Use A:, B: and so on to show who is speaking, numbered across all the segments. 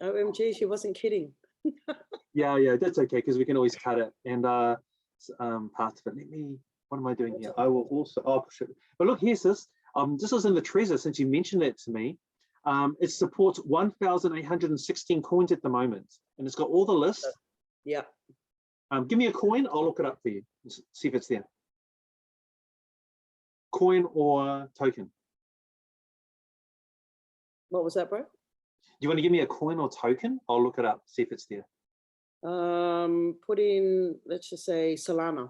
A: OMG, she wasn't kidding.
B: Yeah, that's okay, because we can always cut it and parts of it. Let me, what am I doing here? I will also, oh, but look here, sis. This was in the treasure since you mentioned it to me. It supports 1,816 coins at the moment, and it's got all the lists.
A: Yeah.
B: Give me a coin, I'll look it up for you. See if it's there. Coin or token?
A: What was that, bro?
B: You want to give me a coin or token? I'll look it up, see if it's there.
A: Put in, let's just say Solana.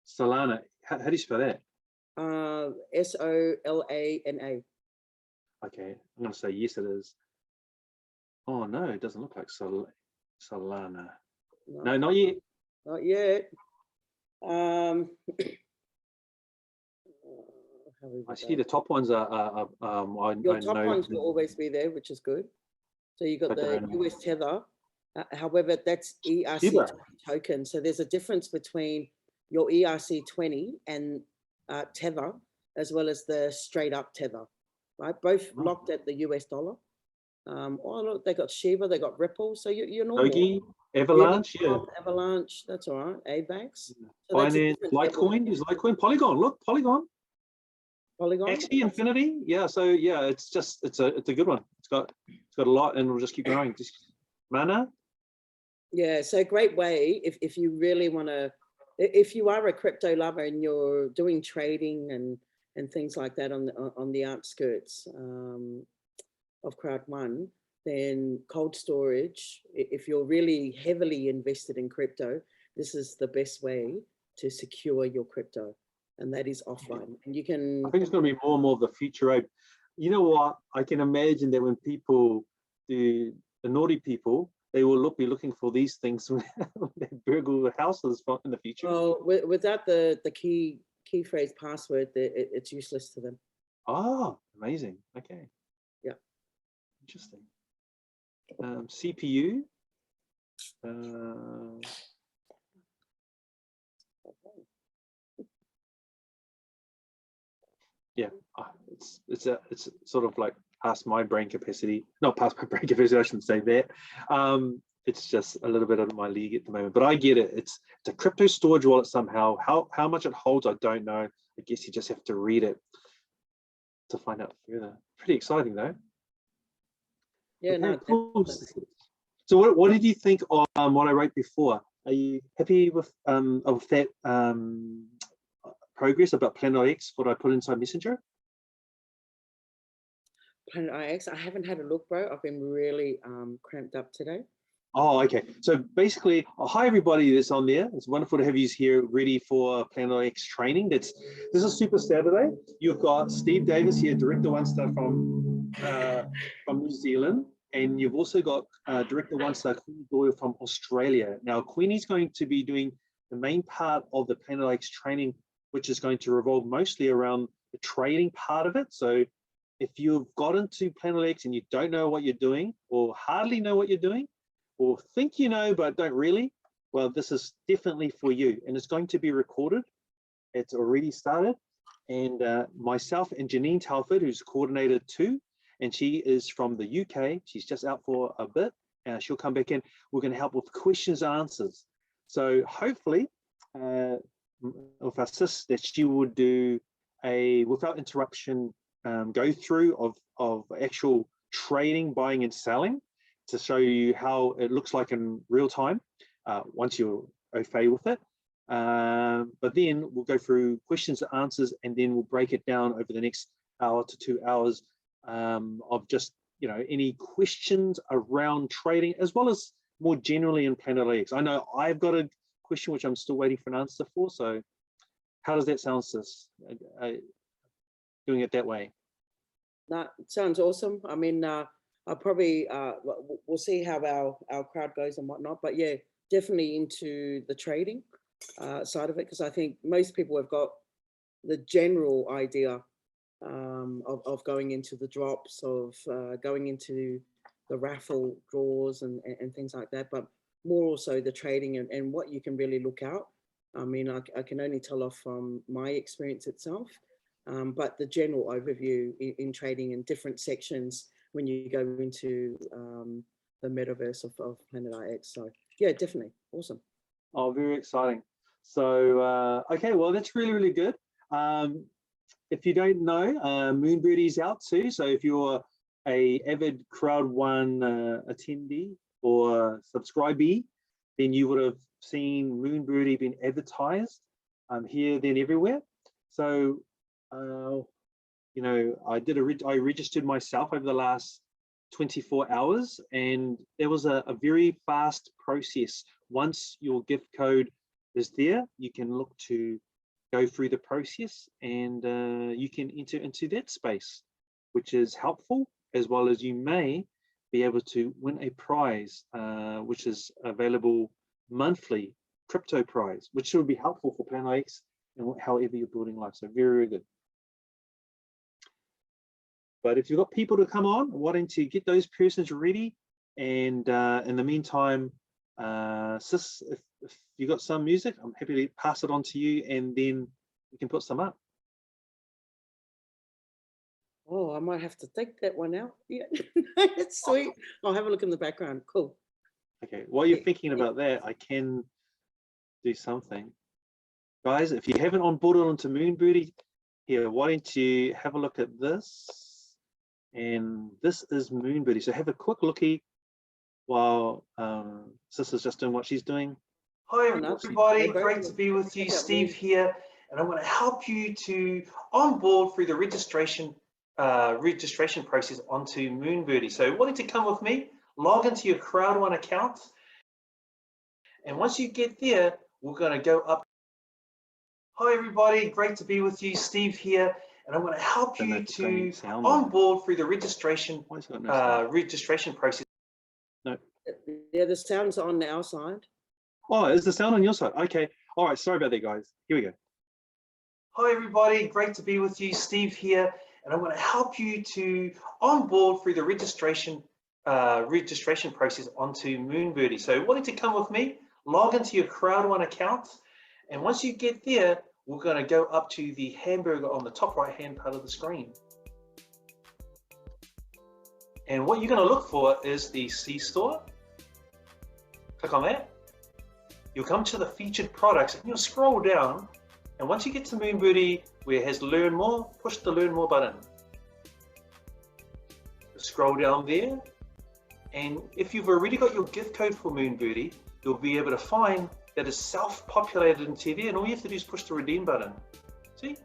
B: Solana. How do you spell that?
A: Solana.
B: Okay, I'm going to say yes, it is. Oh no, it doesn't look like Solana. No, not yet.
A: Not yet.
B: I see the top ones are
A: your top ones will always be there, which is good. So you got the US Tether. However, that's ERC20 token. So there's a difference between your ERC20 and Tether, as well as the straight up Tether, right? Both locked at the US dollar. Oh, look, they got Shiba, they got Ripple. So you're normal.
B: Doge, Avalanche, yeah.
A: Avalanche, that's all right. AVAX. So
B: Binance, Litecoin, use Litecoin. Polygon, look, Polygon.
A: Polygon.
B: Actually, Infinity, yeah. So yeah, it's a good one. It's got a lot, and we'll just keep growing. Just Mana. Yeah,
A: so great way if you really want to, if you are a crypto lover and you're doing trading and things like that on the outskirts of crowd one, then cold storage. If you're really heavily invested in crypto, this is the best way to secure your crypto. And that is offline. And you can.
B: I think it's going to be more and more of the future, right? You know what? I can imagine that when people do, the naughty people, they will be looking for these things when they burgle houses in the future.
A: Well, without the key phrase password, it's useless to them.
B: Oh, amazing. Okay.
A: Yeah.
B: Interesting. CPU. Yeah, it's sort of like past my brain capacity. Not past my brain capacity, I shouldn't say that. It's just a little bit out of my league at the moment, but I get it. It's a crypto storage wallet somehow. How much it holds, I don't know. I guess you just have to read it to find out further. Pretty exciting though.
A: Yeah,
B: okay,
A: no.
B: Cool. So what did you think of what I wrote before? Are you happy with that progress about Planet X, what I put inside Messenger?
A: Planet IX, I haven't had a look, bro. I've been really cramped up today.
B: Oh, okay. So basically, hi everybody that's on there. It's wonderful to have you here ready for Planet X training. This is Super Saturday. You've got Steve Davis here, Director One Star from New Zealand, and you've also got Director One Star Queenie Doyle from Australia. Now, Queenie's going to be doing the main part of the Planet X training, which is going to revolve mostly around the trading part of it. So if you've got into Planet X and you don't know what you're doing, or hardly know what you're doing, or think you know but don't really, well, this is definitely for you. And it's going to be recorded. It's already started. And myself and Janine Telford, who's coordinated too, and she is from the UK. She's just out for a bit. She'll come back in. We're going to help with questions and answers. So hopefully, with our sis, that she would do a, without interruption, go through of actual trading, buying and selling, to show you how it looks like in real time once you're au fait with it. But then we'll go through questions and answers, and then we'll break it down over the next hour to 2 hours of just, you know, any questions around trading, as well as more generally in Planet X. I know I've got a question which I'm still waiting for an answer for. So how does that sound, sis? Doing it that way?
A: That sounds awesome. I mean, I'll probably, we'll see how our crowd goes and whatnot, but yeah, definitely into the trading side of it, because I think most people have got the general idea of going into the drops, of going into the raffle draws and things like that, but more also the trading and what you can really look out. I mean, I can only tell off from my experience itself, but the general overview in trading in different sections when you go into metaverse of Planet IX. So yeah, definitely awesome.
B: Oh, very exciting. So okay, well that's really, really good. If you don't know, Moonbirdie's out too. So if you're a avid Crowd One attendee or subscribee, then you would have seen Moonbirdie being advertised here, then everywhere. So you know, I registered myself over the last 24 hours, and it was a very fast process. Once your gift code is there, you can look to go through the process, and you can enter into that space, which is helpful, as well as you may be able to win a prize, which is available monthly, crypto prize, which will be helpful for Planet IX and however you're building life. So very, very good. But if you've got people to come on, wanting to get those persons ready, and in the meantime, Sis, if you got some music, I'm happy to pass it on to you, and then we can put some up.
A: Oh, I might have to take that one out. Yeah, it's sweet. I'll have a look in the background. Cool.
B: Okay, while you're thinking about that, I can do something. Guys, if you haven't onboarded onto Moonbirdie, here, why don't you have a look at this? And this is Moonbirdie. So have a quick looky while Sis is just doing what she's doing. Hi everybody, great to be with you. Steve here, and I'm going to help you to onboard through the registration process onto Moonbirdie. So wanting to come with me, log into your Crowd One account, and once you get there, we're going to go up. Hi everybody, great to be with you. Steve here, and I'm going to help you to onboard through the registration process. No.
A: Yeah, the sound's on our side.
B: Oh, is the sound on your side? Okay. All right. Sorry about that, guys. Here we go. Hi everybody, great to be with you. Steve here, and I'm going to help you to onboard through the registration process onto Moonbirdie. So wanting to come with me, log into your Crowd One account, and once you get there, we're going to go up to the hamburger on the top right hand part of the screen. And what you're going to look for is the C store. Click on that. You'll come to the featured products, and you'll scroll down, and once you get to Moonbirdie where it has Learn More, push the Learn More button. Scroll down there, and if you've already got your gift code for Moonbirdie, you'll be able to find that it's self-populated into there, and all you have to do is push the redeem button. See?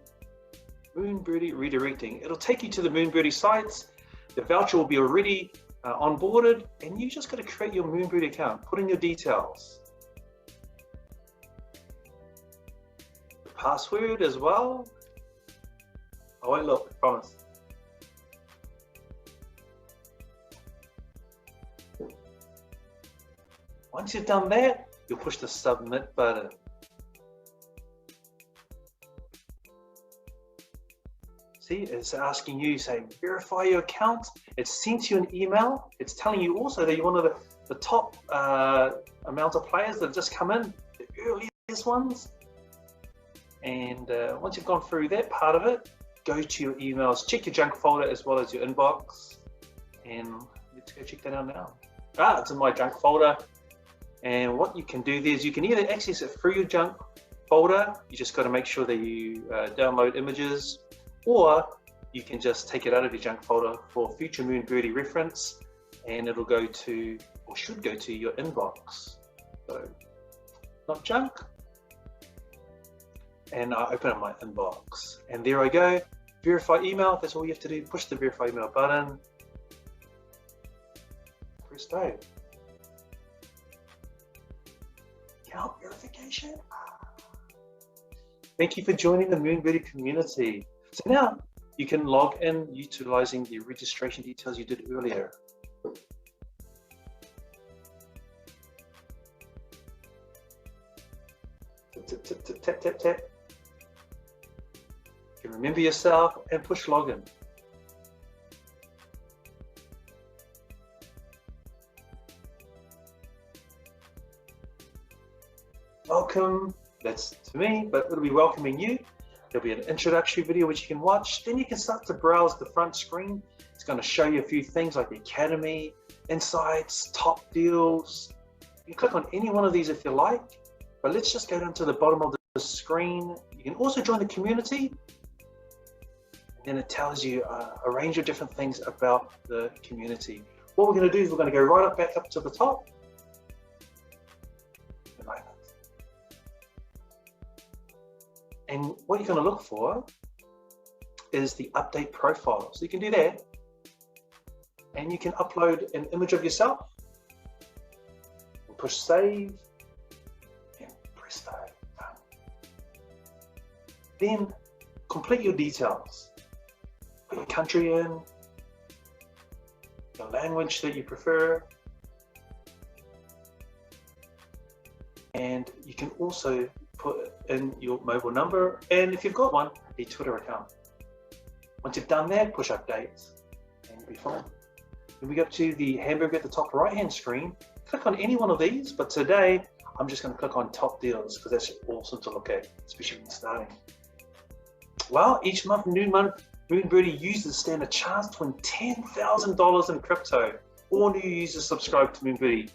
B: Moonbirdie redirecting. It'll take you to the Moonbirdie sites. The voucher will be already onboarded, and you just got to create your Moonbirdie account, put in your details. The password as well. I won't look, I promise. Once you've done that, you'll push the submit button. See, it's asking you, saying verify your account. It's sent you an email. It's telling you also that you're one of the top amount of players that have just come in, the earliest ones. And once you've gone through that part of it, go to your emails, check your junk folder as well as your inbox. And let's go check that out now. Ah, it's in my junk folder. And what you can do there is you can either access it through your junk folder. You just got to make sure that you download images, or you can just take it out of your junk folder for future Moonbirdie reference, and it'll go to, or should go to, your inbox. So, not junk. And I open up my inbox, and there I go. Verify email. That's all you have to do. Push the verify email button. Press go. Account verification. Thank you for joining the Moonbirdie community. So now you can log in utilizing the registration details you did earlier. Tap, tap, tap, tap, tap, tap. You can remember yourself and push login. Welcome, that's to me, but it'll be welcoming you. There'll be an introductory video which you can watch. Then you can start to browse the front screen. It's going to show you a few things like the Academy, Insights, Top Deals. You can click on any one of these if you like, but let's just go down to the bottom of the screen. You can also join the community. And it tells you a range of different things about the community. What we're going to do is we're going to go right up back up to the top. And what you're going to look for is the update profile. So you can do that. And you can upload an image of yourself. Push save. And press start. Then complete your details. Put your country in. The language that you prefer. And you can also put in your mobile number, and if you've got one, a Twitter account. Once you've done that, push updates, and you'll be fine. Then we go to the hamburger at the top right-hand screen. Click on any one of these, but today I'm just going to click on Top Deals because that's awesome to look at, especially when starting. Well, each month, Moonbirdie users stand a chance to win $10,000 in crypto. All new users subscribe to Moonbirdie.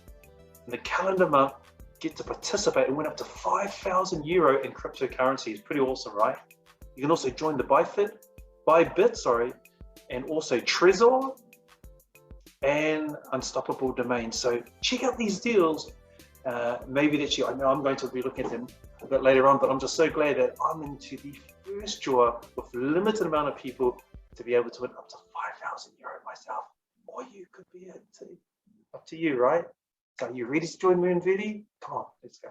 B: In the calendar month, get to participate and win up to 5,000 euro in cryptocurrency. It's pretty awesome, right? You can also join the Bybit, and also Trezor and Unstoppable Domain. So check out these deals. Maybe that I know I'm going to be looking at them a bit later on, but I'm just so glad that I'm into the first draw with limited amount of people to be able to win up to 5,000 euro myself. Or you could be it too. Up to you, right? So are you ready to join Moonbirdie? Come on, let's go.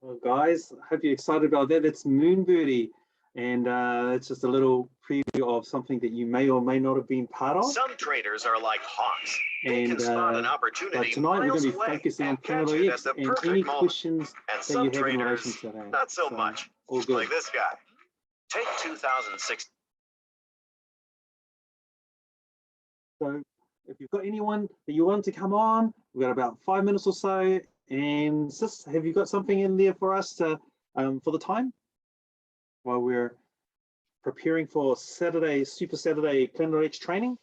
B: Well, guys, I hope you're excited about that. That's Moonbirdie. And it's just a little preview of something that you may or may not have been part of.
C: Some traders are like hawks. They can spot an opportunity
B: tonight we're going to be
C: miles away
B: focusing on
C: and catch
B: Planet
C: it
B: X
C: at the
B: and
C: perfect
B: any
C: moment.
B: questions
C: And
B: that
C: some
B: you have in relation
C: traders,
B: to that.
C: not so much.
B: All good.
C: Like this guy. Take 2006.
B: So if you've got anyone that you want to come on, we've got about 5 minutes or so. And Sis, have you got something in there for us to, for the time? While we're preparing for Super Saturday Planet X training?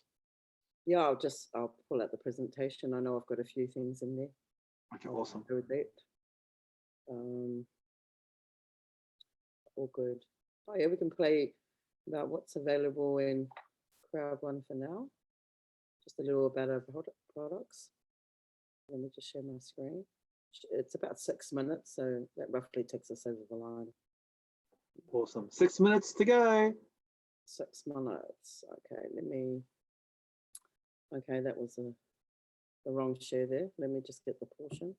A: Yeah, I'll pull out the presentation. I know I've got a few things in there.
B: Okay, awesome.
A: With that. All good. Oh yeah, we can play about what's available in Crowd One for now. Just a little about our products. Let me just share my screen. It's about 6 minutes, so that roughly takes us over the line.
B: Awesome. 6 minutes to go.
A: 6 minutes. Okay, okay, that was the wrong share there. Let me just get the portion.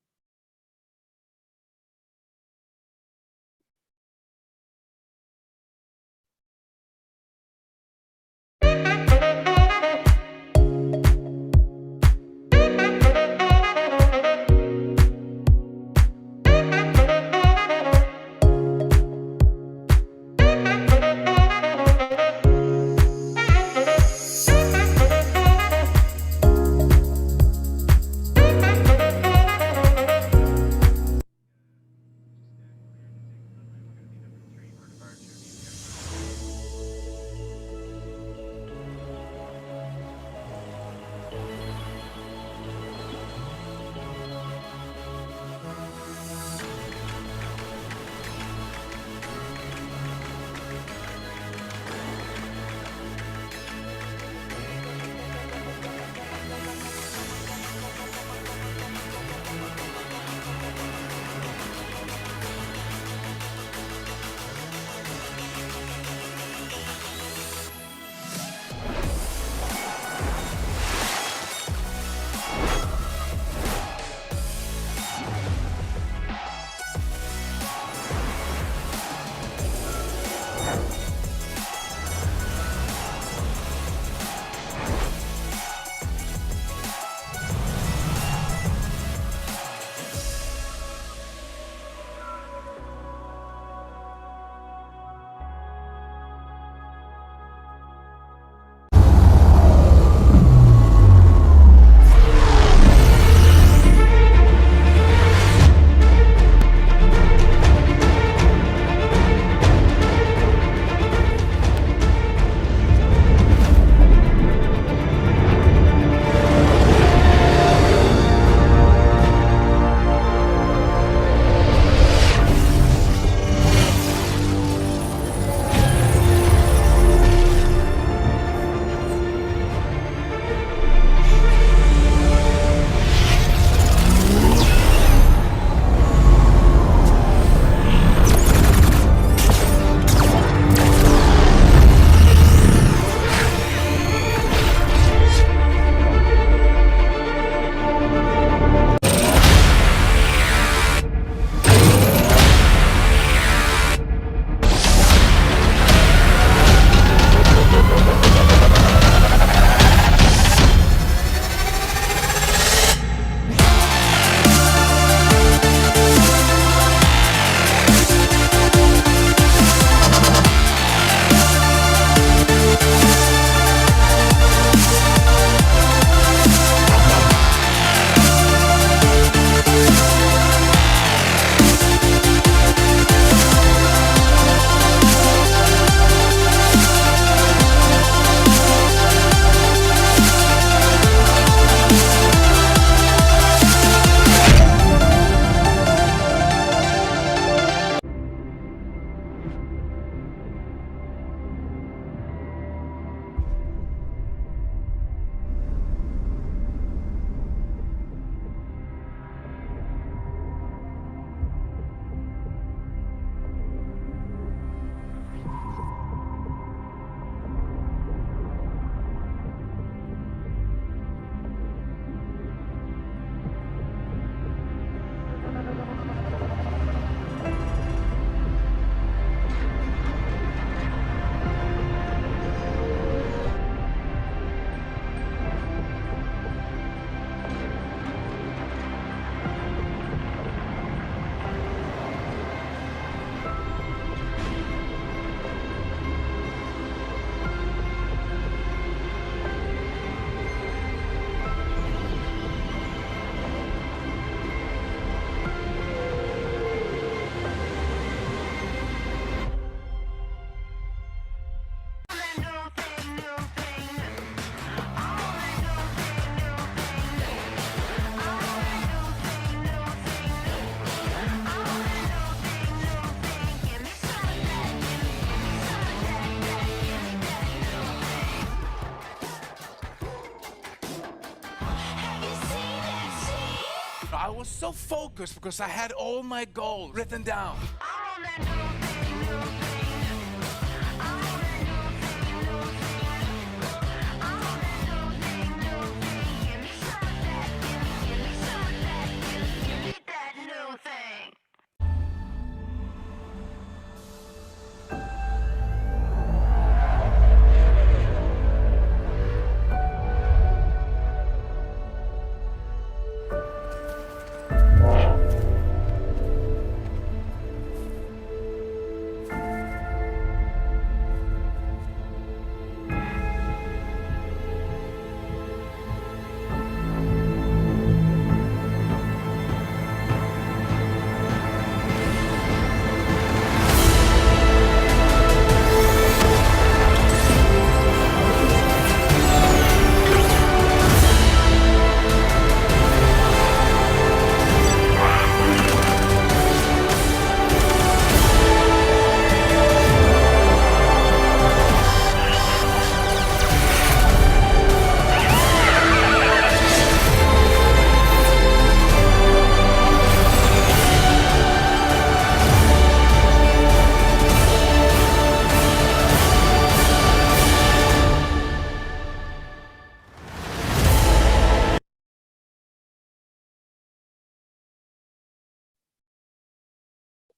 D: was so focused because I had all my goals written down.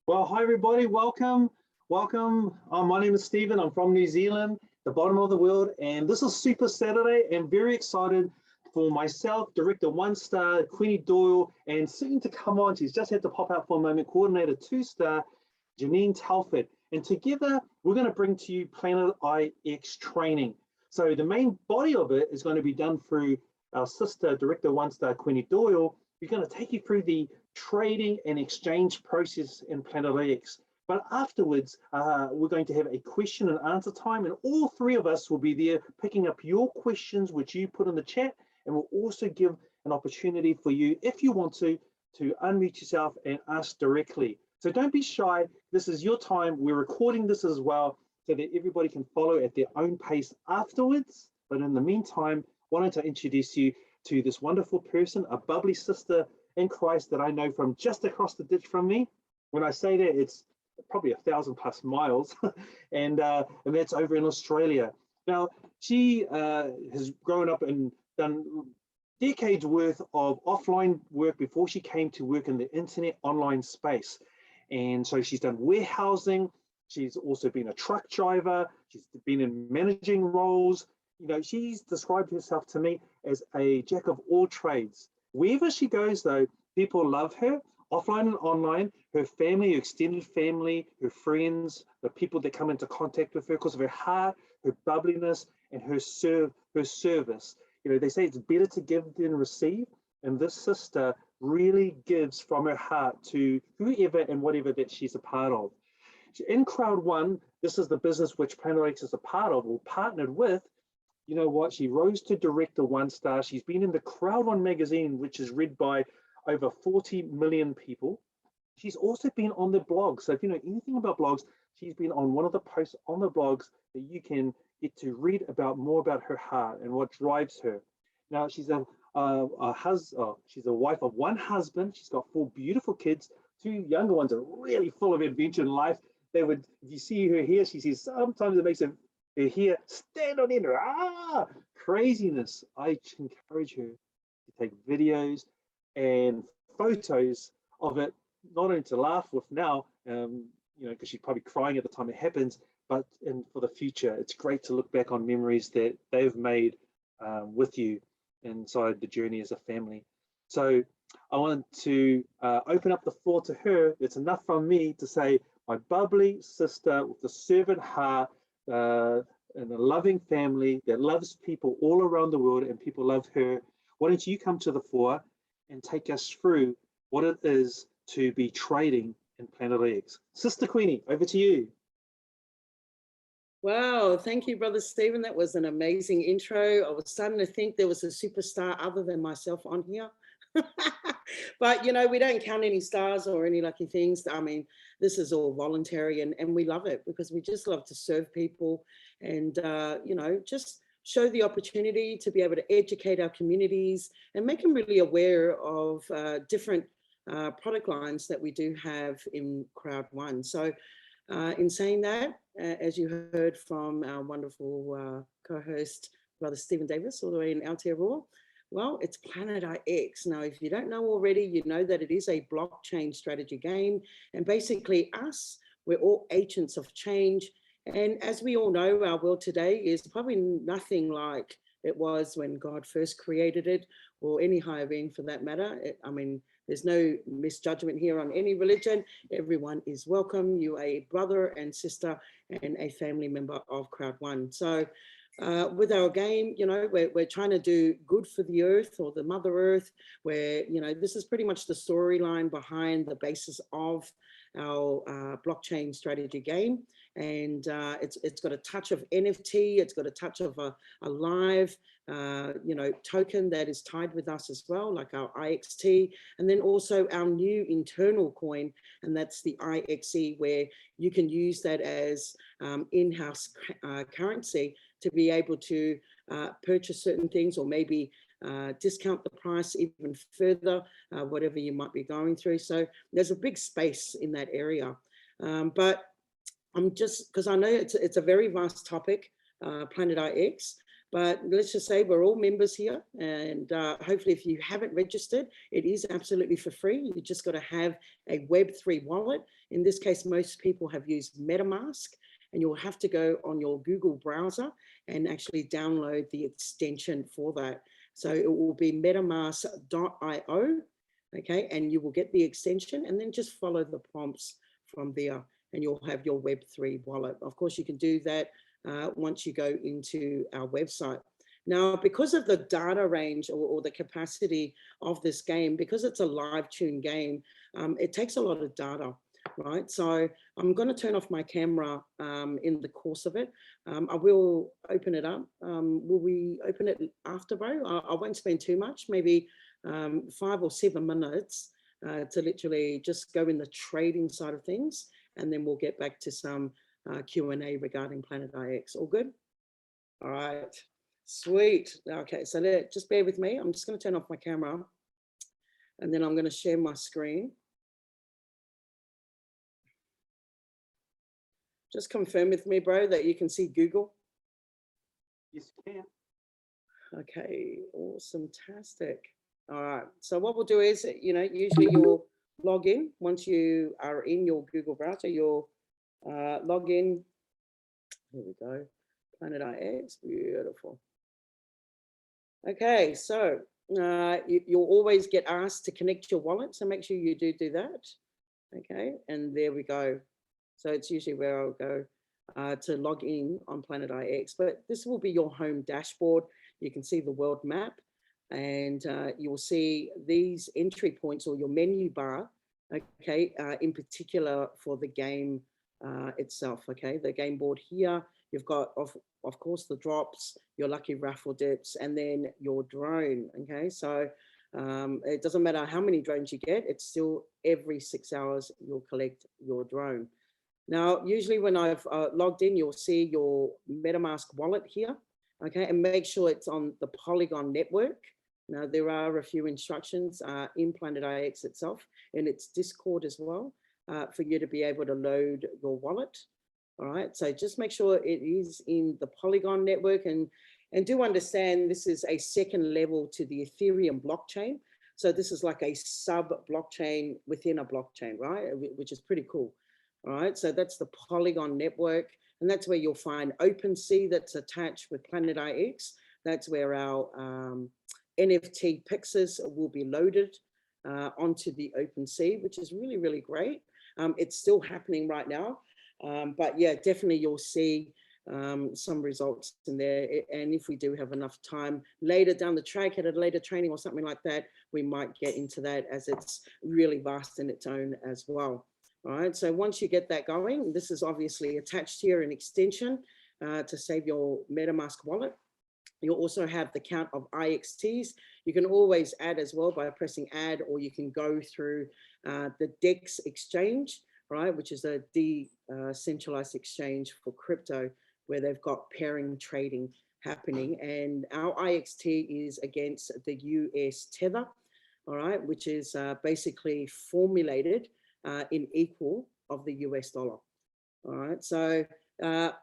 B: Well, hi everybody, welcome. My name is Stephen. I'm from New Zealand, the bottom of the world, and this is Super Saturday. I'm very excited for myself, Director 1-star Queenie Doyle, and soon to come on, she's just had to pop out for a moment, Coordinator 2-star Janine Telford. And together, we're going to bring to you Planet IX training. So the main body of it is going to be done through our sister, Director 1-star Queenie Doyle. We're going to take you through the trading and exchange process in Planet IX. But afterwards, we're going to have a question and answer time, and all three of us will be there picking up your questions, which you put in the chat, and we'll also give an opportunity for you, if you want to unmute yourself and ask directly. So don't be shy. This is your time. We're recording this as well so that everybody can follow at their own pace afterwards. But in the meantime, why don't I introduce you to this wonderful person, a bubbly sister in Christ that I know from just across the ditch from me. When I say that, it's probably 1,000+ miles, and that's over in Australia. Now, she has grown up and done decades worth of offline work before she came to work in the internet online space. And so she's done warehousing. She's also been a truck driver. She's been in managing roles. You know, she's described herself to me as a jack of all trades. Wherever she goes, though, people love her, offline and online. Her family, her extended family, her friends, the people that come into contact with her because of her heart, her bubbliness, and her service. You know, they say it's better to give than receive, and this sister really gives from her heart to whoever and whatever that she's a part of. In Crowd One, this is the business which Planet IX is a part of or partnered with. You know what? She rose to Director 1-star. She's been in the Crowd One magazine, which is read by over 40 million people. She's also been on the blog. So if you know anything about blogs, she's been on one of the posts on the blogs that you can get to read about more about her heart and what drives her. Now, she's a wife of one husband. She's got 4 beautiful kids. 2 younger ones are really full of adventure in life. If you see her here, she says sometimes it makes her hair stand on end. Craziness. I encourage her to take videos and photos of it, not only to laugh with now, you know, because she's probably crying at the time it happens, but for the future. It's great to look back on memories that they've made with you inside the journey as a family. So I want to open up the floor to her. It's enough from me to say, my bubbly sister with a servant heart and a loving family that loves people all around the world, and people love her. Why don't you come to the fore and take us through what it is to be trading in Planet IX. Sister Queenie, over to you.
A: Wow, thank you, Brother Stephen. That was an amazing intro. I was starting to think there was a superstar other than myself on here. But, you know, we don't count any stars or any lucky things. I mean, this is all voluntary, and we love it because we just love to serve people and, you know, just show the opportunity to be able to educate our communities and make them really aware of different product lines that we do have in Crowd One. So in saying that, as you heard from our wonderful co-host, Brother Stephen Davis, all the way in Aotearoa, well, it's Planet IX. Now, if you don't know already, you know that it is a blockchain strategy game. And basically us, we're all agents of change. And as we all know, our world today is probably nothing like it was when God first created it, or any higher being for that matter. I mean, there's no misjudgment here on any religion. Everyone is welcome. You are a brother and sister and a family member of Crowd One. So with our game, you know, we're trying to do good for the earth, or the Mother Earth, where, you know, this is pretty much the storyline behind the basis of our blockchain strategy game. And it's got a touch of NFT, it's got a touch of a live, you know, token that is tied with us as well, like our IXT, and then also our new internal coin, and that's the IXE, where you can use that as in-house currency to be able to purchase certain things, or maybe discount the price even further, whatever you might be going through. So there's a big space in that area. But I'm just, because I know it's a very vast topic, Planet IX, but let's just say we're all members here, and hopefully if you haven't registered, it is absolutely for free. You just got to have a Web3 wallet. In this case, most people have used MetaMask, and you'll have to go on your Google browser and actually download the extension for that. So it will be metamask.io, okay, and you will get the extension, and then just follow the prompts from there, and you'll have your Web3 wallet. Of course, you can do that once you go into our website. Now, because of the data range or the capacity of this game, because it's a live tune game, it takes a lot of data, right? So I'm going to turn off my camera in the course of it. I will open it up. Will we open it after, bro? I won't spend too much, maybe 5 or 7 minutes to literally just go in the trading side of things, and then we'll get back to some Q&A regarding Planet IX. All good? All right, sweet. Okay, so just bear with me. I'm just going to turn off my camera, and then I'm going to share my screen. Just confirm with me, bro, that you can see Google.
B: Yes, you can.
A: Okay, awesome, fantastic. All right, so what we'll do is, you know, usually you'll log in. Once you are in your Google browser, you'll log in. Here we go, Planet IX, beautiful. Okay, so you'll always get asked to connect your wallet, so make sure you do that. Okay, and there we go. So it's usually where I'll go to log in on Planet IX, but this will be your home dashboard. You can see the world map, and you will see these entry points, or your menu bar, okay, in particular for the game itself, okay? The game board here, you've got, of course, the drops, your lucky raffle dips, and then your drone, okay? So it doesn't matter how many drones you get, it's still every 6 hours you'll collect your drone. Now, usually when I've logged in, you'll see your MetaMask wallet here, okay? And make sure it's on the Polygon network. Now, there are a few instructions in Planet IX itself, and its Discord as well, for you to be able to load your wallet. All right, so just make sure it is in the Polygon network, and do understand this is a second level to the Ethereum blockchain. So this is like a sub blockchain within a blockchain, right? Which is pretty cool. All right, so that's the Polygon network, and that's where you'll find OpenSea that's attached with Planet IX. That's where our NFT pixels will be loaded onto the OpenSea, which is really, really great. It's still happening right now, but yeah, definitely you'll see some results in there. And if we do have enough time later down the track at a later training or something like that, we might get into that, as it's really vast in its own as well. All right, so once you get that going, this is obviously attached here, an extension to save your MetaMask wallet. You'll also have the count of IXTs. You can always add as well by pressing add, or you can go through the DEX exchange, right, which is a decentralized exchange for crypto. where they've got pairing trading happening. And our IXT is against the US Tether, all right, which is basically formulated in equal of the US dollar. All right, so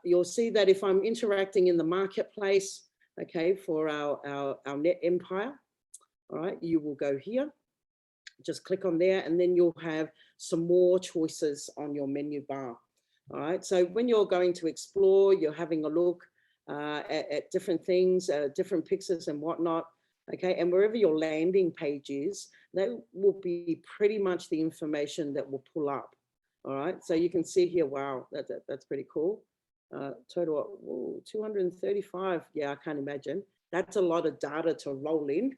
A: you'll see that if I'm interacting in the marketplace, okay, for our net empire, all right, you will go here, just click on there, and then you'll have some more choices on your menu bar. All right, so when you're going to explore, you're having a look at different things, different pictures and whatnot, okay, and wherever your landing page is, that will be pretty much the information that will pull up. All right, so you can see here, wow, that's pretty cool. Total, ooh, 235, yeah, I can't imagine. That's a lot of data to roll in.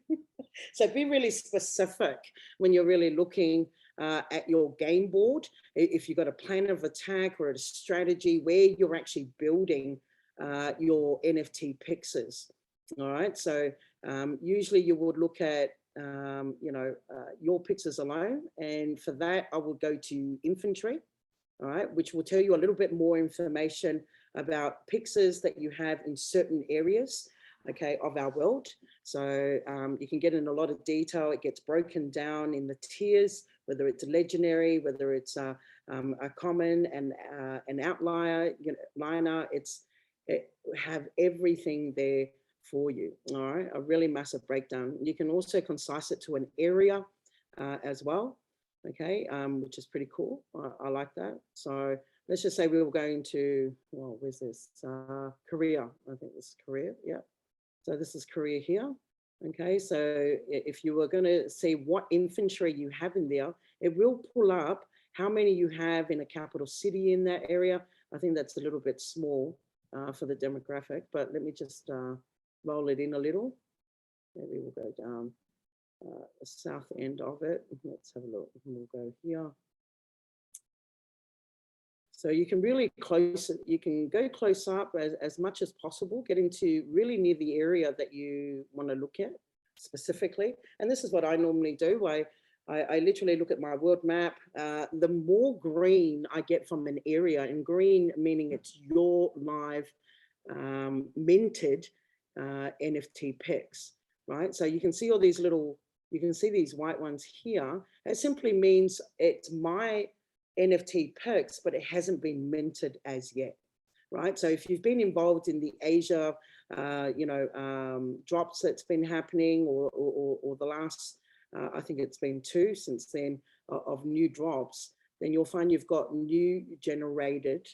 A: So be really specific when you're really looking at your game board. If you've got a plan of attack or a strategy where you're actually building your NFT pixels. All right, so usually you would look at your pixels alone, and for that I will go to inventory, all right, which will tell you a little bit more information about pixels that you have in certain areas, okay, of our world. So you can get in a lot of detail. It gets broken down in the tiers, whether it's a legendary, whether it's a common and an outlier, liner. It have everything there for you. All right, a really massive breakdown. You can also concise it to an area as well, okay, which is pretty cool. I like that. So let's just say we were going to, well, where's this? Korea. I think this is Korea. Yeah. So this is Korea here. Okay, so if you were going to see what infantry you have in there, it will pull up how many you have in a capital city in that area. I think that's a little bit small for the demographic, but let me just roll it in a little. Maybe we'll go down the south end of it. Let's have a look. We'll go here. So you can really go close up as much as possible, getting to really near the area that you want to look at specifically. And this is what I normally do. I literally look at my world map. The more green I get from an area, and green meaning it's your live minted NFT picks, right? So you can see all these you can see these white ones here. It simply means it's my NFT picks, but it hasn't been minted as yet, right? So if you've been involved in the Asia, drops that's been happening, or the last, I think it's been 2 since then of new drops, then you'll find you've got new generated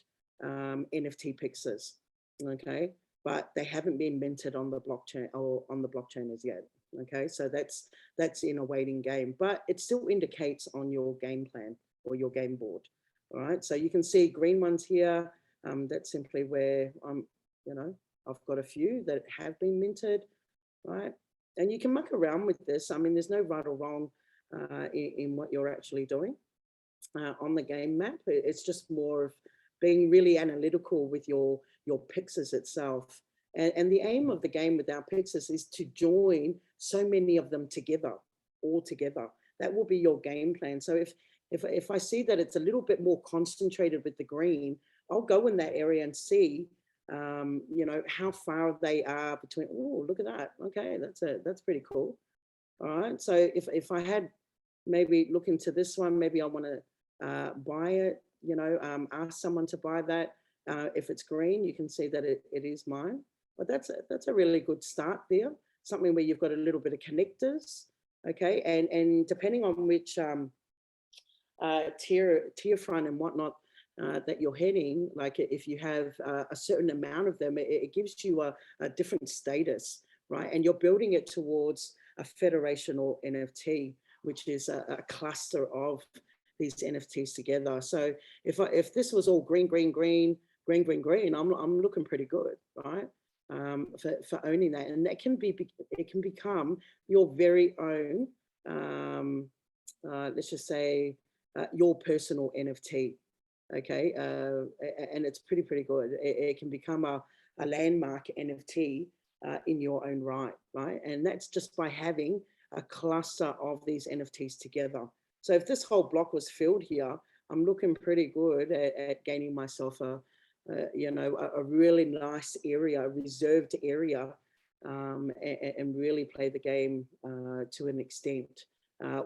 A: NFT pixels, okay? But they haven't been minted on the blockchain or on the blockchain as yet. Okay, so that's in a waiting game, but it still indicates on your game plan or your game board. All right, so you can see green ones here. That's simply where I've got a few that have been minted, right? And you can muck around with this. I mean, there's no right or wrong in what you're actually doing on the game map. It's just more of being really analytical with your pixels itself. And the aim of the game with our pixels is to join so many of them together, all together. That will be your game plan. So if I see that it's a little bit more concentrated with the green, I'll go in that area and see, how far they are between. Oh, look at that. Okay, that's pretty cool. All right. So if I had maybe look into this one, maybe I want to buy it. Ask someone to buy that. If it's green, you can see that it is mine. But that's a really good start there. Something where you've got a little bit of connectors, okay, and depending on which tier front and whatnot that you're heading, like if you have a certain amount of them, it gives you a different status, right? And you're building it towards a federational NFT, which is a cluster of these NFTs together. So if this was all green, I'm looking pretty good, right? For owning that, and that can become your very own, let's just say, your personal NFT, okay? And it's pretty good. It can become a landmark NFT in your own right? And that's just by having a cluster of these NFTs together. So if this whole block was filled here, I'm looking pretty good at gaining myself a you know, a really nice area, a reserved area, and really play the game to an extent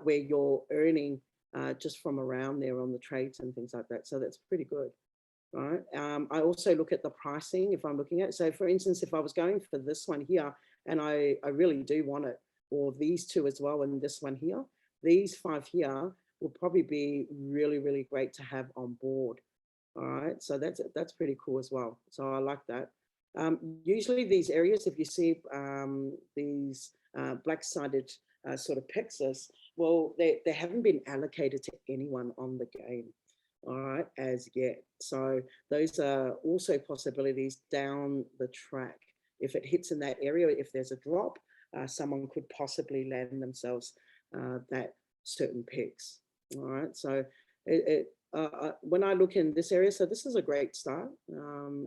A: where you're earning just from around there on the trades and things like that. So that's pretty good, right? I also look at the pricing if I'm looking at it. So for instance, if I was going for this one here, and I really do want it, or these two as well, and this one here, these 5 here will probably be really, really great to have on board. All right, so that's pretty cool as well. So I like that. Usually these areas, if you see these black-sided sort of pixels, well, they haven't been allocated to anyone on the game, all right, as yet. So those are also possibilities down the track. If it hits in that area, if there's a drop, someone could possibly land themselves that certain picks, all right? So when I look in this area, so this is a great start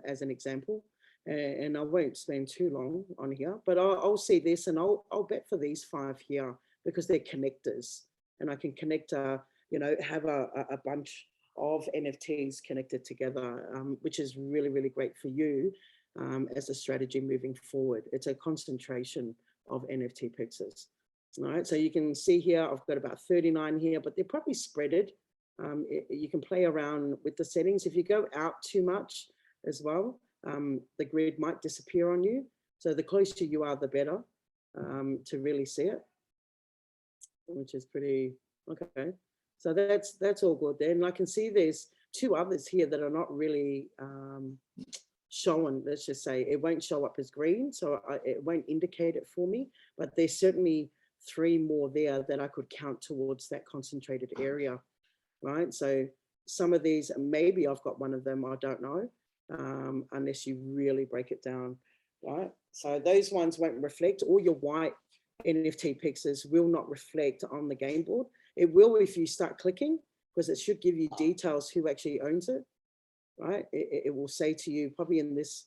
A: as an example, and I won't spend too long on here, but I'll see this and I'll bet for these 5 here because they're connectors, and I can connect, you know, have a bunch of NFTs connected together, which is really, really great for you as a strategy moving forward. It's a concentration of NFT pixels. All right, so you can see here, I've got about 39 here, but they're probably spreaded. You can play around with the settings. If you go out too much as well, the grid might disappear on you. So the closer you are, the better to really see it, which is pretty, okay. So that's all good there. And I can see there's 2 others here that are not really shown. Let's just say it won't show up as green, so it won't indicate it for me, but there's certainly 3 more there that I could count towards that concentrated area, right? So some of these, maybe I've got one of them, I don't know, unless you really break it down, right? So those ones won't reflect. All your white NFT pixels will not reflect on the game board. It will if you start clicking, because it should give you details who actually owns it, right? It will say to you, probably in this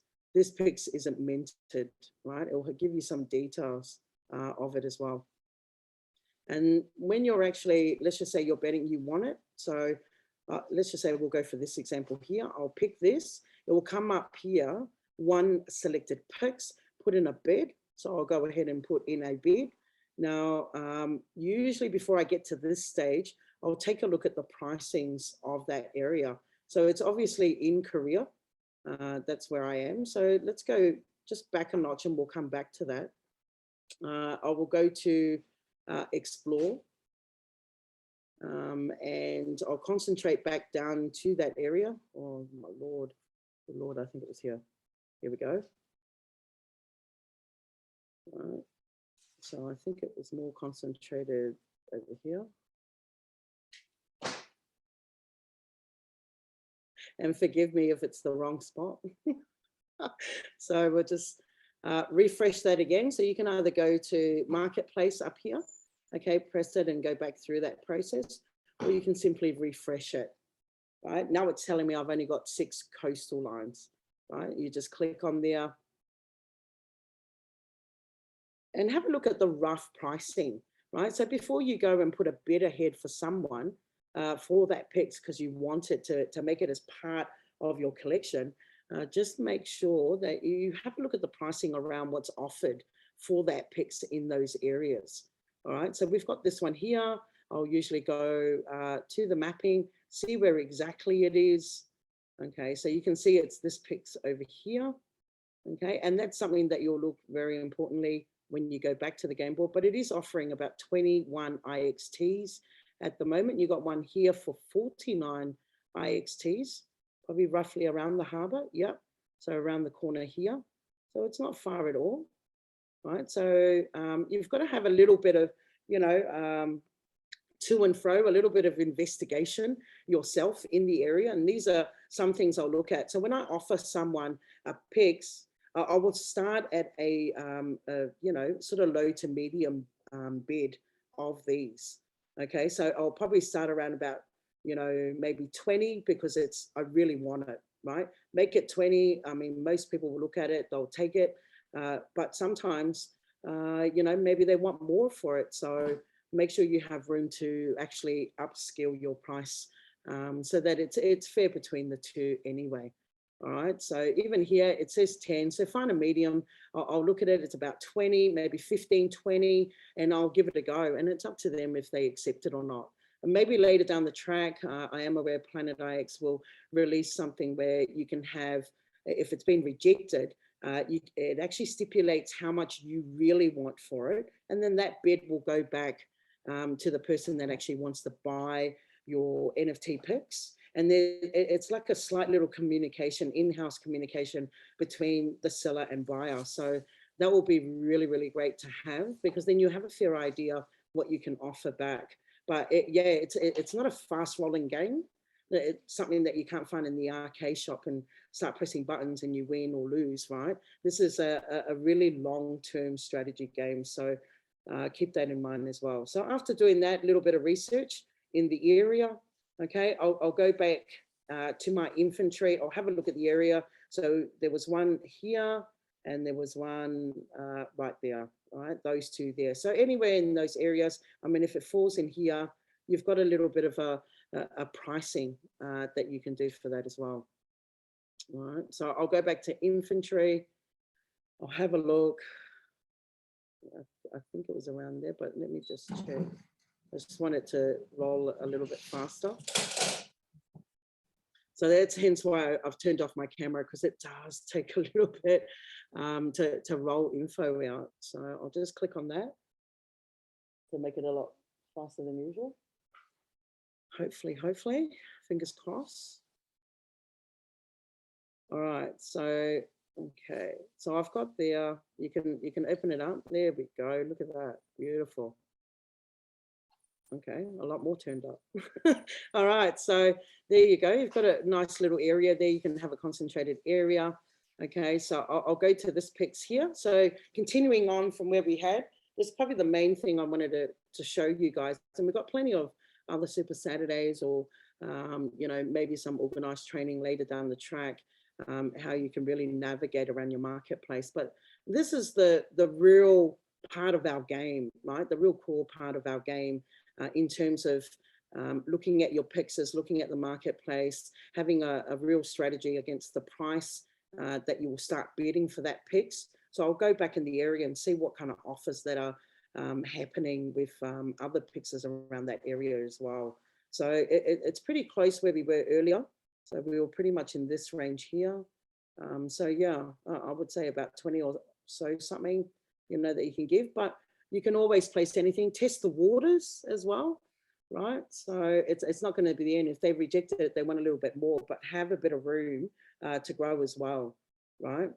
A: pix isn't minted, right? It will give you some details of it as well. And when you're actually, let's just say you're betting you want it. So let's just say we'll go for this example here. I'll pick this. It will come up here, 1 selected pix, put in a bid. So I'll go ahead and put in a bid. Now, usually before I get to this stage, I'll take a look at the pricings of that area. So it's obviously in Korea. That's where I am. So let's go just back a notch and we'll come back to that. I will go to explore, and I'll concentrate back down to that area. Oh my Lord, the Lord, I think it was here. Here we go. Right. So I think it was more concentrated over here. And forgive me if it's the wrong spot. So we'll just refresh that again. So you can either go to marketplace up here, okay, press it and go back through that process, or you can simply refresh it, right? Now it's telling me I've only got 6 coastal lines, right? You just click on there and have a look at the rough pricing, right? So before you go and put a bid ahead for someone for that pix, because you want it to make it as part of your collection, just make sure that you have a look at the pricing around what's offered for that pix in those areas. All right, so we've got this one here. I'll usually go to the mapping, see where exactly it is. Okay, so you can see it's this pix over here. Okay, and that's something that you'll look very importantly when you go back to the game board, but it is offering about 21 IXTs at the moment. You got one here for 49 IXTs, probably roughly around the harbor. Yep, so around the corner here. So it's not far at all, right? So you've got to have a little bit of, you know, to and fro, a little bit of investigation yourself in the area. And these are some things I'll look at. So when I offer someone a pix, I will start at a you know, sort of low to medium bid of these. Okay, so I'll probably start around about, you know, maybe 20 because I really want it, right? Make it 20. I mean, most people will look at it, they'll take it. But sometimes, you know, maybe they want more for it. So make sure you have room to actually upscale your price so that it's fair between the two anyway. All right, so even here it says 10, so find a medium. I'll look at it, it's about 20, maybe 15, 20, and I'll give it a go. And it's up to them if they accept it or not. And maybe later down the track, I am aware Planet IX will release something where you can have, if it's been rejected, it actually stipulates how much you really want for it. And then that bid will go back to the person that actually wants to buy your NFT picks. And then it's like a slight little communication, in-house communication between the seller and buyer. So that will be really, really great to have, because then you have a fair idea what you can offer back. But it's not a fast rolling game. It's something that you can't find in the arcade shop and start pressing buttons and you win or lose, right? This is a really long-term strategy game. So keep that in mind as well. So after doing that little bit of research in the area, okay, I'll go back to my inventory. I'll have a look at the area. So there was one here and there was one right there, right? Those two there. So anywhere in those areas, I mean, if it falls in here, you've got a little bit of a pricing that you can do for that as well. All right, so I'll go back to inventory. I'll have a look. I think it was around there, but let me just check. I just want it to roll a little bit faster. So that's hence why I've turned off my camera, because it does take a little bit to roll info out. So I'll just click on that to make it a lot faster than usual. Hopefully, fingers crossed. All right, so, okay. So I've got there, you can open it up. There we go, look at that, beautiful. Okay, a lot more turned up. All right, so there you go. You've got a nice little area there. You can have a concentrated area. Okay, so I'll go to this pics here. So continuing on from where we had, this is probably the main thing I wanted to show you guys. And we've got plenty of other Super Saturdays or, you know, maybe some organized training later down the track, how you can really navigate around your marketplace. But this is the real part of our game, right? The real core part of our game. In terms of looking at your pixels, looking at the marketplace, having a real strategy against the price that you will start bidding for that pix. So I'll go back in the area and see what kind of offers that are happening with other pixels around that area as well. So it's pretty close where we were earlier. So we were pretty much in this range here. So yeah, I would say about 20 or so something, you know, that you can give, but you can always place anything, test the waters as well, right? So it's not going to be the end. If they rejected it, they want a little bit more, but have a bit of room to grow as well, right?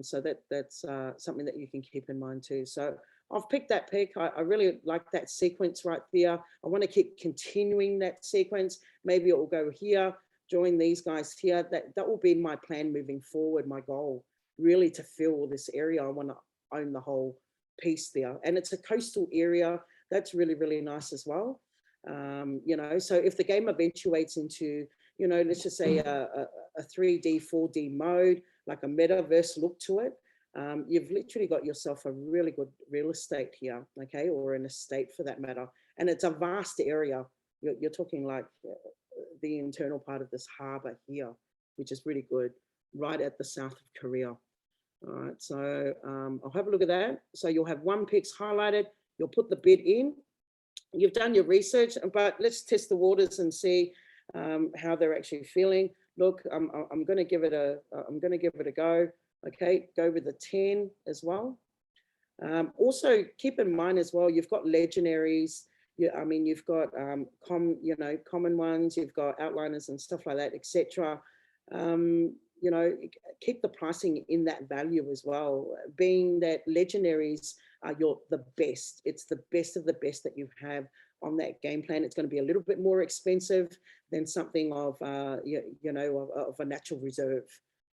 A: So that's something that you can keep in mind too. So I've picked that pick. I really like that sequence right there. I want to keep continuing that sequence. Maybe it will go here, join these guys here. That will be my plan moving forward, my goal, really to fill this area. I want to own the whole piece there, and it's a coastal area. That's really, really nice as well. You know, so if the game eventuates into, you know, let's just say a 3D, 4D mode, like a metaverse look to it, you've literally got yourself a really good real estate here, okay, or an estate for that matter. And it's a vast area. You're talking like the internal part of this harbor here, which is really good, right at the south of Korea. All right, so I'll have a look at that. So you'll have one pix highlighted, you'll put the bid in, you've done your research, but let's test the waters and see how they're actually feeling. Look, I'm going to give it a go. Okay, go with the 10 as well. Also keep in mind as well, you've got legendaries. I mean, you've got common ones, you've got outliners and stuff like that, etc. You know, keep the pricing in that value as well, being that legendaries are the best. It's the best of the best that you have on that game plan. It's going to be a little bit more expensive than something of, you know, of a natural reserve,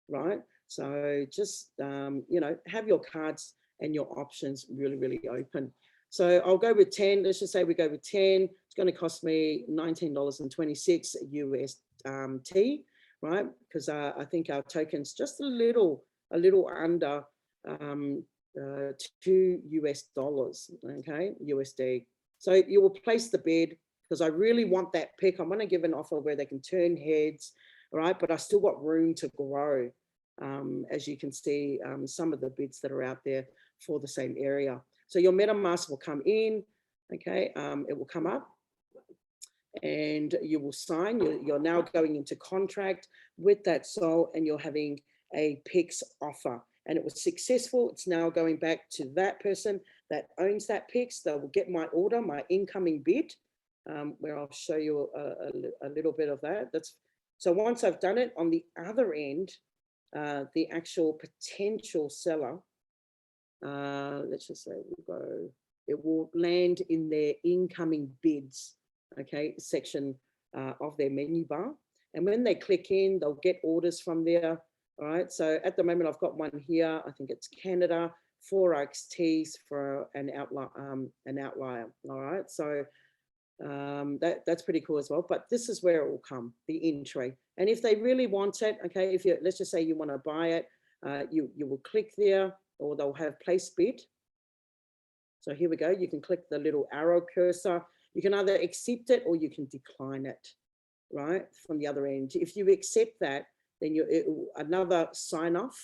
A: right? So just, you know, have your cards and your options really, really open. So I'll go with 10. Let's just say we go with 10. It's going to cost me $19.26 UST. Right, because I think our token's just a little under $2 US, okay, USD. So you will place the bid because I really want that pick. I want to give an offer where they can turn heads, all right, but I still got room to grow. As you can see, some of the bids that are out there for the same area. So your MetaMask will come in, okay, it will come up and you will sign. You're now going into contract with that soul and you're having a PIX offer and it was successful. It's now going back to that person that owns that PIX. They will get my order, my incoming bid, where I'll show you a little bit of that. So once I've done it, on the other end, the actual potential seller, let's just say it will land in their incoming bids, okay, section of their menu bar. And when they click in, they'll get orders from there. All right, so at the moment I've got one here. I think it's Canada, 4 XTs for an outlier. All right, so that's pretty cool as well. But this is where it will come, the entry. And if they really want it, okay, if you, let's just say you want to buy it, you will click there, or they'll have place bid. So here we go. You can click the little arrow cursor. You can either accept it or you can decline it, right, from the other end. If you accept that, then another sign off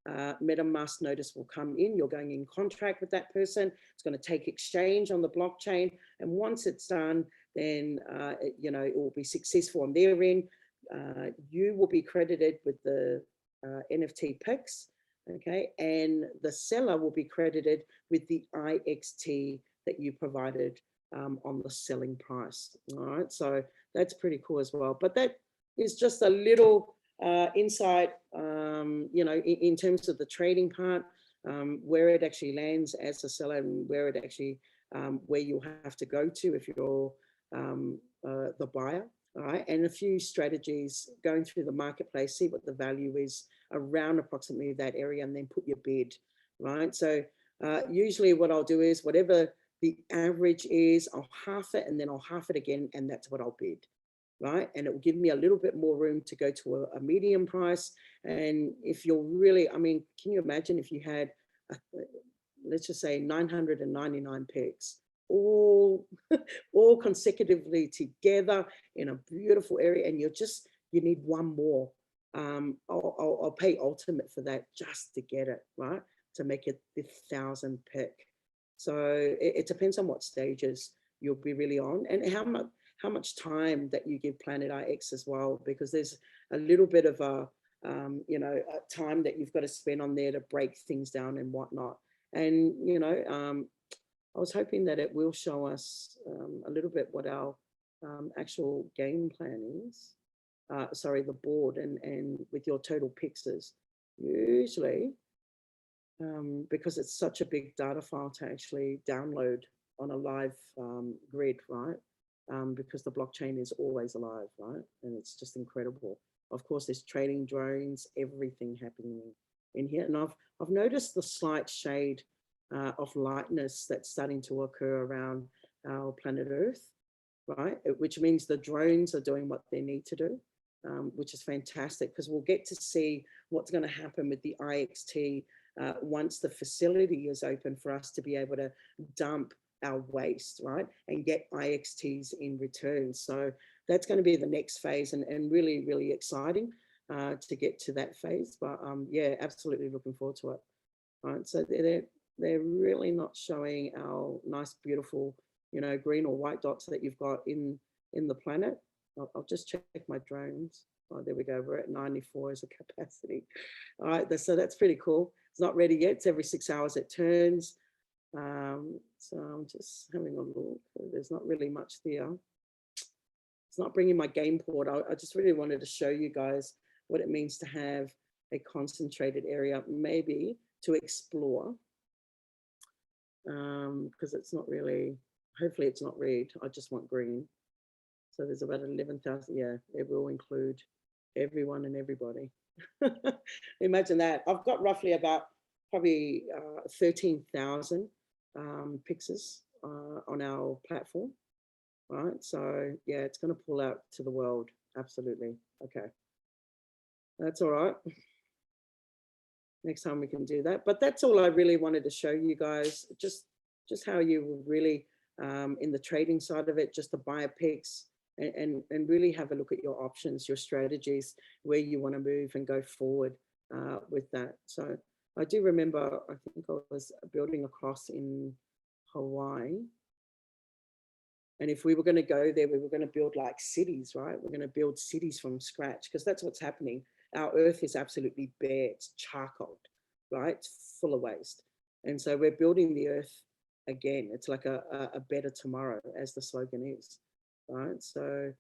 A: MetaMask notice will come in. You're going in contract with that person. It's going to take exchange on the blockchain. And once it's done, then, it will be successful on their end. You will be credited with the NFT PIX, okay? And the seller will be credited with the IXT that you provided on the selling price. All right, so that's pretty cool as well. But that is just a little insight, in terms of the trading part, where it actually lands as a seller and where it actually, where you have to go to if you're the buyer. All right, and a few strategies going through the marketplace, see what the value is around approximately that area, and then put your bid, right? So usually what I'll do is whatever the average is, I'll half it and then I'll half it again, and that's what I'll bid, right? And it will give me a little bit more room to go to a medium price. And if you're really, I mean, can you imagine if you had, let's just say 999 pegs, all consecutively together in a beautiful area, and you need one more. I'll pay ultimate for that just to get it, right? To make it the 1,000 pick. So it depends on what stages you'll be really on, and how much time that you give Planet IX as well, because there's a little bit of a time that you've got to spend on there to break things down and whatnot. And I was hoping that it will show us a little bit what our actual game plan is. Sorry, the board and with your total pixels. Usually, because it's such a big data file to actually download on a live grid, right? Because the blockchain is always alive, right? And it's just incredible. Of course, there's trading drones, everything happening in here. And I've noticed the slight shade of lightness that's starting to occur around our planet Earth, right? Which means the drones are doing what they need to do, which is fantastic, because we'll get to see what's going to happen with the IXT once the facility is open for us to be able to dump our waste, right? And get IXTs in return. So that's going to be the next phase, and really, really exciting to get to that phase. But yeah, absolutely looking forward to it. All right, so they're really not showing our nice, beautiful, green or white dots that you've got in the planet. I'll just check my drones. Oh, there we go. We're at 94 as a capacity. All right, so that's pretty cool. It's not ready yet. It's every 6 hours it turns. So I'm just having a look. There's not really much there. It's not bringing my game port. I just really wanted to show you guys what it means to have a concentrated area, maybe to explore, because it's not really, hopefully it's not red. I just want green. So there's about 11,000. Yeah, it will include everyone and everybody. Imagine that. I've got roughly about probably 13,000 pixels on our platform. Right, so yeah, it's going to pull out to the world. Absolutely. Okay, that's all right. Next time we can do that. But that's all I really wanted to show you guys, just how you will really in the trading side of it, just to buy a pix and really have a look at your options, your strategies, where you want to move and go forward with that. So I do remember, I think I was building across in Hawaii. And if we were going to go there, we were going to build like cities, right? We're going to build cities from scratch, because that's what's happening. Our earth is absolutely bare. It's charcoaled, right? It's full of waste. And so we're building the earth again. It's like a better tomorrow, as the slogan is, right? So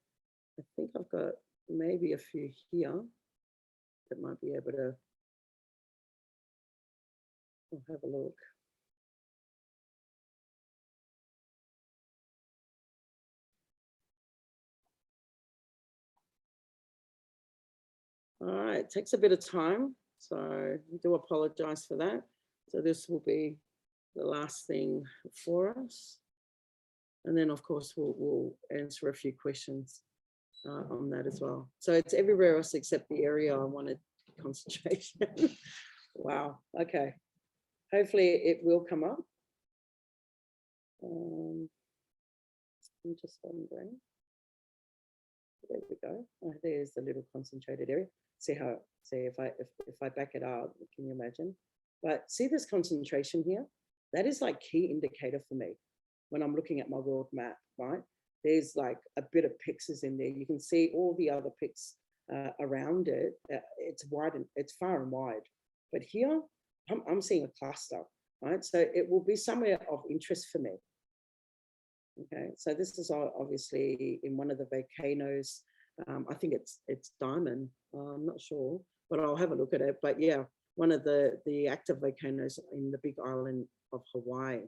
A: I think I've got maybe a few here that might be able to, I'll have a look. All right, it takes a bit of time, so I do apologize for that. So this will be the last thing for us. And then, of course, we'll answer a few questions on that as well. So it's everywhere else except the area I wanted concentration. Wow, okay. Hopefully it will come up. I'm just wondering. There we go. Oh, there's the little concentrated area. See if I back it up, can you imagine? But see this concentration here? That is like key indicator for me when I'm looking at my world map, right? There's like a bit of pixels in there. You can see all the other pixels around it. It's wide and it's far and wide. But here, I'm seeing a cluster, right? So it will be somewhere of interest for me. Okay, so this is obviously in one of the volcanoes. I think it's Diamond. I'm not sure, but I'll have a look at it. But yeah, one of the active volcanoes in the big island of Hawaii.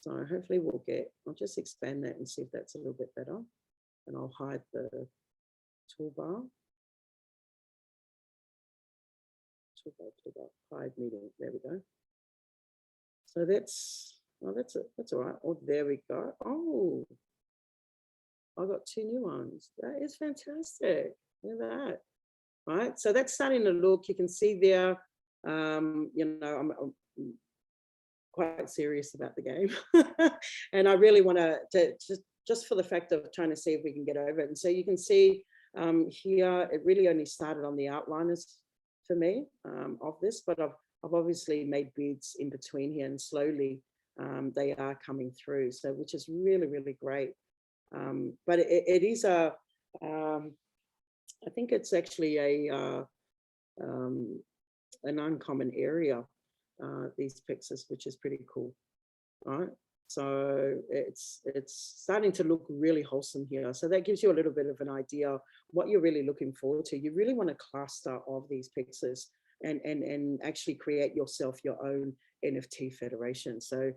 A: So hopefully I'll just expand that and see if that's a little bit better. And I'll hide the toolbar. Toolbar, hide meeting. There we go. So that's all right. Oh, there we go. Oh, I got 2 new ones. That is fantastic. Look at that. Right. So that's starting to look. You can see there. You know, I'm quite serious about the game, and I really want to just for the fact of trying to see if we can get over it. And so you can see here, it really only started on the outliners for me of this, but I've obviously made bids in between here, and slowly they are coming through. So which is really, really great. But it is I think it's actually an uncommon area, these pixels, which is pretty cool, right? So it's starting to look really wholesome here. So that gives you a little bit of an idea what you're really looking forward to. You really want a cluster of these pixels and actually create yourself your own NFT federation. So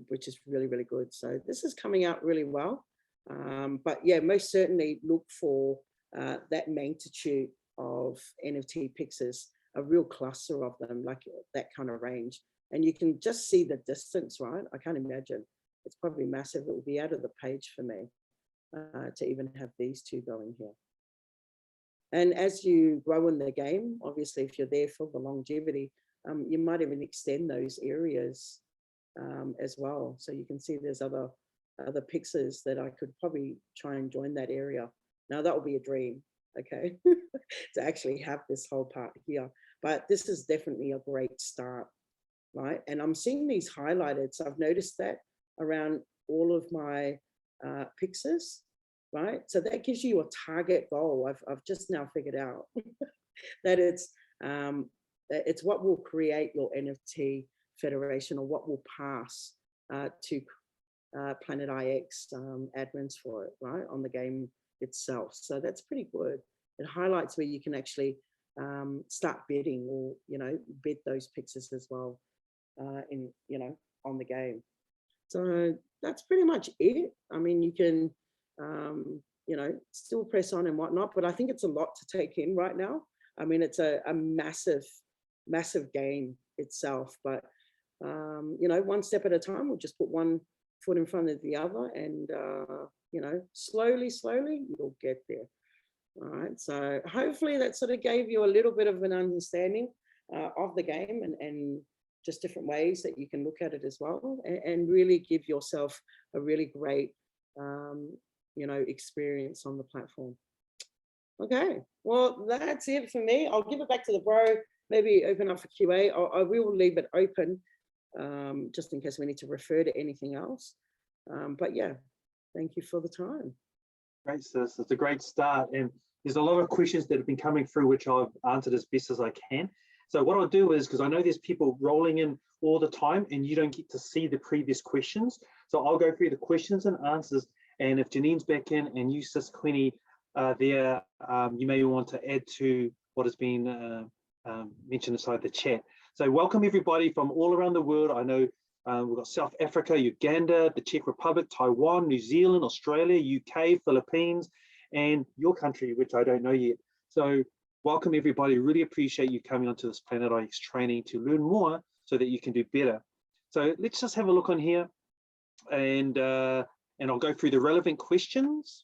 A: which is really, really good. So this is coming out really well. But yeah, most certainly look for that magnitude of NFT pixels, a real cluster of them, like that kind of range. And you can just see the distance, right? I can't imagine. It's probably massive. It will be out of the page for me to even have these two going here. And as you grow in the game, obviously, if you're there for the longevity, you might even extend those areas as well. So you can see there's other pixels that I could probably try and join that area. Now that will be a dream, okay, to actually have this whole part here. But this is definitely a great start, right? And I'm seeing these highlighted. So I've noticed that around all of my pixels, right? So that gives you a target goal. I've just now figured out that it's what will create your NFT federation, or what will pass to Planet IX admins for it, right, on the game itself. So that's pretty good. It highlights where you can actually start bidding, or bid those pixels as well on the game. So that's pretty much it. I mean, you can still press on and whatnot, but I think it's a lot to take in right now. I mean, it's a massive game itself, but one step at a time. We'll just put one foot in front of the other, and slowly you'll get there. All right, so hopefully that sort of gave you a little bit of an understanding of the game, and just different ways that you can look at it as well, and really give yourself a really great experience on the platform. Okay, well, that's it for me. I'll give it back to the bro, maybe open up for QA. I will leave it open just in case we need to refer to anything else. But yeah, thank you for the time.
B: Great, sis. It's a great start. And there's a lot of questions that have been coming through, which I've answered as best as I can. So what I'll do is, because I know there's people rolling in all the time and you don't get to see the previous questions. So I'll go through the questions and answers. And if Janine's back in and you, sis Queenie, there, you may want to add to what has been mentioned inside the chat. So welcome everybody from all around the world. I know we've got South Africa, Uganda, the Czech Republic, Taiwan, New Zealand, Australia, UK, Philippines, and your country, which I don't know yet. So welcome everybody. Really appreciate you coming onto this Planet IX training to learn more so that you can do better. So let's just have a look on here, and I'll go through the relevant questions.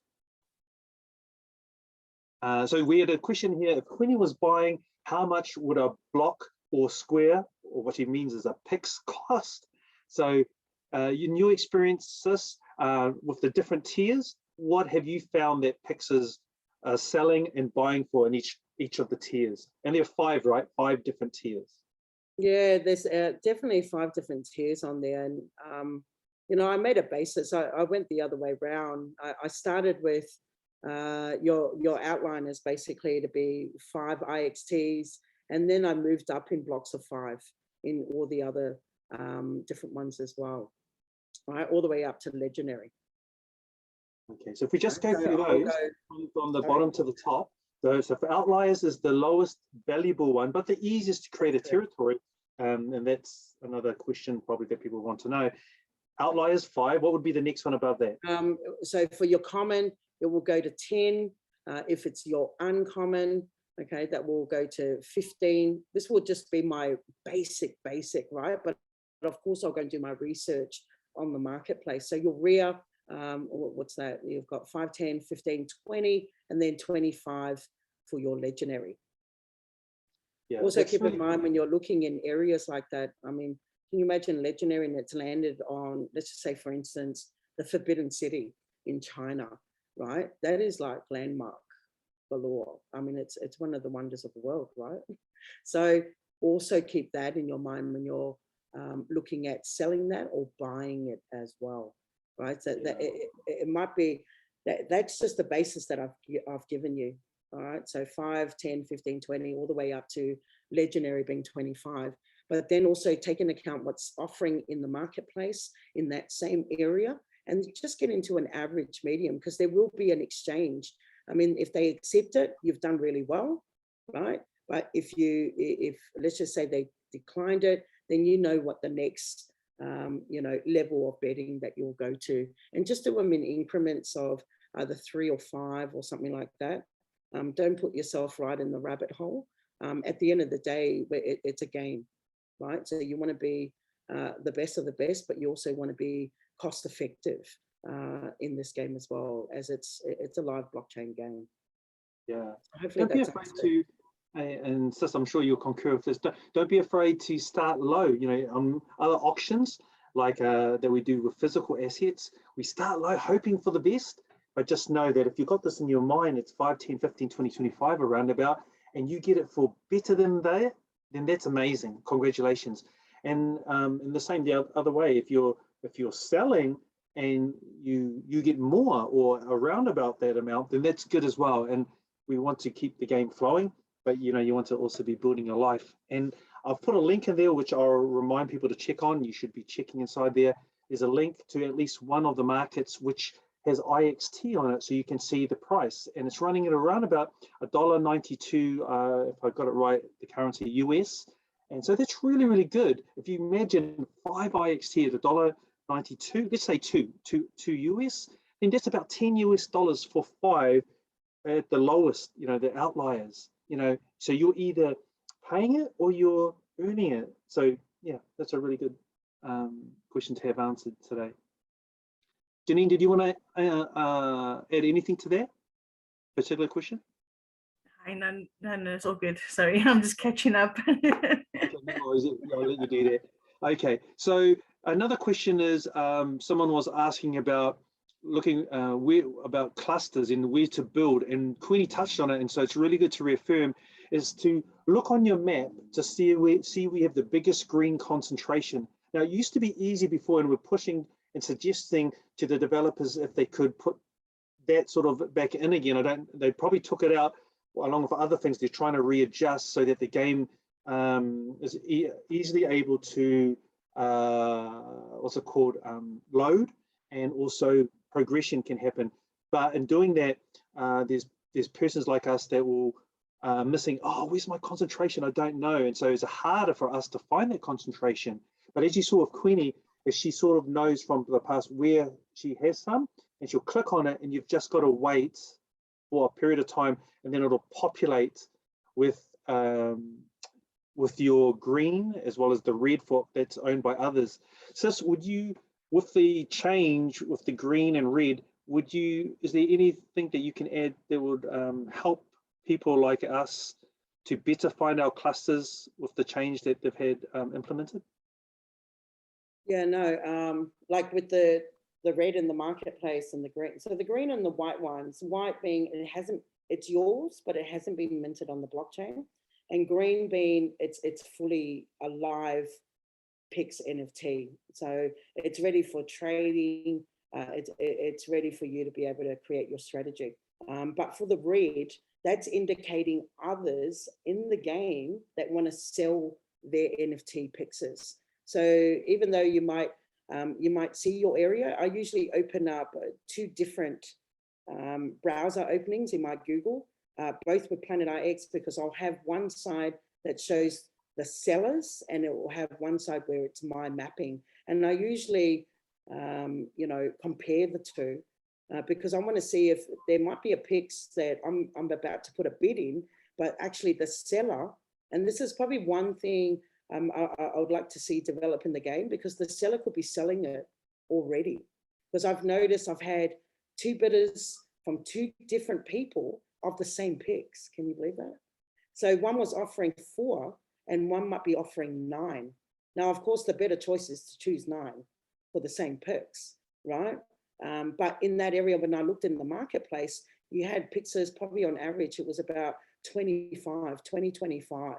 B: So we had a question here. If Queenie was buying, how much would a block or square, or what he means is a pix, cost? So in your experience, sis, with the different tiers, what have you found that pix is selling and buying for in each of the tiers? And there are 5, right? 5 different tiers.
A: Yeah, there's definitely 5 different tiers on there. And, I made a basis. I went the other way around. I started with your outline is basically to be 5 IXTs. And then I moved up in blocks of 5 in all the other different ones as well, right? All the way up to legendary.
B: Okay, so if we just go through those from the bottom to the top. So for outliers is the lowest valuable one, but the easiest to create a territory. And that's another question probably that people want to know. Outliers 5, what would be the next one above that?
A: So for your common, it will go to 10. If it's your uncommon, okay, that will go to 15. This will just be my basic, right? But of course, I'll go and do my research on the marketplace. So your rear, what's that? You've got 5, 10, 15, 20, and then 25 for your legendary. Yeah, also keep in mind when you're looking in areas like that, I mean, can you imagine legendary and it's landed on, let's just say, for instance, the Forbidden City in China, right? That is like landmark galore. I mean, it's one of the wonders of the world, right? So also keep that in your mind when you're looking at selling that or buying it as well, right? So that it might be, that's just the basis that I've given you, all right? So 5, 10, 15, 20, all the way up to legendary being 25. But then also take into account what's offering in the marketplace in that same area, and just get into an average medium, because there will be an exchange. I mean, if they accept it, you've done really well, right? But if let's just say they declined it, then you know what the next, level of betting that you'll go to, and just do them in increments of either 3 or 5 or something like that. Don't put yourself right in the rabbit hole. At the end of the day, it's a game, right? So you want to be the best of the best, but you also want to be cost effective in this game as well, as it's a live blockchain game. Yeah. Hopefully
B: don't be afraid to, and sis, I'm sure you'll concur with this. Don't be afraid to start low. On other auctions like that we do with physical assets, we start low, hoping for the best. But just know that if you've got this in your mind, it's 5, 10, 15, 20, 25 around about, and you get it for better than that, then that's amazing. Congratulations. And the same the other way, if you're selling and you get more or around about that amount, then that's good as well. And we want to keep the game flowing, but you want to also be building your life. And I've put a link in there which I'll remind people to check on. You should be checking inside there. There's a link to at least one of the markets which has IXT on it, so you can see the price, and it's running at around about $1.92, if I got it right, the currency US. And so that's really, really good. If you imagine 5 IXT at $1.92, let's say two US, then that's about $10 US for 5 at the lowest, the outliers, so you're either paying it or you're earning it. So yeah, that's a really good question to have answered today. Janine, did you want to add anything to that particular question?
E: Hi, no, it's all good. Sorry, I'm just catching up.
B: Okay, no worries. I'll let you do that. Okay, so another question is, someone was asking about looking about clusters and where to build, and Queenie touched on it, and so it's really good to reaffirm, is to look on your map to see where we have the biggest green concentration. Now, it used to be easy before, and we're pushing and suggesting to the developers if they could put that sort of back in again. They probably took it out along with other things. They're trying to readjust so that the game is easily able to what's it called, load, and also progression can happen. But in doing that, there's persons like us that will missing, oh, where's my concentration? I don't know. And so it's harder for us to find that concentration. But as you saw with Queenie, if she sort of knows from the past where she has some, and she'll click on it, and you've just got to wait for a period of time, and then it'll populate with your green as well as the red that's owned by others. Sis, would you, with the change with the green and red, is there anything that you can add that would help people like us to better find our clusters with the change that they've had implemented?
A: Yeah, no, like with the red in the marketplace and the green. So the green and the white ones, white being it's yours, but it hasn't been minted on the blockchain. And green being it's fully a live PIX NFT. So it's ready for trading. It's ready for you to be able to create your strategy. But for the red, that's indicating others in the game that want to sell their NFT PIXs. So even though you might see your area, I usually open up 2 different browser openings in my Google, both with Planet IX, because I'll have one side that shows the sellers, and it will have one side where it's my mapping. And I usually, compare the 2 because I want to see if there might be a PIX that I'm about to put a bid in, but actually the seller, and this is probably one thing I would like to see develop in the game, because the seller could be selling it already. Because I've noticed I've had 2 bidders from 2 different people of the same PIX. Can you believe that? So one was offering 4 and one might be offering 9. Now, of course, the better choice is to choose 9 for the same PIX, right? But in that area, when I looked in the marketplace, you had PIXs probably on average, it was about 20, 25.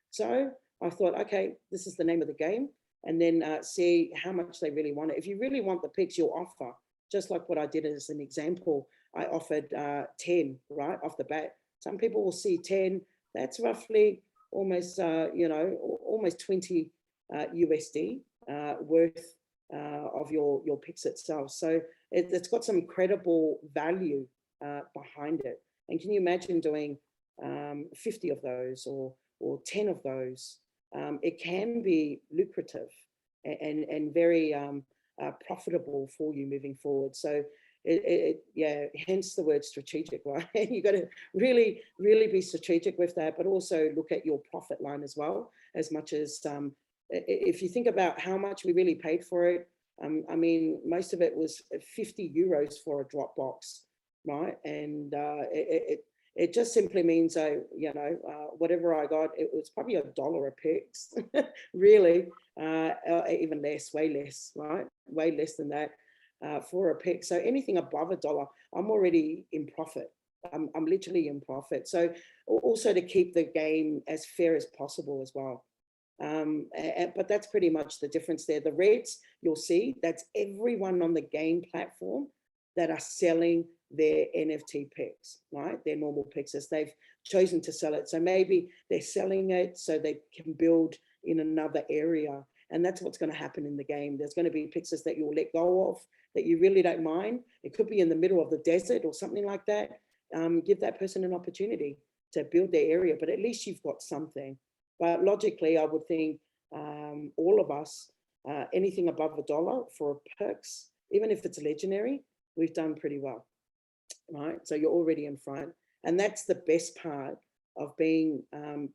A: So I thought, okay, this is the name of the game, and then see how much they really want it. If you really want the PIX, you'll offer, just like what I did as an example. I offered 10 right off the bat. Some people will see 10. That's roughly almost, almost 20 USD worth of your PIX itself. So it's got some credible value behind it. And can you imagine doing 50 of those or 10 of those? It can be lucrative and very profitable for you moving forward. So hence the word strategic, right? You got to really be strategic with that, but also look at your profit line as well. As much as if you think about how much we really paid for it, I mean, most of it was 50 euros for a drop box, right? And it just simply means, whatever I got, it was probably $1 a PIX, really, even less, way less, right? Way less than that for a PIX. So anything above $1, I'm already in profit. I'm literally in profit. So also to keep the game as fair as possible as well. But that's pretty much the difference there. The reds, you'll see, that's everyone on the game platform that are selling their NFT PIX, right? Their normal PIXs, they've chosen to sell it. So maybe they're selling it so they can build in another area. And that's what's going to happen in the game. There's going to be PIXs that you'll let go of that you really don't mind. It could be in the middle of the desert or something like that. Give that person an opportunity to build their area, but at least you've got something. But logically, I would think all of us, anything above $1 for a PIX, even if it's legendary, we've done pretty well, right? So you're already in front. And that's the best part of being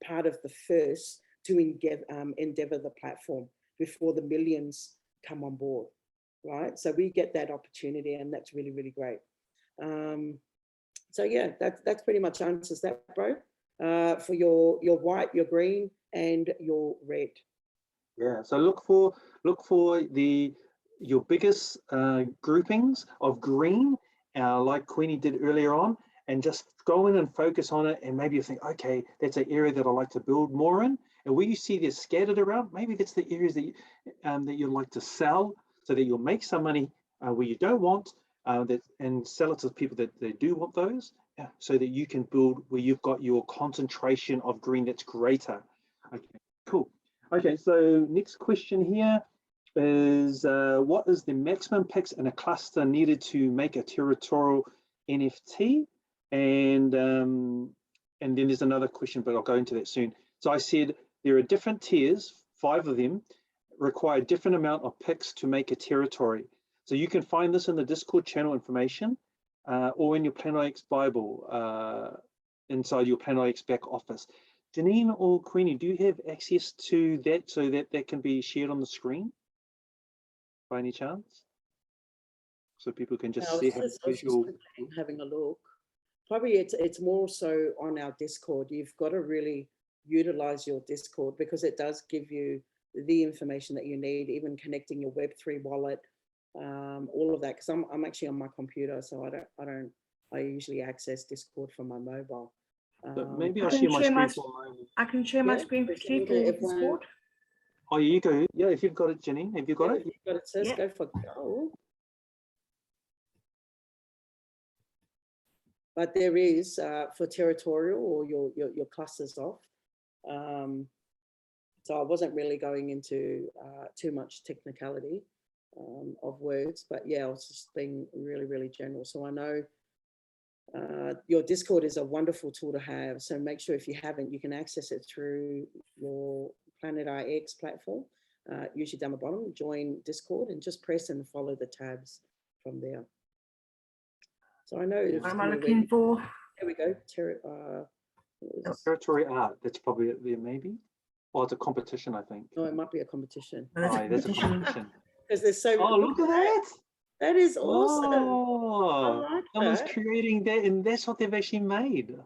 A: part of the first to endeavor the platform before the millions come on board, right? So we get that opportunity, and that's really, really great. So yeah, that's pretty much answers that, bro. For your white, your green, and your red.
B: Yeah. So look for the your biggest groupings of green, like Queenie did earlier on, and just go in and focus on it. And maybe you think, okay, that's an area that I like to build more in. And where you see they're scattered around, maybe that's the areas that that you'd like to sell, so that you'll make some money where you don't want that, and sell it to people that they do want those, so that you can build where you've got your concentration of green that's greater. Okay, cool. Okay, so next question here is what is the maximum picks in a cluster needed to make a territorial NFT? And then there's another question, but I'll go into that soon. So I said there are different tiers, 5 of them, require different amount of picks to make a territory. So you can find this in the Discord channel information or in your PlanIX Bible inside your PlanIX back office. Janine or Queenie, do you have access to that so that that can be shared on the screen by any chance? So people can just see how visual.
A: Having a look. Probably it's more so on our Discord. You've got to really utilize your Discord, because it does give you the information that you need, even connecting your Web3 wallet, all of that. Because I'm actually on my computer, so I usually access Discord from my mobile.
B: But maybe I'll share my screen for a moment.
E: I can share my screen for Discord.
B: Oh, you go. Yeah, if you've got it, Janine, have you got it?
A: If you've got it, sis,
E: Yeah.
A: go for gold. But there is for territorial or your clusters off. So I wasn't really going into too much technicality of words, but yeah, I was just being really, really general. So I know your Discord is a wonderful tool to have. So make sure if you haven't, you can access it through your PlanetIX platform. Usually down the bottom, join Discord, and just press and follow the tabs from there. So I know.
E: What am I looking for?
A: There we go.
B: Territory art. That's probably it there, maybe. Oh, it's a competition, I think.
A: No, it might be a competition.
E: Oh, that's a
B: That's a
E: competition.
B: competition.
A: Because there's so.
B: Oh, look at that!
A: That is awesome.
B: Oh,
A: I like
B: someone's
A: that.
B: creating that, and that's what they've actually made.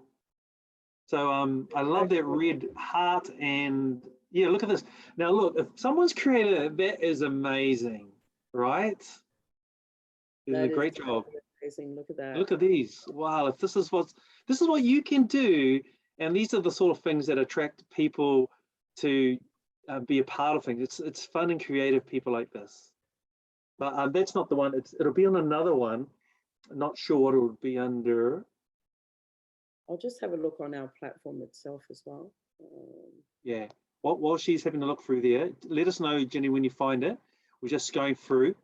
B: So I love that red heart, and yeah, look at this. Now look, if someone's created it, that is amazing, right? It's a great job.
A: Amazing. Look at that.
B: Look at these. Wow, if this is what you can do, and these are the sort of things that attract people to be a part of things. It's fun and creative people like this. But that's not the one. It'll be on another one. I'm not sure what it would be under.
A: I'll just have a look on our platform itself as well.
B: Yeah. While she's having a look through there, let us know, Jenny, when you find it. We're just going through.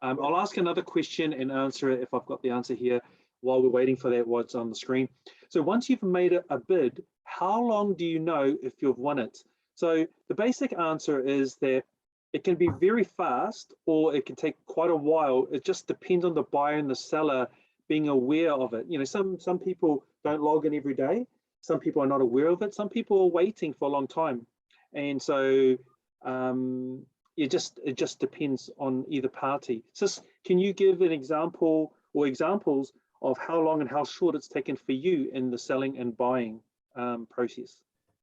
B: I'll ask another question and answer it if I've got the answer here while we're waiting for that what's on the screen. So once you've made a bid, how long do you know if you've won it? So the basic answer is that it can be very fast or it can take quite a while. It just depends on the buyer and the seller being aware of it. You know, some people don't log in every day. Some people are not aware of it. Some people are waiting for a long time. And so it just depends on either party. So can you give an example or examples of how long and how short it's taken for you in the selling and buying process?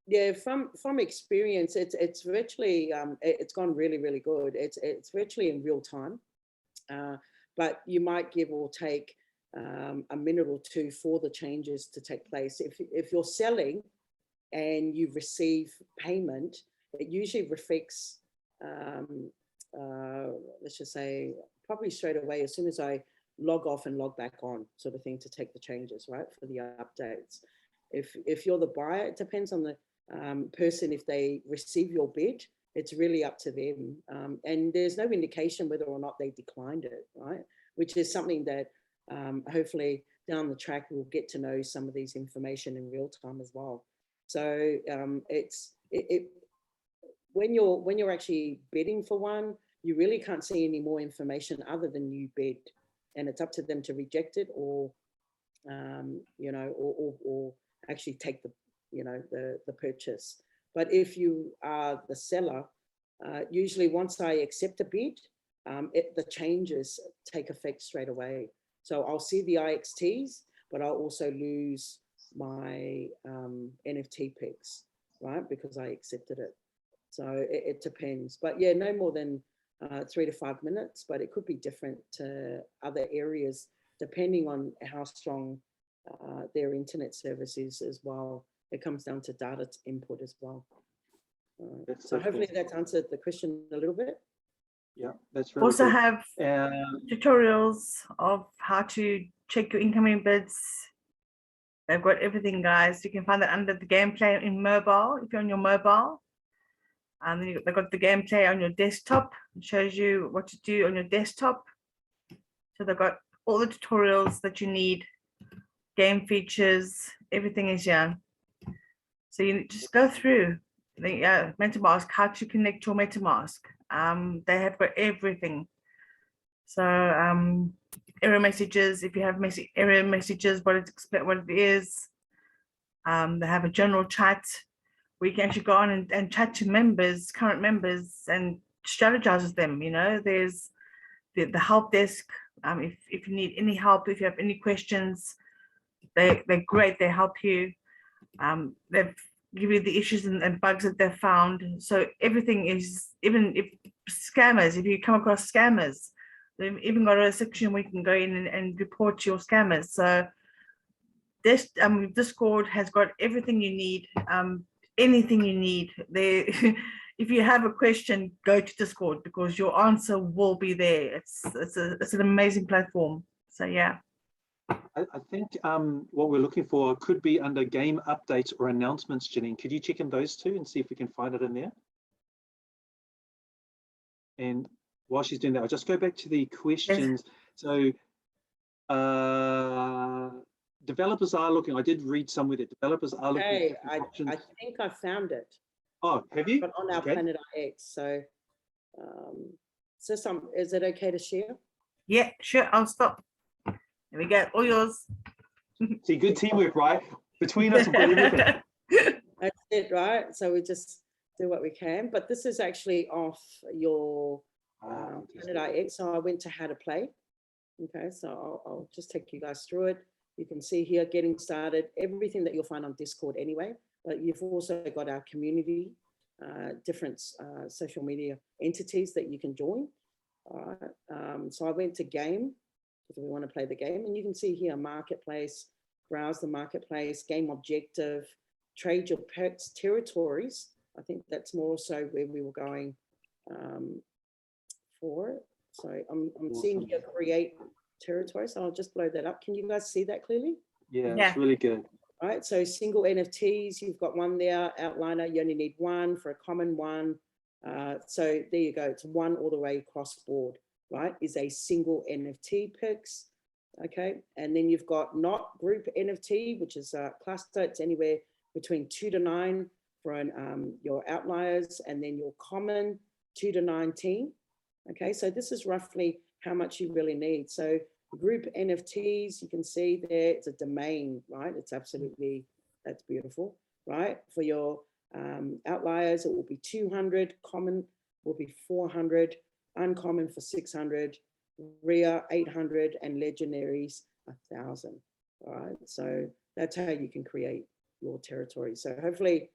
A: Yeah, from experience, it's virtually it's gone really, really good. It's virtually in real time, but you might give or take a minute or two for the changes to take place. If you're selling and you receive payment, it usually reflects, let's just say, probably straight away as soon as I log off and log back on, sort of thing, to take the changes, right, for the updates. If you're the buyer, it depends on the person. If they receive your bid, it's really up to them, and there's no indication whether or not they declined it, right, which is something that hopefully down the track we'll get to know some of these information in real time as well. So when you're actually bidding for one, you really can't see any more information other than you bid, and it's up to them to reject it or you know, or actually take the, you know, the purchase. But if you are the seller, usually once I accept a bid, the changes take effect straight away. So I'll see the IXTs, but I'll also lose my NFT picks, right? Because I accepted it. So it depends. But yeah, no more than 3 to 5 minutes, but it could be different to other areas depending on how strong their internet service is as well. It comes down to data input as well. So hopefully that's answered the question a little bit.
B: Yeah, that's really
E: Also
B: good.
E: have tutorials of how to check your incoming bids. They've got everything, guys. You can find that under the gameplay in mobile, if you're on your mobile. And then they've got the gameplay on your desktop. It shows you what to do on your desktop. So they've got all the tutorials that you need, game features, everything is here. So you just go through the MetaMask, how to connect your MetaMask. They have got everything. So error messages, if you have error messages, what it is. They have a general chat where you can actually go on and chat to members, current members, and strategize with them. You know, there's the help desk. If you need any help, if you have any questions, they're great. They help you. They give you the issues and bugs that they've found. So everything is, even if scammers, if you come across scammers, they've even got a section where you can go in and report your scammers. So this Discord has got everything you need, anything you need. There, if you have a question, go to Discord because your answer will be there. It's an amazing platform. So yeah.
B: I think what we're looking for could be under game updates or announcements, Janine. Could you check in those two and see if we can find it in there? And while she's doing that, I'll just go back to the questions. Yes. So developers are looking, I did read somewhere that developers are looking.
A: Hey, I think I found it.
B: Oh, have you?
A: But on our Planet IX. So, is it okay to share?
E: Yeah, sure. I'll stop. There we go. All yours.
B: See, good teamwork, right? Between us, we've got everything.
A: That's it, right? So we just do what we can. But this is actually off your Planet IX. So I went to how to play. Okay, so I'll just take you guys through it. You can see here, getting started, everything that you'll find on Discord anyway. But you've also got our community, different social media entities that you can join. All right. So I went to game, because we want to play the game. And you can see here, marketplace, browse the marketplace, game objective, trade your pets, territories. I think that's more so where we were going for it. So I'm seeing here, create territory. So I'll just blow that up. Can you guys see that clearly?
B: Yeah, it's really good.
A: All right, so single NFTs, you've got one there, outliner, you only need one for a common one. So there you go, it's one all the way across board, right? Is a single NFT picks, okay? And then you've got not group NFT, which is cluster, it's anywhere between 2 to 9 for your outliers, and then your common 2 to 19, okay? So this is roughly how much you really need. So group NFTs, you can see there, it's a domain, right? It's absolutely, that's beautiful, right? For your outliers, it will be 200, common will be 400, uncommon for 600, rare 800, and legendaries 1,000, all right? So that's how you can create your territory. So hopefully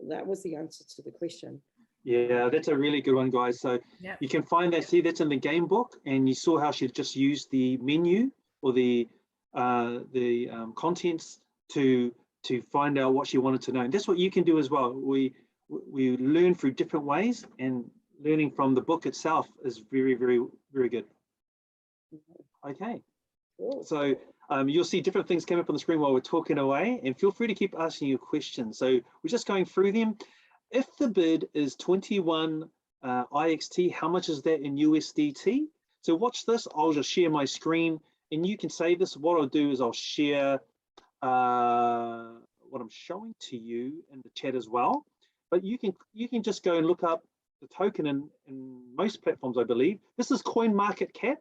A: that was the answer to the question.
B: Yeah, that's a really good one, guys. So you can find that, see, that's in the game book, and you saw how she just used the menu or the contents to find out what she wanted to know. And that's what you can do as well. We learn through different ways, and learning from the book itself is very, very, very good. Okay, cool. So you'll see different things come up on the screen while we're talking away, and feel free to keep asking your questions. So we're just going through them. If the bid is 21 IXT, how much is that in USDT? So watch this. I'll just share my screen, and you can save this. What I'll do is I'll share what I'm showing to you in the chat as well. But you can just go and look up the token in most platforms, I believe. This is CoinMarketCap,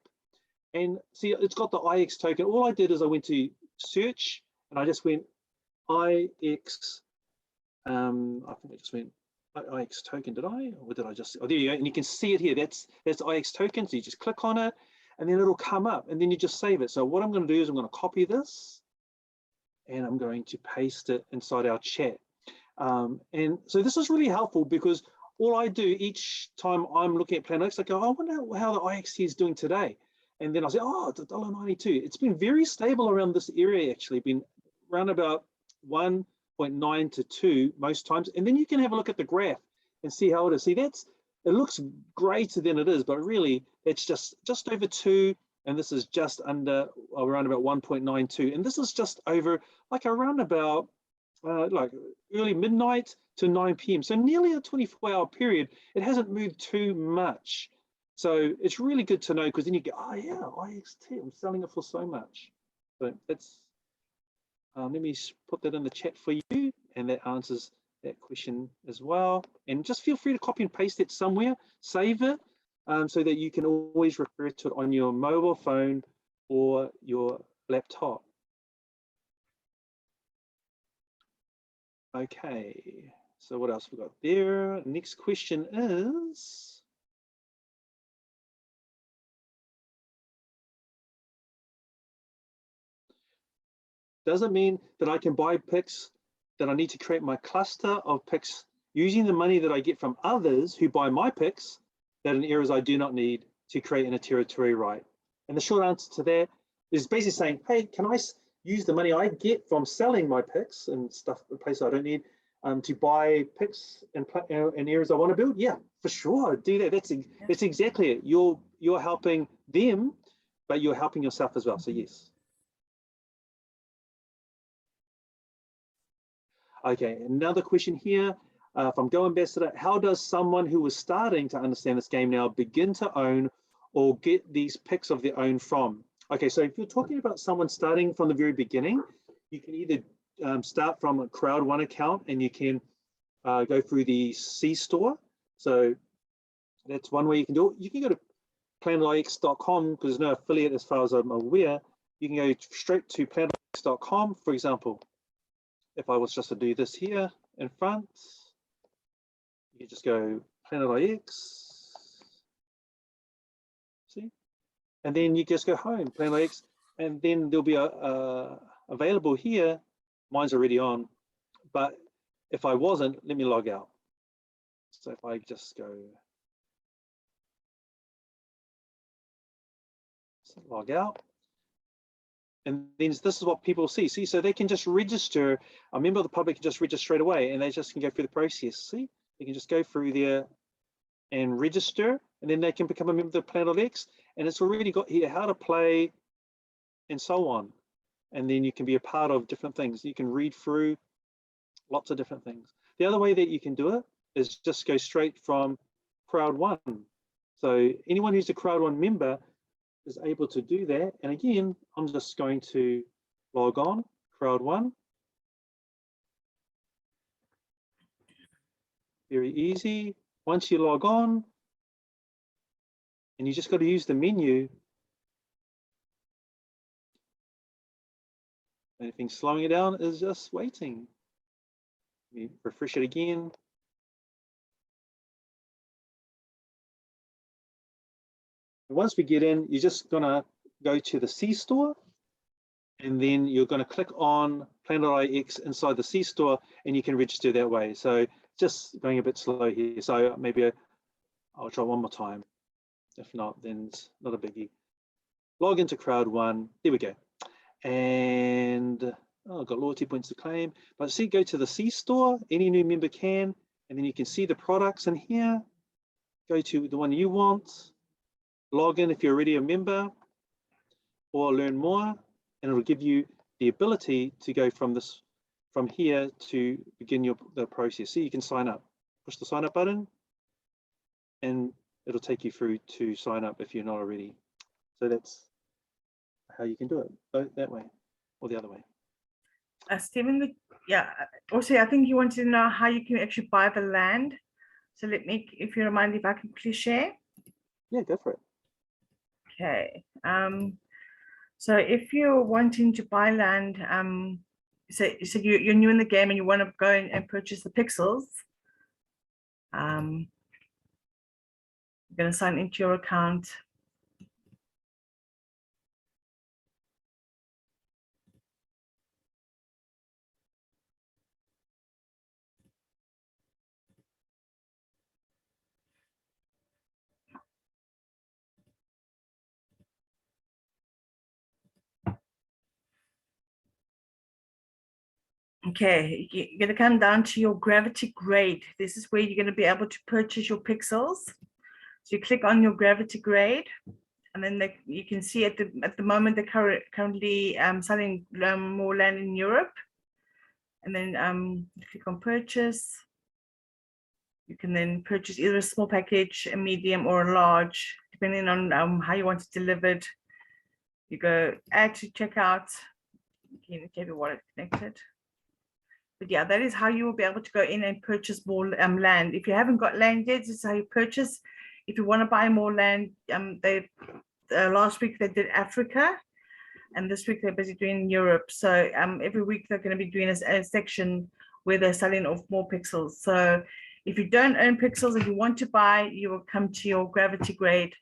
B: and see, it's got the IX token. All I did is I went to search, and I just went IX. I think I just went IX token, did I? Or did I just, oh, there you go. And you can see it here. That's IX token. So you just click on it, and then it'll come up, and then you just save it. So what I'm going to do is I'm going to copy this, and I'm going to paste it inside our chat. And so this is really helpful because all I do each time I'm looking at Planet X, I go, I wonder how the IXT is doing today. And then I say, oh, it's $1.92. It's been very stable around this area, actually, been around about 1.9 to 2 most times. And then you can have a look at the graph and see how it is. See, it looks greater than it is, but really it's just over 2. And this is just under around about 1.92. And this is just over like around about like early midnight to 9 p.m. So nearly a 24-hour period. It hasn't moved too much. So it's really good to know, because then you go, oh yeah, IXT, I'm selling it for so much. So that's, let me put that in the chat for you, and that answers that question as well. And just feel free to copy and paste it somewhere, save it, so that you can always refer to it on your mobile phone or your laptop. Okay, so what else we got there? Next question is, does it mean that I can buy picks, that I need to create my cluster of picks using the money that I get from others who buy my picks, that in areas I do not need to create in a territory right? And the short answer to that is basically saying, hey, can I use the money I get from selling my picks and stuff in places I don't need to buy picks in areas I want to build? Yeah, for sure, do that. That's exactly it. You're helping them, but you're helping yourself as well. So yes. Okay, another question here from Go Ambassador. How does someone who is starting to understand this game now begin to own or get these picks of their own from? Okay, so if you're talking about someone starting from the very beginning, you can either start from a Crowd One account, and you can go through the C store. So that's one way you can do it. You can go to planetix.com, because there's no affiliate as far as I'm aware. You can go straight to planetix.com, for example. If I was just to do this here in front, you just go PlanetIX, see? And then you just go home, PlanetIX, and then there'll be available here. Mine's already on, but if I wasn't, let me log out. So if I just go log out, and then this is what people see. See, so they can just register. A member of the public can just register straight away, and they just can go through the process. See, they can just go through there and register, and then they can become a member of the Planet X. And it's already got here how to play and so on. And then you can be a part of different things. You can read through lots of different things. The other way that you can do it is just go straight from Crowd One. So anyone who's a Crowd One member is able to do that. And again, I'm just going to log on, Crowd One. Very easy. Once you log on, and you just got to use the menu. Anything slowing it down is just waiting. Let me refresh it again. Once we get in, you're just gonna go to the C store, and then you're gonna click on PlanetIX inside the C store, and you can register that way. So just going a bit slow here. So maybe I'll try one more time. If not, then it's not a biggie. Log into Crowd One, there we go. And I've got loyalty points to claim. But see, go to the C store, any new member can, and then you can see the products in here. Go to the one you want. Log in if you're already a member, or learn more, and it'll give you the ability to go from here to begin the process. So you can sign up. Push the sign up button, and it'll take you through to sign up if you're not already. So that's how you can do it, that way or the other way.
E: Stephen, yeah. Also, I think you wanted to know how you can actually buy the land. So let me, if you don't mind, if I can please share.
B: Yeah, go for it.
E: Okay, so if you're wanting to buy land, so you're new in the game and you want to go and purchase the pixels, you're going to sign into your account. Okay, you're going to come down to your gravity grade. This is where you're going to be able to purchase your pixels. So you click on your gravity grade, and then you can see at the moment they're currently selling more land in Europe. And then you click on purchase. You can then purchase either a small package, a medium, or a large, depending on how you want it delivered. You go add to checkout. You can keep your wallet connected. But yeah, that is how you will be able to go in and purchase more land. If you haven't got land yet, this is how you purchase. If you want to buy more land, last week they did Africa, and this week they're busy doing Europe. So every week they're going to be doing a section where they're selling off more pixels. So if you don't own pixels, if you want to buy, you will come to your gravity grade.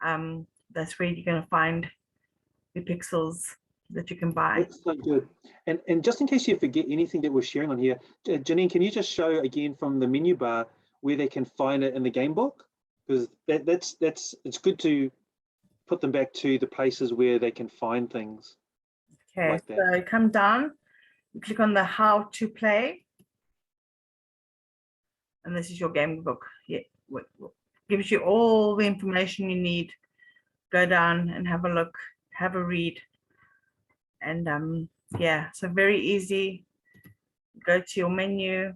E: That's where you're going to find the pixels that you can buy.
B: That's so good. And just in case you forget anything that we're sharing on here, Janine, can you just show again from the menu bar where they can find it in the game book? Because it's good to put them back to the places where they can find things.
E: Okay,
B: like that.
E: so come down, you click on the how to play, and this is your game book. Yeah, gives you all the information you need. Go down and have a look, have a read, and yeah, so very easy. Go to your menu,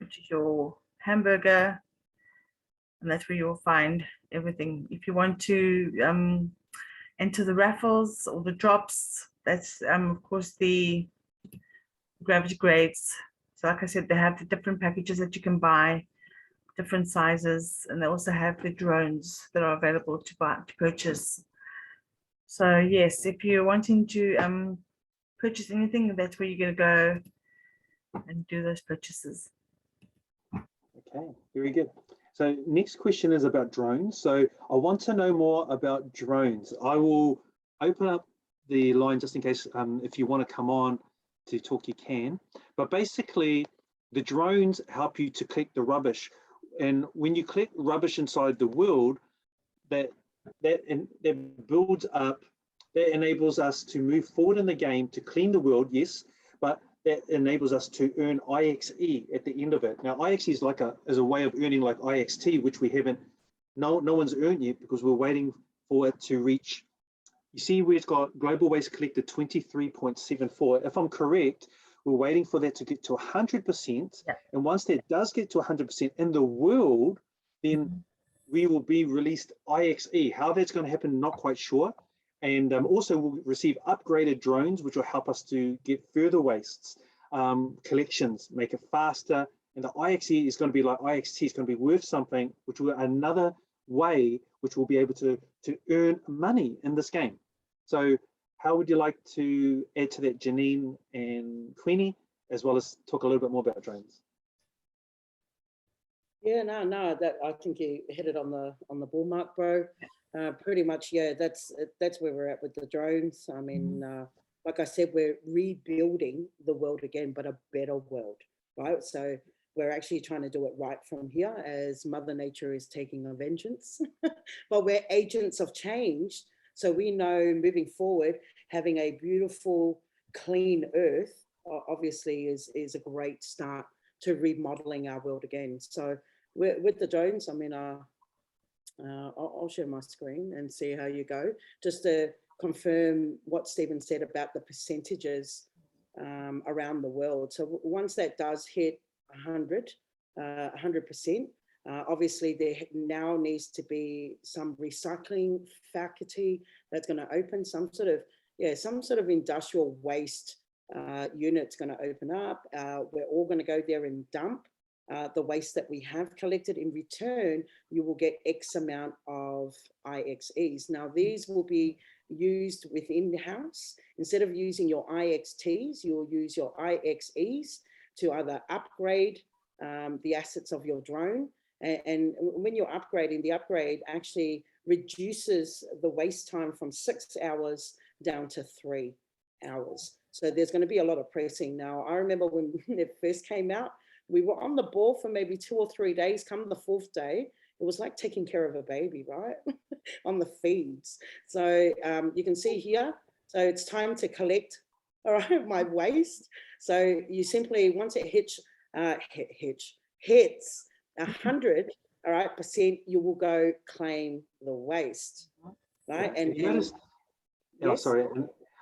E: which is your hamburger, and that's where you'll find everything. If you want to enter the raffles or the drops, that's of course the gravity grades. So like I said, they have the different packages that you can buy, different sizes, and they also have the drones that are available to purchase. So yes, if you're wanting to purchase anything, that's where you're going to go and do those purchases.
B: Okay, very good. So next question is about drones. So I want to know more about drones. I will open up the line just in case if you want to come on to talk, you can. But basically, the drones help you to collect the rubbish. And when you collect rubbish inside the world, that builds up, that enables us to move forward in the game to clean the world, yes, but that enables us to earn IXE at the end of it. Now, IXE is a way of earning like IXT, which we haven't, no one's earned yet because we're waiting for it to reach. You see where it's got global waste collected 23.74. If I'm correct, we're waiting for that to get to 100%. Yeah. And once that does get to 100% in the world, then we will be released IXE. How that's going to happen, not quite sure. And also we'll receive upgraded drones, which will help us to get further wastes, collections, make it faster. And the IXE is going to be like IXT, is going to be worth something, which will another way, which will be able to earn money in this game. So how would you like to add to that, Janine and Queenie, as well as talk a little bit more about drones?
A: Yeah, no, that I think you hit it on the ball mark, bro. Pretty much, yeah, that's where we're at with the drones. I mean, like I said, we're rebuilding the world again, but a better world, right? So we're actually trying to do it right from here as Mother Nature is taking a vengeance, but we're agents of change. So we know moving forward, having a beautiful, clean earth, obviously is a great start to remodeling our world again. So with the drones, I mean, I'll share my screen and see how you go, just to confirm what Stephen said about the percentages around the world. So once that does hit 100%, obviously there now needs to be some recycling faculty that's going to open, some sort of industrial waste unit's going to open up. We're all going to go there and dump the waste that we have collected. In return, you will get X amount of IXEs. Now, these will be used within the house. Instead of using your IXTs, you'll use your IXEs to either upgrade the assets of your drone. And when you're upgrading, the upgrade actually reduces the waste time from 6 hours down to 3 hours. So there's going to be a lot of pressing. Now, I remember when it first came out, we were on the ball for maybe 2 or 3 days. Come the 4th day, it was like taking care of a baby, right? On the feeds. So you can see here, so it's time to collect all right, my waist. So you simply, once it hits 100, all right, %, you will go claim the waste, right?
B: Yeah.
A: And
B: You notice, oh,
A: yes,
B: sorry,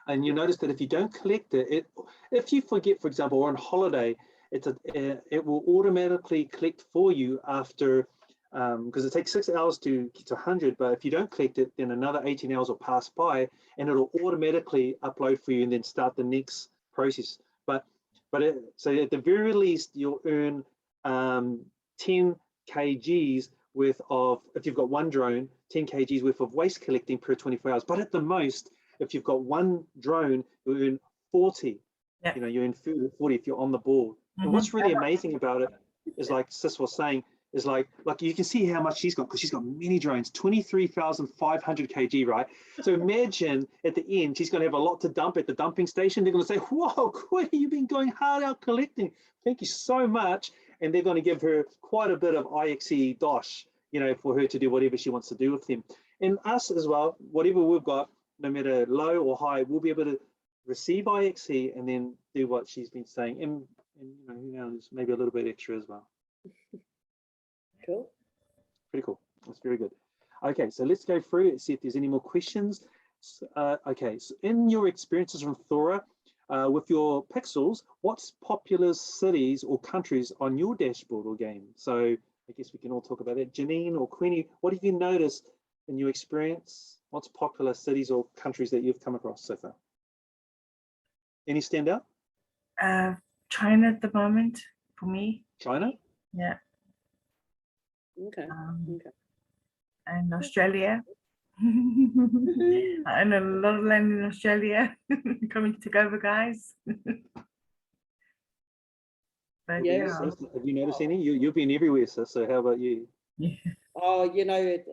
B: and you notice that if you don't collect it, if you forget, for example, or on holiday, it will automatically collect for you after, because it takes 6 hours to get to 100, but if you don't collect it, then another 18 hours will pass by, and it'll automatically upload for you, and then start the next process. So at the very least, you'll earn 10 kgs worth of, if you've got one drone, 10 kgs worth of waste collecting per 24 hours. But at the most, if you've got one drone, you'll earn 40.
E: Yeah.
B: You know, you earn 40 if you're on the board. And what's really amazing about it is, like Sis was saying, is like you can see how much she's got, because she's got many drones, 23,500 kg, right? So imagine at the end, she's going to have a lot to dump at the dumping station. They're going to say, whoa, Queenie, you've been going hard out collecting. Thank you so much. And they're going to give her quite a bit of IXE dosh, you know, for her to do whatever she wants to do with them. And us as well, whatever we've got, no matter low or high, we'll be able to receive IXE and then do what she's been saying. And you know, there's maybe a little bit extra as well.
A: cool.
B: Pretty cool. That's very good. Okay, so let's go through and see if there's any more questions. Okay, so in your experiences from Thora, with your pixels, what's popular cities or countries on your dashboard or game? So I guess we can all talk about that. Janine or Queenie, what have you noticed in your experience? What's popular cities or countries that you've come across so far? Any stand out?
E: China at the moment for me.
B: China?
E: Yeah.
A: Okay. Okay.
E: And Australia. I know a lot of land in Australia. Coming to take over, guys. But
A: Yes.
B: Sis, have you noticed any? You've been everywhere, Sis, so how about you?
A: Oh, you know, it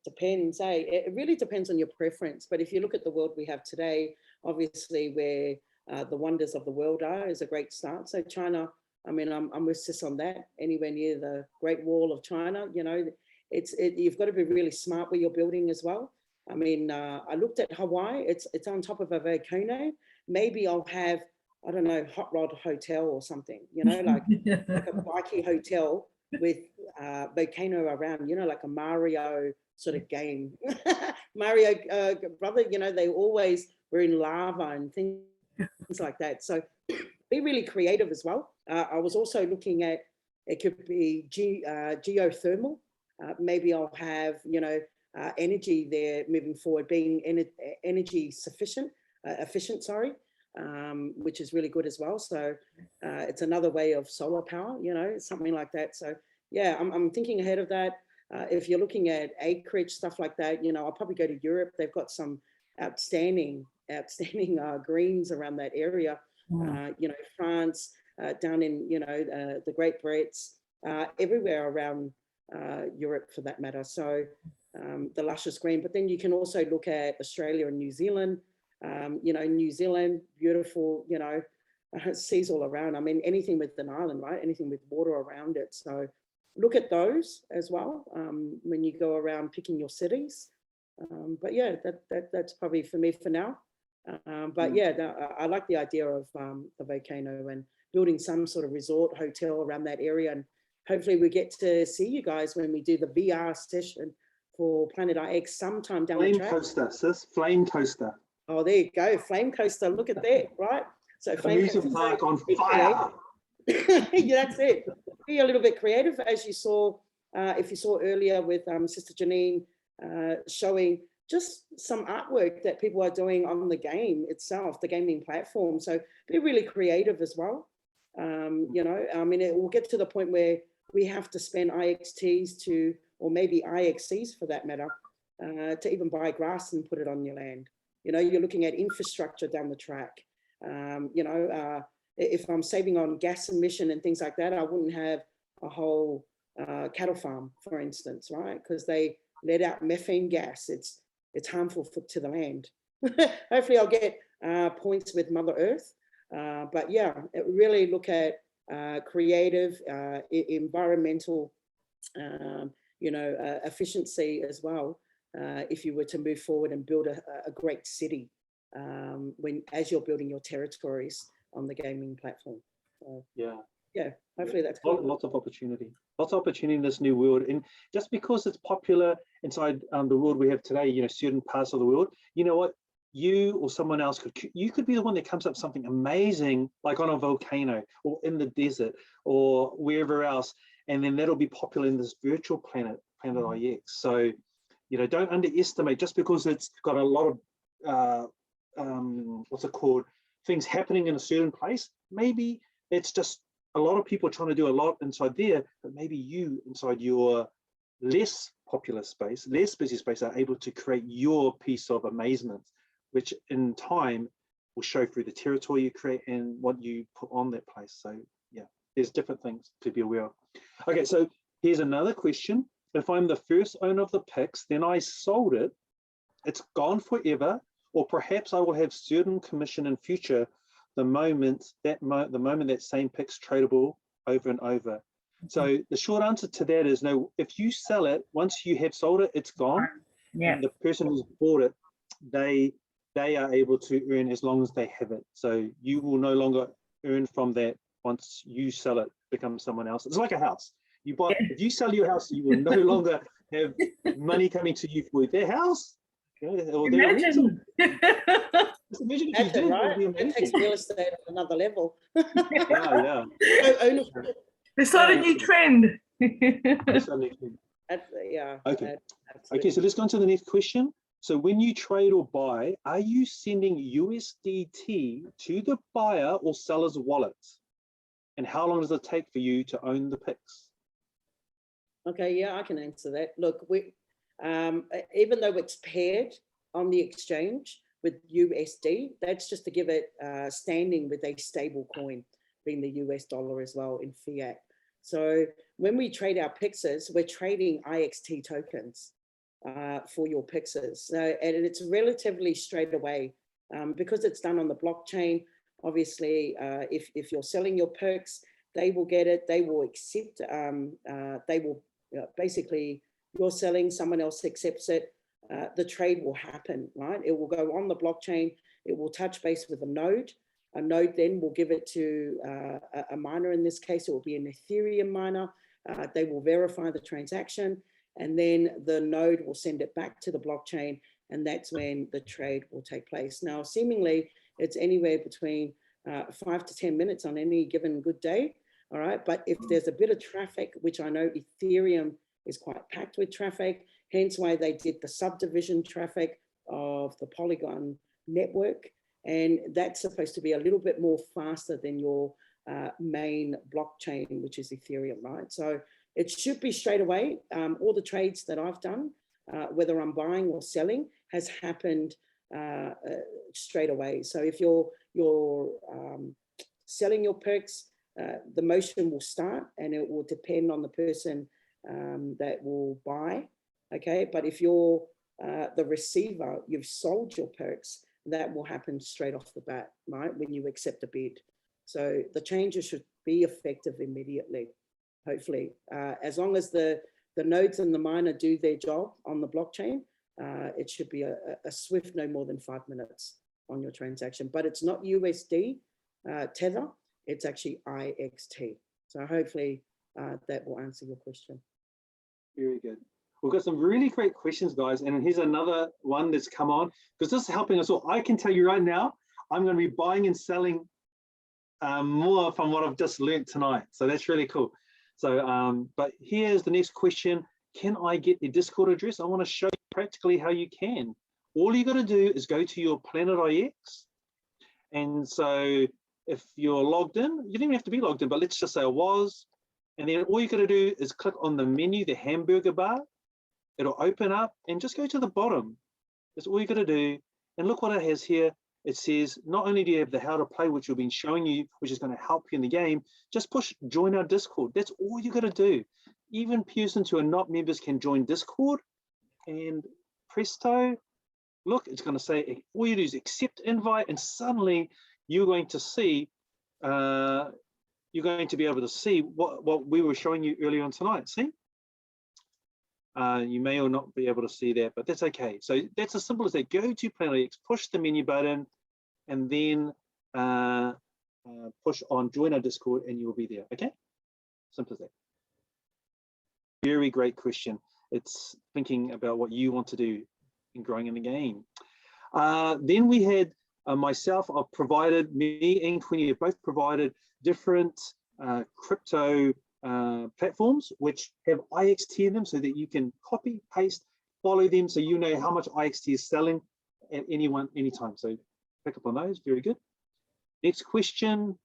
A: depends, eh? It really depends on your preference. But if you look at the world we have today, obviously where the wonders of the world is a great start. So China, I mean, I'm with Sis on that. Anywhere near the Great Wall of China, you know, you've got to be really smart where you're building as well. I mean, I looked at Hawaii. It's on top of a volcano. Maybe I'll have, I don't know, Hot Rod Hotel or something, you know, like a bikie hotel with volcano around, you know, like a Mario sort of game. Mario brother, you know, they always were in lava and things like that. So be really creative as well. I was also looking at, it could be geothermal. Maybe I'll have, you know, energy there moving forward, being energy efficient, sorry, which is really good as well. So it's another way of solar power, you know, something like that. So yeah, I'm thinking ahead of that. If you're looking at acreage, stuff like that, you know, I'll probably go to Europe. They've got some outstanding greens around that area. You know, France, down in, you know, the Great Brits, everywhere around Europe for that matter. So the luscious green, but then you can also look at Australia and New Zealand. You know, New Zealand, beautiful, you know, seas all around. I mean, anything with an island, right? Anything with water around it. So look at those as well when you go around picking your cities. But yeah, that's probably for me for now. But yeah, I like the idea of the volcano and building some sort of resort hotel around that area. And hopefully we get to see you guys when we do the VR session for Planet IX sometime down the track.
B: Flame coaster, Sis, flame coaster.
A: Oh, there you go, flame coaster. Look at that, right? So flame
B: amusement
A: coaster,
B: park on fire.
A: yeah, that's it. Be a little bit creative, as you saw. If you saw earlier with Sister Janine showing just some artwork that people are doing on the game itself, the gaming platform. So be really creative as well. You know, I mean, it will get to the point where we have to spend IXTs to, or maybe IXCs for that matter, to even buy grass and put it on your land. You know, you're looking at infrastructure down the track. You know, if I'm saving on gas emission and things like that, I wouldn't have a whole cattle farm, for instance, right? Because they let out methane gas. It's harmful to the land. Hopefully I'll get points with Mother Earth. But yeah, really look at creative, environmental, you know, efficiency as well. If you were to move forward and build a great city as you're building your territories on the gaming platform. So,
B: Yeah.
A: yeah, hopefully that's
B: lots of opportunity. Lots of opportunity in this new world. And just because it's popular inside the world we have today, you know, certain parts of the world, you know what? You or someone else you could be the one that comes up with something amazing, like on a volcano or in the desert or wherever else, and then that'll be popular in this virtual planet IX. So, you know, don't underestimate just because it's got a lot of what's it called, things happening in a certain place. Maybe it's just a lot of people trying to do a lot inside there, but maybe you inside your less popular space, less busy space, are able to create your piece of amazement, which in time will show through the territory you create and what you put on that place. So yeah, there's different things to be aware of. Okay, so here's another question. If I'm the first owner of the Pix, then I sold it, it's gone forever, or perhaps I will have certain commission in future the moment that same Pix tradable over and over. So the short answer to that is no. If you sell it, once you have sold it, it's gone.
E: Yeah.
B: And the person who's bought it, they are able to earn as long as they have it. So you will no longer earn from that once you sell it, becomes someone else. It's like a house. You buy, if you sell your house, you will no longer have money coming to you for their house. Okay, or their rental. Just imagine if you did,
A: right?
B: it would be
A: That takes
B: amazing.
A: real estate at another level.
B: Yeah.
A: Ownership.
E: It's not a new trend.
A: Yeah.
B: Okay. Okay, so let's go on to the next question. So when you trade or buy, are you sending USDT to the buyer or seller's wallet? And how long does it take for you to own the Pix?
A: Okay, yeah, I can answer that. Look, we even though it's paired on the exchange with USD, that's just to give it standing with a stable coin, being the US dollar as well in fiat. So when we trade our Pixes, we're trading IXT tokens for your Pixes. So, and it's relatively straight away because it's done on the blockchain. Obviously, if you're selling your perks, they will get it. They will accept. They will basically, you're selling, someone else accepts it. The trade will happen, right? It will go on the blockchain. It will touch base with a node. A node then will give it to a miner. In this case, it will be an Ethereum miner. They will verify the transaction, and then the node will send it back to the blockchain, and that's when the trade will take place. Now, seemingly, it's anywhere between 5 to 10 minutes on any given good day, all right? But if there's a bit of traffic, which I know Ethereum is quite packed with traffic, hence why they did the subdivision traffic of the Polygon network, and that's supposed to be a little bit more faster than your main blockchain, which is Ethereum, right? So it should be straight away. All the trades that I've done, whether I'm buying or selling, has happened straight away. So if you're selling your perks, the motion will start, and it will depend on the person that will buy. Okay, but if you're the receiver, you've sold your perks, that will happen straight off the bat, right? When you accept a bid. So the changes should be effective immediately, hopefully. As long as the nodes and the miner do their job on the blockchain, it should be a swift, no more than 5 minutes on your transaction. But it's not USD Tether, it's actually IXT. So hopefully that will answer your question.
B: Very good. We've got some really great questions, guys. And here's another one that's come on, because this is helping us all. I can tell you right now, I'm going to be buying and selling more from what I've just learned tonight. So that's really cool. So, but here's the next question. Can I get the Discord address? I want to show you practically how you can. All you got to do is go to your Planet IX. And so if you're logged in, you don't even have to be logged in, but let's just say I was. And then all you got to do is click on the menu, the hamburger bar. It'll open up and just go to the bottom. That's all you got to do. And look what it has here. It says, not only do you have the how to play, which we've been showing you, which is going to help you in the game, just push join our Discord. That's all you got to do. Even persons who are not members can join Discord, and presto, look, it's going to say, all you do is accept invite, and suddenly you're going to see, you're going to be able to see what we were showing you earlier on tonight. See? You may or not be able to see that, but that's okay. So that's as simple as that. Go to Planet X, push the menu button, and then push on join our Discord, and you'll be there. Okay, simple as that. Very great question. It's thinking about what you want to do in growing in the game. Then we had myself. I've provided, me and Queenie have both provided different crypto platforms which have IXT in them, so that you can copy, paste, follow them, so you know how much IXT is selling at anytime. So pick up on those. Very good. Next question: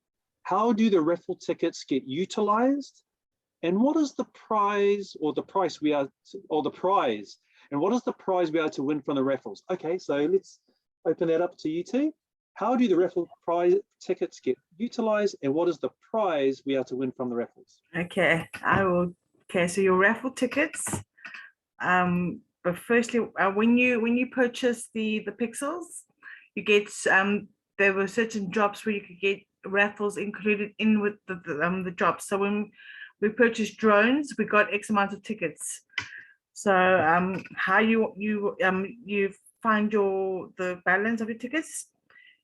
B: how do the raffle tickets get utilized, and what is the prize or the price we are and what is the prize we are to win from the raffles? Okay, so let's open that up to you two. How do the raffle prize tickets get utilized, and what is the prize we are to win from the raffles?
E: Okay, I will. Okay, so your raffle tickets. But firstly, when you purchase the pixels, you get there were certain drops where you could get raffles included in with the drops. So when we purchased drones, we got X amount of tickets. So how you find the balance of your tickets?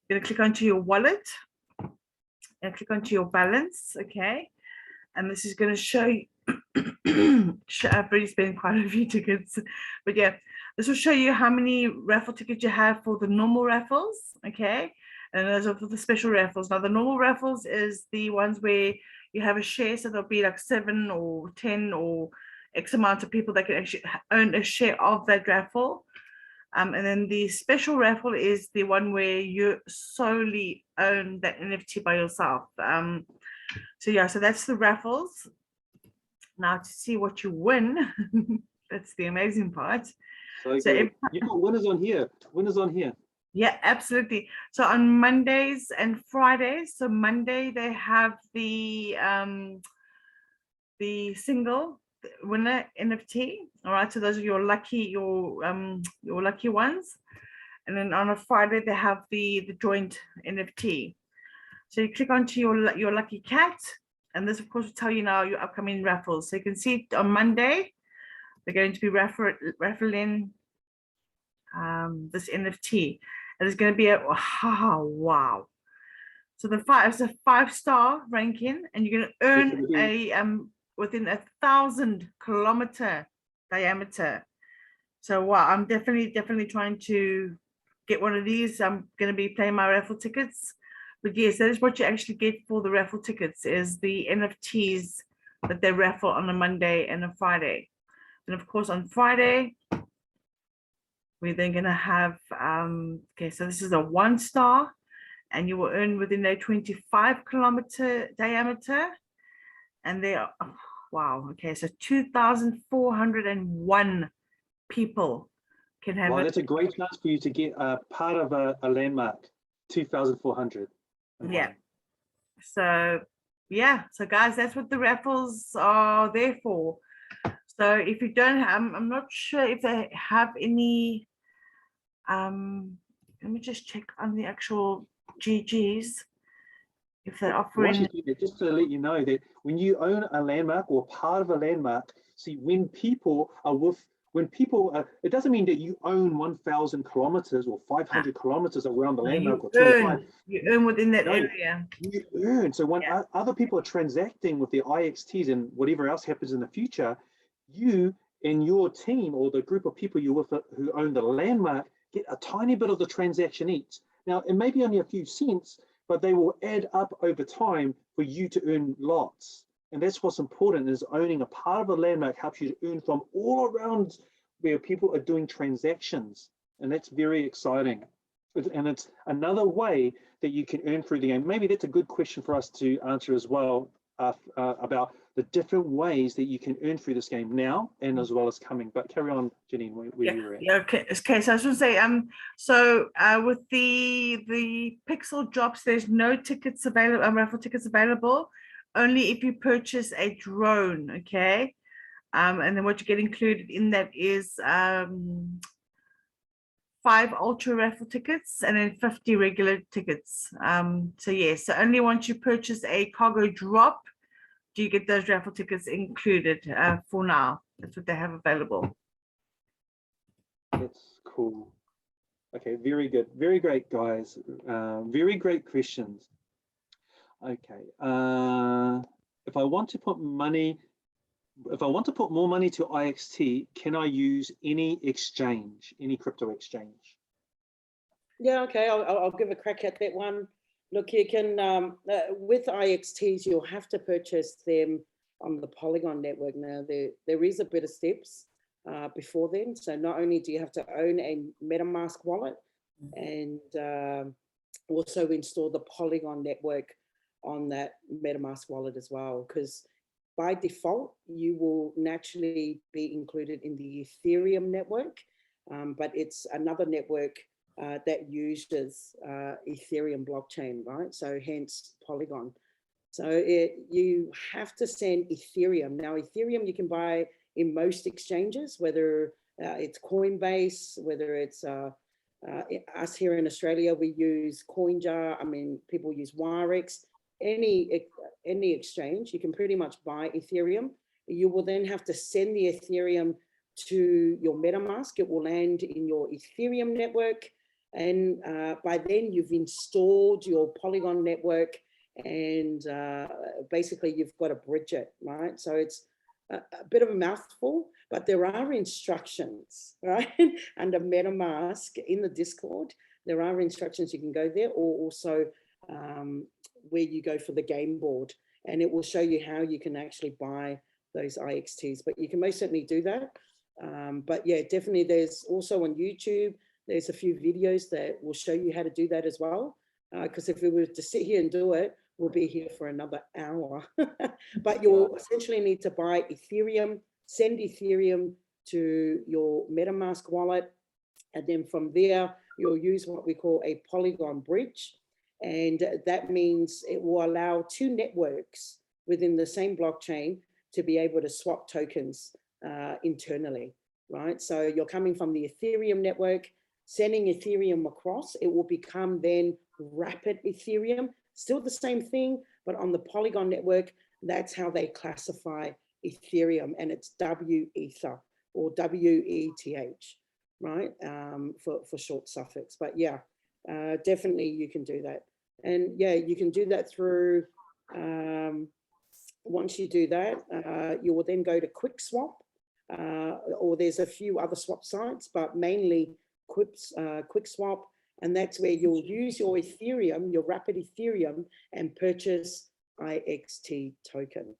E: You're gonna click onto your wallet and click onto your balance, okay? And this is gonna show you. I've already spent quite a few tickets, but yeah, this will show you how many raffle tickets you have for the normal raffles, okay? And those are for the special raffles. Now the normal raffles is the ones where you have a share, so there'll be like 7 or 10 or X amount of people that can actually earn a share of that raffle. And then the special raffle is the one where you solely own that NFT by yourself. So yeah, so that's the raffles. Now to see what you win, that's the amazing part.
B: So you've got winners on here. Winners on here.
E: Yeah, absolutely. So on Mondays and Fridays, so Monday they have the single winner NFT. All right, so those are your lucky ones. And then on a Friday they have the joint NFT. So you click onto your lucky cat, and this of course will tell you now your upcoming raffles. So you can see on Monday they're going to be raffling this NFT. And it's going to be wow. So it's a 5-star ranking, and you're going to earn a within 1,000-kilometer diameter. So wow, I'm definitely trying to get one of these. I'm going to be playing my raffle tickets. But yes, that is what you actually get for the raffle tickets, is the NFTs that they raffle on a Monday and a Friday. And of course on Friday, we're then going to have, okay, so this is a 1-star, and you will earn within a 25-kilometer diameter. And they are, wow, okay, so 2,401 people can have.
B: Well, that's a great chance for you to get part of a landmark, 2,400.
E: Yeah. So, yeah, so guys, that's what the raffles are there for. So if you don't have, I'm not sure if they have any, let me just check on the actual GGs. If they're offering,
B: just to let you know that when you own a landmark or part of a landmark, see, when people are it doesn't mean that you own 1,000 kilometers or 500 kilometers around the landmark, or 25.
E: You earn within that area.
B: You earn. So when other people are transacting with their IXTs and whatever else happens in the future, you and your team or the group of people you're with who own the landmark get a tiny bit of the transaction each. Now, it may be only a few cents, but they will add up over time for you to earn lots. And that's what's important, is owning a part of a landmark helps you to earn from all around where people are doing transactions. And that's very exciting. And it's another way that you can earn through the game. Maybe that's a good question for us to answer as well, about the different ways that you can earn through this game now and as well as coming. But carry on, Janine, where you were at.
E: Yeah, okay. So I was going to say, with the pixel drops, there's no tickets available, raffle tickets available, only if you purchase a drone, okay? And then what you get included in that is 5 ultra raffle tickets and then 50 regular tickets. So yes, so only once you purchase a cargo drop do you get those raffle tickets included for now. That's what they have available.
B: That's cool. Okay, very good. Very great, guys. Very great questions. Okay. If I want to put more money to IXT, can I use any exchange, any crypto exchange?
A: Yeah, okay, I'll give a crack at that one. Look, you can, with IXTs, you'll have to purchase them on the Polygon network. Now, there is a bit of steps before then. So not only do you have to own a MetaMask wallet and also install the Polygon network on that MetaMask wallet as well, because by default, you will naturally be included in the Ethereum network, but it's another network that uses Ethereum blockchain, right? So hence Polygon. So you have to send Ethereum. Now, Ethereum you can buy in most exchanges, whether it's Coinbase, whether it's us here in Australia, we use CoinJar. I mean, people use Wirex. Any exchange, you can pretty much buy Ethereum. You will then have to send the Ethereum to your MetaMask. It will land in your Ethereum network. And by then you've installed your Polygon network and basically you've got to bridge it, right? So it's a bit of a mouthful, but there are instructions, right? Under MetaMask in the Discord, there are instructions. You can go there, or also where you go for the game board, and it will show you how you can actually buy those IXTs, but you can most certainly do that. But yeah, definitely there's also on YouTube, there's a few videos that will show you how to do that as well. Because if we were to sit here and do it, we'll be here for another hour. But you'll essentially need to buy Ethereum, send Ethereum to your MetaMask wallet. And then from there, you'll use what we call a Polygon bridge. And that means it will allow two networks within the same blockchain to be able to swap tokens internally, right? So you're coming from the Ethereum network, sending Ethereum across, it will become then Rapid Ethereum, still the same thing, but on the Polygon network, that's how they classify Ethereum, and it's WEther or WETH, right? For short suffix. But yeah, definitely you can do that. And yeah, you can do that through, once you do that, you will then go to QuickSwap, or there's a few other swap sites, but mainly QuickSwap, and that's where you'll use your Ethereum, your Rapid Ethereum, and purchase IXT token.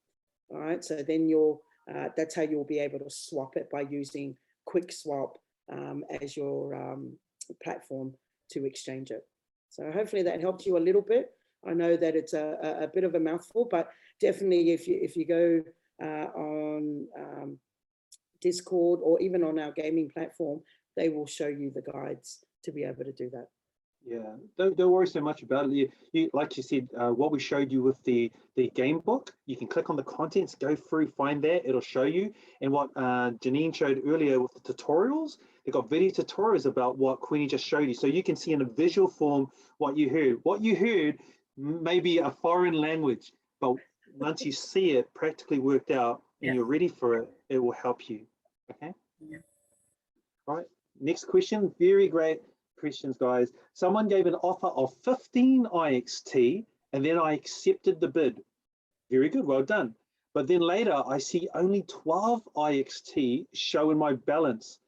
A: All right, so then you'll that's how you'll be able to swap it, by using QuickSwap as your platform to exchange it. So hopefully that helped you a little bit. I know that it's a bit of a mouthful, but definitely if you go on Discord or even on our gaming platform, they will show you the guides to be able to do that.
B: Yeah, don't worry so much about it. You like you said, what we showed you with the game book, you can click on the contents, go through, find that, it'll show you. And what Janine showed earlier with the tutorials, they've got video tutorials about what Queenie just showed you. So you can see in a visual form what you heard. What you heard may be a foreign language, but once you see it practically worked out and you're ready for it, it will help you. Okay?
E: Yeah.
B: All right, next question. Very great questions, guys. Someone gave an offer of 15 IXT and then I accepted the bid. Very good, well done. But then later I see only 12 IXT show in my balance.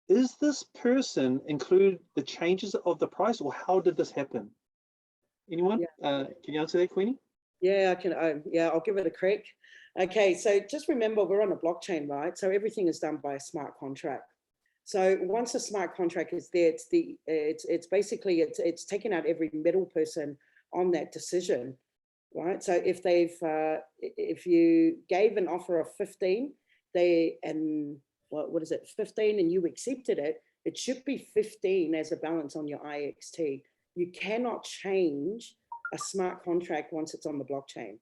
B: Is this person include the changes of the price, or how did this happen? Anyone? Can you answer that, Queenie?
A: Yeah, I can. Yeah, I'll give it a crack. Okay, so just remember we're on a blockchain, right? So everything is done by a smart contract. So once a smart contract is there, it's basically taking out every middle person on that decision, right? So if you gave an offer of 15, what is it, 15, and you accepted it, it should be 15 as a balance on your IXT. You cannot change a smart contract once it's on the blockchain,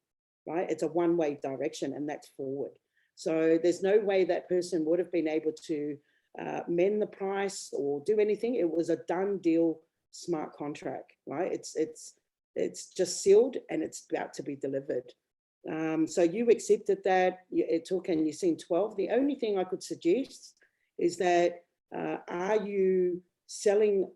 A: right? It's a one-way direction, and that's forward. So there's no way that person would have been able to mend the price or do anything. It was a done deal smart contract, right? It's just sealed and it's about to be delivered. So you accepted that, it took, and you've seen 12. The only thing I could suggest is that, are you selling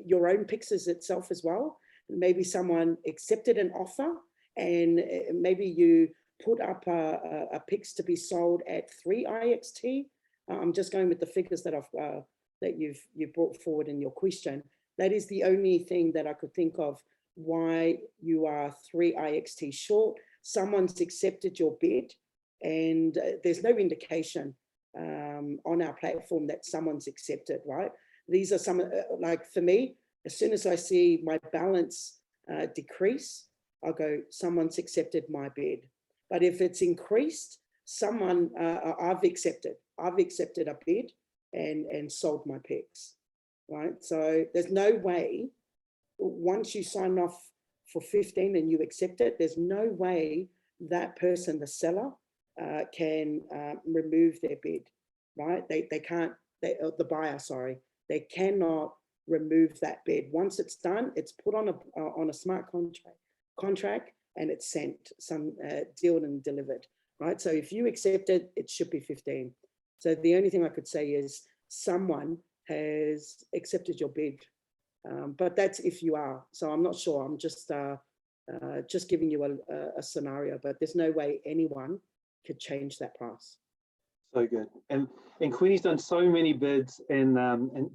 A: your own pixels itself as well? Maybe someone accepted an offer, and maybe you put up a pix to be sold at 3 IXT. I'm just going with the figures that you've brought forward in your question. That is the only thing that I could think of why you are 3 IXT short. Someone's accepted your bid, and there's no indication on our platform that someone's accepted, right? These are some, like for me, as soon as I see my balance decrease, I'll go, someone's accepted my bid. But if it's increased, someone, I've accepted a bid and sold my picks, right? So there's no way, once you sign off for 15 and you accept it, there's no way that person, the seller, can remove their bid, right? They can't, the buyer, sorry, they cannot remove that bid. Once it's done, it's put on a smart contract and it's sent, dealed and delivered, right? So if you accept it, it should be 15. So the only thing I could say is someone has accepted your bid, but that's if you are. So I'm not sure. I'm just giving you a scenario, but there's no way anyone could change that price.
B: So good. And Queenie's done so many bids in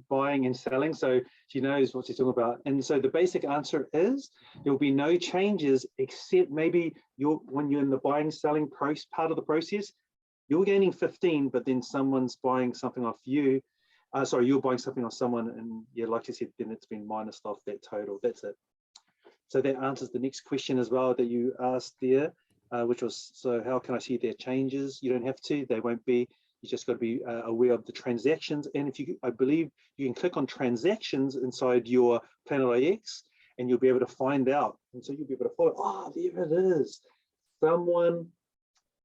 B: buying and selling, so she knows what she's talking about. And so the basic answer is there will be no changes, except maybe when you're in the buying selling part of the process, you're gaining 15, but then someone's buying something off you. Sorry, you're buying something off someone, and yeah, like you said, then it's been minus off that total. That's it. So that answers the next question as well that you asked there. Which was, so how can I see their changes? You don't have to, they won't be. You just got to be aware of the transactions. And if you, I believe you can click on transactions inside your Planet.ix and you'll be able to find out. And so you'll be able to follow, oh, there it is. Someone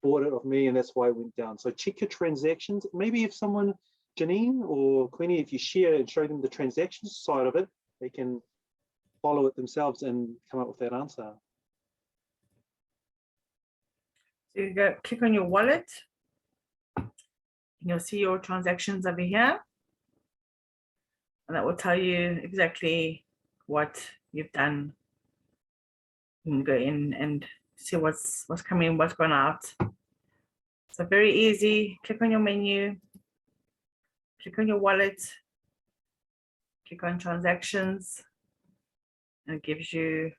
B: bought it off me and that's why it went down. So check your transactions. Maybe if someone, Janine or Queenie, if you share and show them the transactions side of it, they can follow it themselves and come up with that answer.
E: So you go click on your wallet, and you'll see your transactions over here, and that will tell you exactly what you've done. You can go in and see what's coming, what's gone out. So very easy. Click on your menu, click on your wallet, click on transactions, and it gives you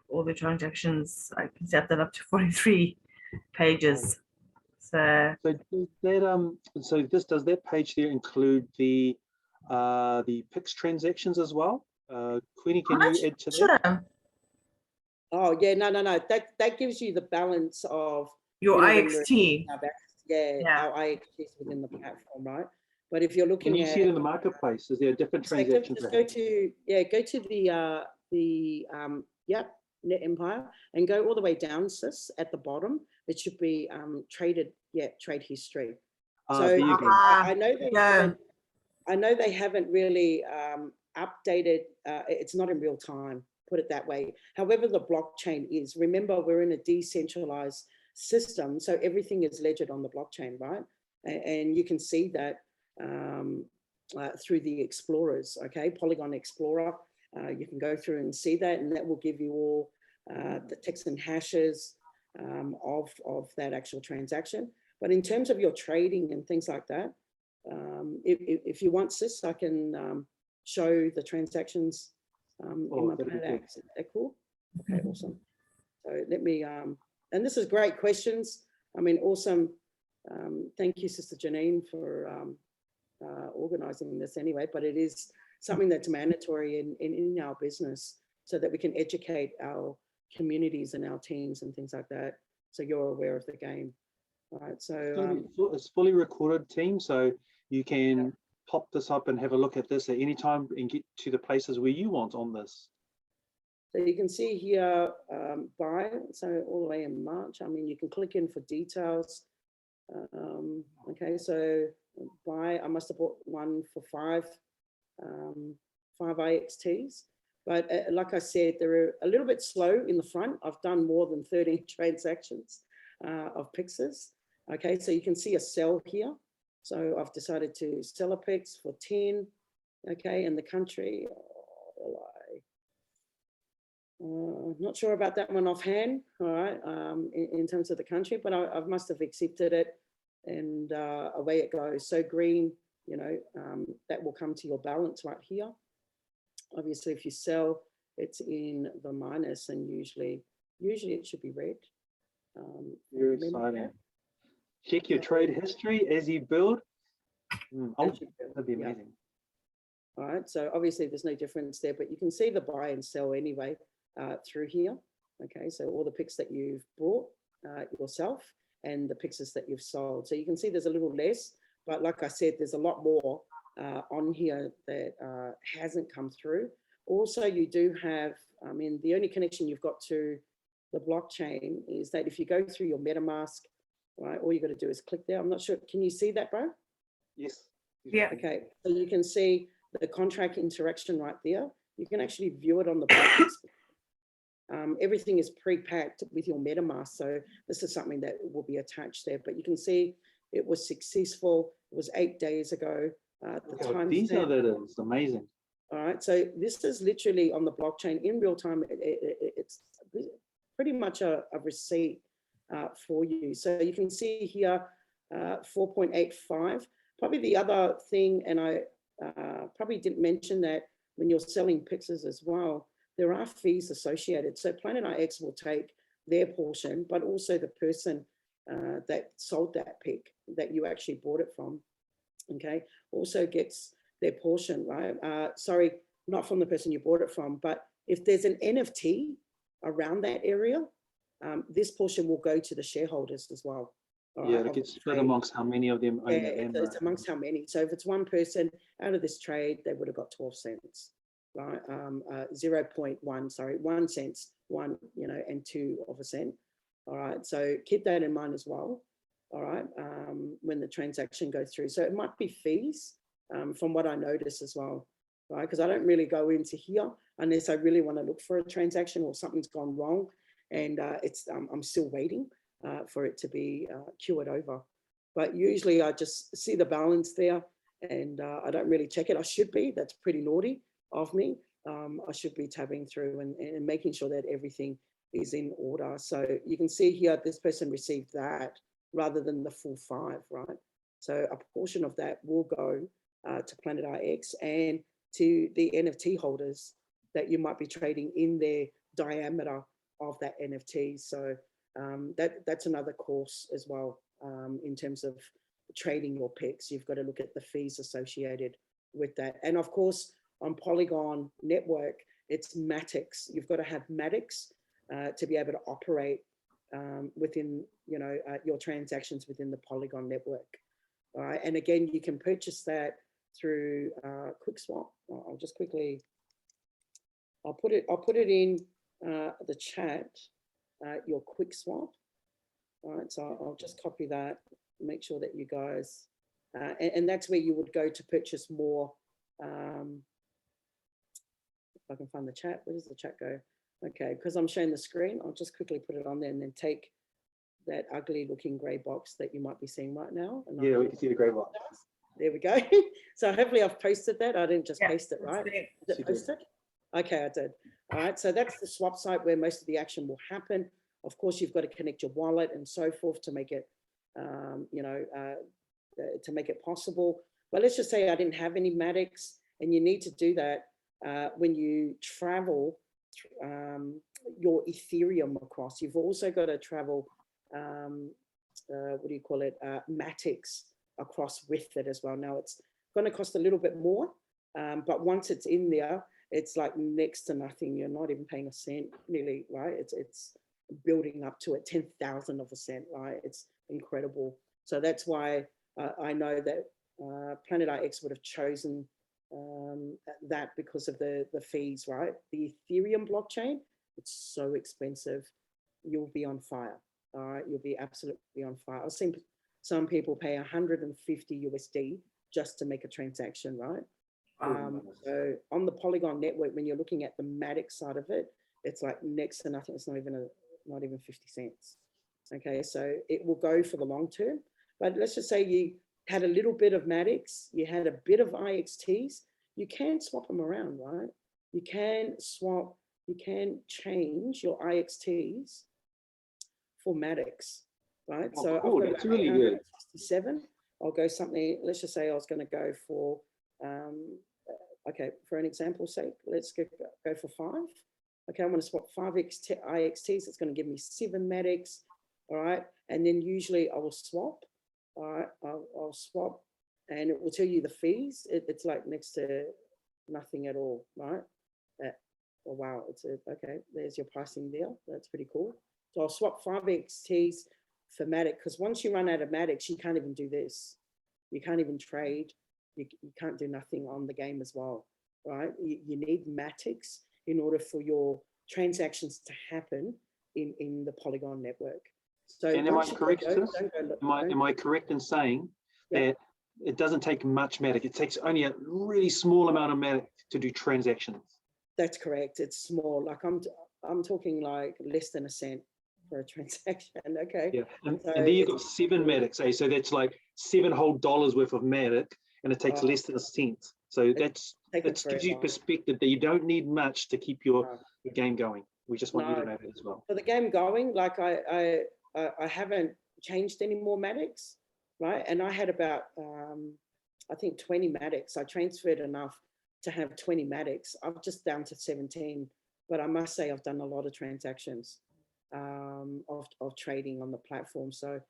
E: all the transactions. I can set that up to 43 pages. So
B: does that page there include the PIX transactions as well? Queenie, can you add to that?
E: Sure.
A: Oh yeah, no. That gives you the balance of
E: Your IXT.
A: Our IXTs within the platform, right? But if you're looking
B: Can you see it in the marketplace? Is there different transactions?
A: Just go to the Net Empire and go all the way down, sis, at the bottom. It should be trade history. So I know they haven't really updated. It's not in real time, put it that way. However, the blockchain is. Remember, we're in a decentralized system, so everything is ledgered on the blockchain, right? And you can see that through the explorers. Okay, Polygon Explorer. You can go through and see that, and that will give you all the text and hashes of that actual transaction. But in terms of your trading and things like that, if you want, sis, I can show the transactions in my Planet.ix. Is that cool? Okay, awesome. So let me, and this is great questions. I mean, awesome. Thank you, Sister Janine, for organizing this anyway, but it is something that's mandatory in our business so that we can educate our communities and our teams and things like that. So you're aware of the game, right? So
B: it's fully recorded, team, so you can pop this up and have a look at this at any time and get to the places where you want on this.
A: So you can see here, buy, so all the way in March. I mean, you can click in for details. Okay, so buy, I must have bought one for five IXTs. But like I said, they're a little bit slow in the front. I've done more than 13 transactions of PIXs. Okay, so you can see a sell here. So I've decided to sell a PIX for 10. Okay, and the country, not sure about that one offhand, all right, in terms of the country, but I must have accepted it, and away it goes. So green, you know, that will come to your balance right here. Obviously, if you sell, it's in the minus, and usually it should be red.
B: Very exciting. Check your trade history as you build. That'd be amazing.
A: All right, so obviously there's no difference there, but you can see the buy and sell anyway through here. Okay, so all the picks that you've bought yourself and the picks that you've sold. So you can see there's a little less, but like I said, there's a lot more on here that hasn't come through. Also, you do have, I mean, the only connection you've got to the blockchain is that if you go through your MetaMask, right, all you got to do is click there. I'm not sure, can you see that, bro?
B: Yes.
E: Yeah.
A: Okay, so you can see the contract interaction right there. You can actually view it on the blockchain. Everything is pre-packed with your MetaMask, so this is something that will be attached there. But you can see it was successful. It was 8 days ago. The time
B: detail that is amazing.
A: All right, so this is literally on the blockchain in real time. It's pretty much a receipt for you. So you can see here 4.85. Probably the other thing, and I probably didn't mention that when you're selling PIXs as well, there are fees associated. So Planet IX will take their portion, but also the person that sold that pick that you actually bought it from, okay, also gets their portion, right? Sorry, not from the person you bought it from, but if there's an NFT around that area, this portion will go to the shareholders as well.
B: Yeah, it gets split amongst how many of them own that.
A: It's amongst how many. So if it's one person out of this trade, they would have got 12 cents, right? 0.1, sorry, 1 cent, and 2 of a cent. All right, so keep that in mind as well. All right, when the transaction goes through. So it might be fees from what I notice as well, right? Because I don't really go into here unless I really want to look for a transaction or something's gone wrong, and I'm still waiting for it to be cured over. But usually I just see the balance there, and I don't really check it. I should be. That's pretty naughty of me. I should be tabbing through and making sure that everything is in order. So you can see here, this person received that rather than the full 5, right? So a portion of that will go to Planet IX and to the NFT holders that you might be trading in their diameter of that NFT. So that's another course as well in terms of trading your picks. You've got to look at the fees associated with that. And of course, on Polygon Network, it's Matics. You've got to have Matics to be able to operate within, your transactions within the Polygon Network. All right, and again, you can purchase that through QuickSwap. I'll just quickly, I'll put it in the chat. Your QuickSwap. All right, so I'll just copy that, make sure that you guys, and that's where you would go to purchase more. If I can find the chat, where does the chat go? Okay, because I'm showing the screen, I'll just quickly put it on there and then take that ugly looking gray box that you might be seeing right now. And
B: yeah, we can see the gray box.
A: There we go. So hopefully I've posted that. I didn't just paste it, right? Did it post it? Okay, I did. All right, so that's the swap site where most of the action will happen. Of course, you've got to connect your wallet and so forth to make it, to make it possible. But let's just say I didn't have any Matics, and you need to do that when you travel your Ethereum across. You've also got to travel, Matics across with it as well. Now it's going to cost a little bit more, but once it's in there, it's like next to nothing. You're not even paying a cent, really, right? It's building up to 10,000 of a cent, right? It's incredible. So that's why I know that Planet IX would have chosen that because of the fees, right? The Ethereum blockchain, it's so expensive. You'll be on fire, all right? You'll be absolutely on fire. I've seen some people pay 150 USD just to make a transaction, right? So on the Polygon network, when you're looking at the Matic side of it, it's like next to nothing. It's not even 50 cents. Okay, so it will go for the long term. But let's just say you had a little bit of Matics, you had a bit of IXTs, you can swap them around, right? You can swap, you can change your IXTs for Matics, right?
B: Oh,
A: so
B: cool.
A: I've got
B: That's really good.
A: 67. I'll go something, let's just say I was going to go for, okay, for an example's sake, let's go for 5. Okay, I'm going to swap 5 IXTs. It's going to give me 7 Matics, all right? And then usually I will swap, all right? I'll swap and it will tell you the fees. It's like next to nothing at all, right? Oh, wow, okay, there's your pricing deal. That's pretty cool. So I'll swap 5 XTs for Matic, because once you run out of Matics, you can't even do this. You can't even trade. You can't do nothing on the game as well, right? You need Matics in order for your transactions to happen in the Polygon network. So
B: And am I correct, sis? Am I correct in saying that it doesn't take much Matic? It takes only a really small amount of Matic to do transactions.
A: That's correct. It's small. Like I'm talking like less than a cent for a transaction. Okay.
B: Yeah, and
A: So
B: then you've got 7 Matics, eh? So that's like $7 whole worth of Matic, and it takes less than a cent. So that gives you perspective that you don't need much to keep your game going. We just want you to know that as well.
A: For the game going, like I haven't changed any more Matics, right? And I had about I think 20 Matics. I transferred enough to have 20 Matics. I'm just down to 17, but I must say I've done a lot of transactions of trading on the platform. So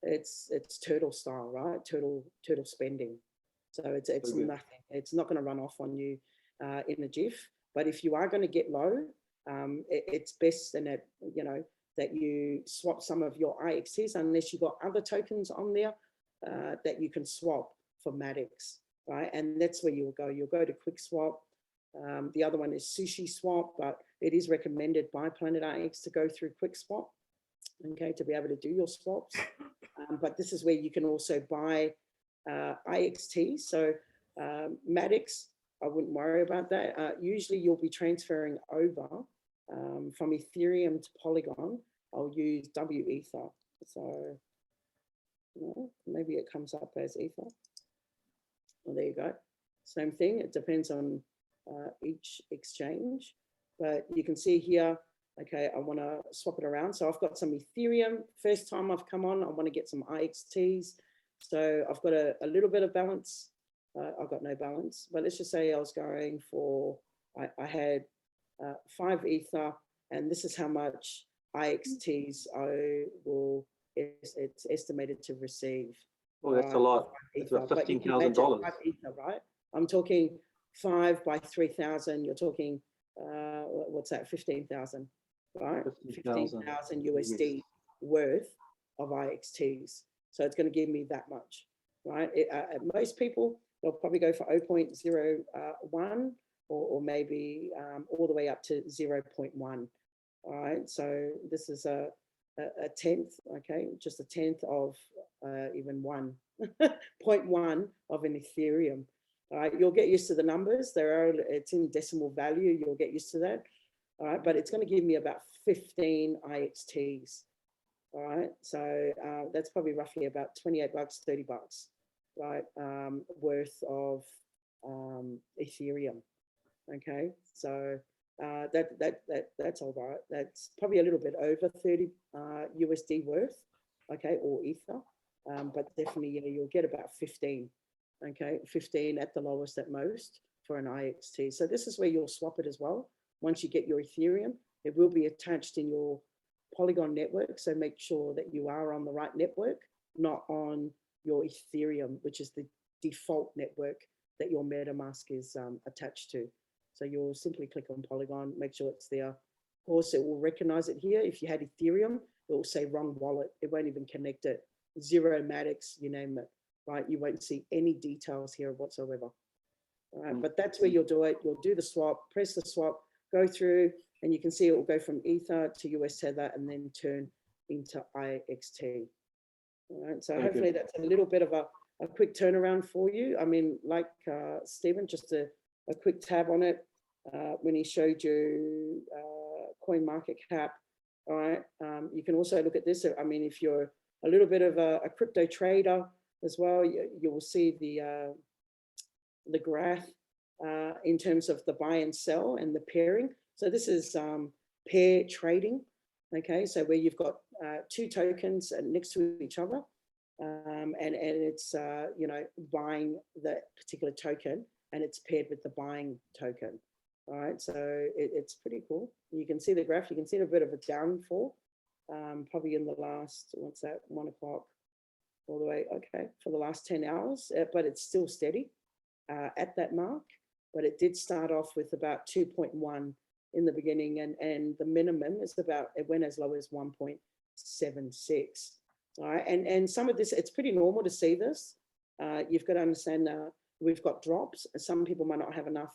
A: it's turtle style, right? Turtle spending. So it's nothing. It's not going to run off on you in a jiff. But if you are going to get low, it's best that that you swap some of your IXTs, unless you've got other tokens on there that you can swap for Matics, right? And that's where you'll go. You'll go to Quick Swap. The other one is Sushi Swap, but it is recommended by Planet RX to go through Quick Swap, okay, to be able to do your swaps. But this is where you can also buy IXT. So Matics, I wouldn't worry about that. Usually you'll be transferring over from Ethereum to Polygon. I'll use WEther. So maybe it comes up as Ether. Well, there you go. Same thing. It depends on each exchange. But you can see here, okay, I want to swap it around. So I've got some Ethereum. First time I've come on, I want to get some IXTs. So I've got a little bit of balance. I've got no balance. But let's just say I was going for, I had 5 Ether, and this is how much IXTs it's estimated to receive.
B: Oh, that's a lot. It's about $15,000.
A: Right? I'm talking 5 by 3,000. You're talking, what's that? 15,000, right? 15,000 USD worth of IXTs. So it's going to give me that much, right? Most people, they'll probably go for 0.01 or maybe all the way up to 0.1. All right. So this is a 10th, okay, just a 10th of even 1.1 of an Ethereum. All right, you'll get used to the numbers. It's in decimal value. You'll get used to that. All right, but it's going to give me about 15 IXTs. All right, so that's probably roughly about $28, $30, right, worth of Ethereum. Okay, so that's all right. That's probably a little bit over 30 USD worth, okay, or Ether, but definitely you'll get about 15, okay, 15 at the lowest at most for an IXT. So this is where you'll swap it as well. Once you get your Ethereum, it will be attached in your Polygon network. So make sure that you are on the right network, not on your Ethereum, which is the default network that your MetaMask is attached to. So you'll simply click on Polygon, make sure it's there. Of course, it will recognize it here. If you had Ethereum, it will say wrong wallet. It won't even connect it. 0 Matics, you name it, right? You won't see any details here whatsoever. All right, but that's where you'll do it. You'll do the swap, press the swap, go through, and you can see it will go from Ether to US Tether and then turn into IXT. All right, so hopefully that's a little bit of quick turnaround for you. I mean, like Stephen, just a quick tab on it when he showed you coin market cap. All right, you can also look at this. I mean, if you're a little bit of a crypto trader as well, you will see the graph in terms of the buy and sell and the pairing. So this is pair trading. Okay, so where you've got two tokens next to each other, and it's you know, buying that particular token, and it's paired with the buying token. All right, so it's pretty cool. You can see the graph. You can see a bit of a downfall, probably in the last, what's that, 1 o'clock all the way, okay, for the last 10 hours, but it's still steady at that mark. But it did start off with about 2.1 in the beginning, and the minimum is about, it went as low as 1.76. All right, and some of this, it's pretty normal to see this. You've got to understand we've got drops. Some people might not have enough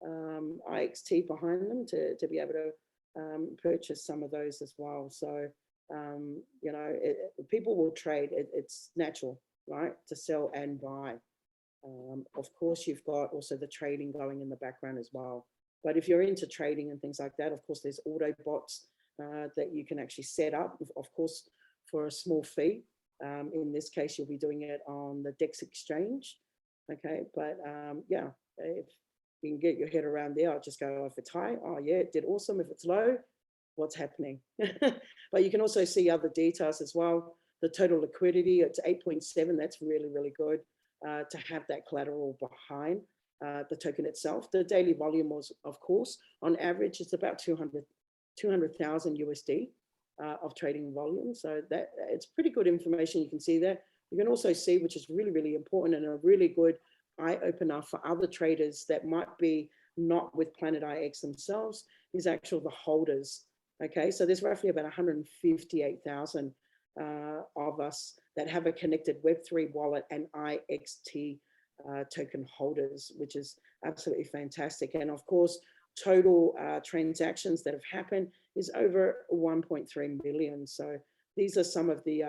A: IXT behind them to be able to purchase some of those as well. So, you know, people will trade. It's natural, right, to sell and buy. Of course, you've got also the trading going in the background as well. But if you're into trading and things like that, of course, there's auto bots that you can actually set up, of course, for a small fee. In this case, you'll be doing it on the DEX exchange. Okay, but yeah, if you can get your head around there, I'll just go, oh, if it's high, oh yeah, it did awesome. If it's low, what's happening? But you can also see other details as well. The total liquidity, it's 8.7. That's really, really good to have that collateral behind the token itself. The daily volume was, of course, on average, it's about 200,000 USD of trading volume. So that it's pretty good information. You can see that. You can also see, which is really, really important and a really good eye opener for other traders that might be not with Planet IX themselves, is actually the holders. Okay, so there's roughly about 158,000 of us that have a connected Web3 wallet and IXT token holders, which is absolutely fantastic. And of course, total transactions that have happened is over 1.3 million. So these are some of the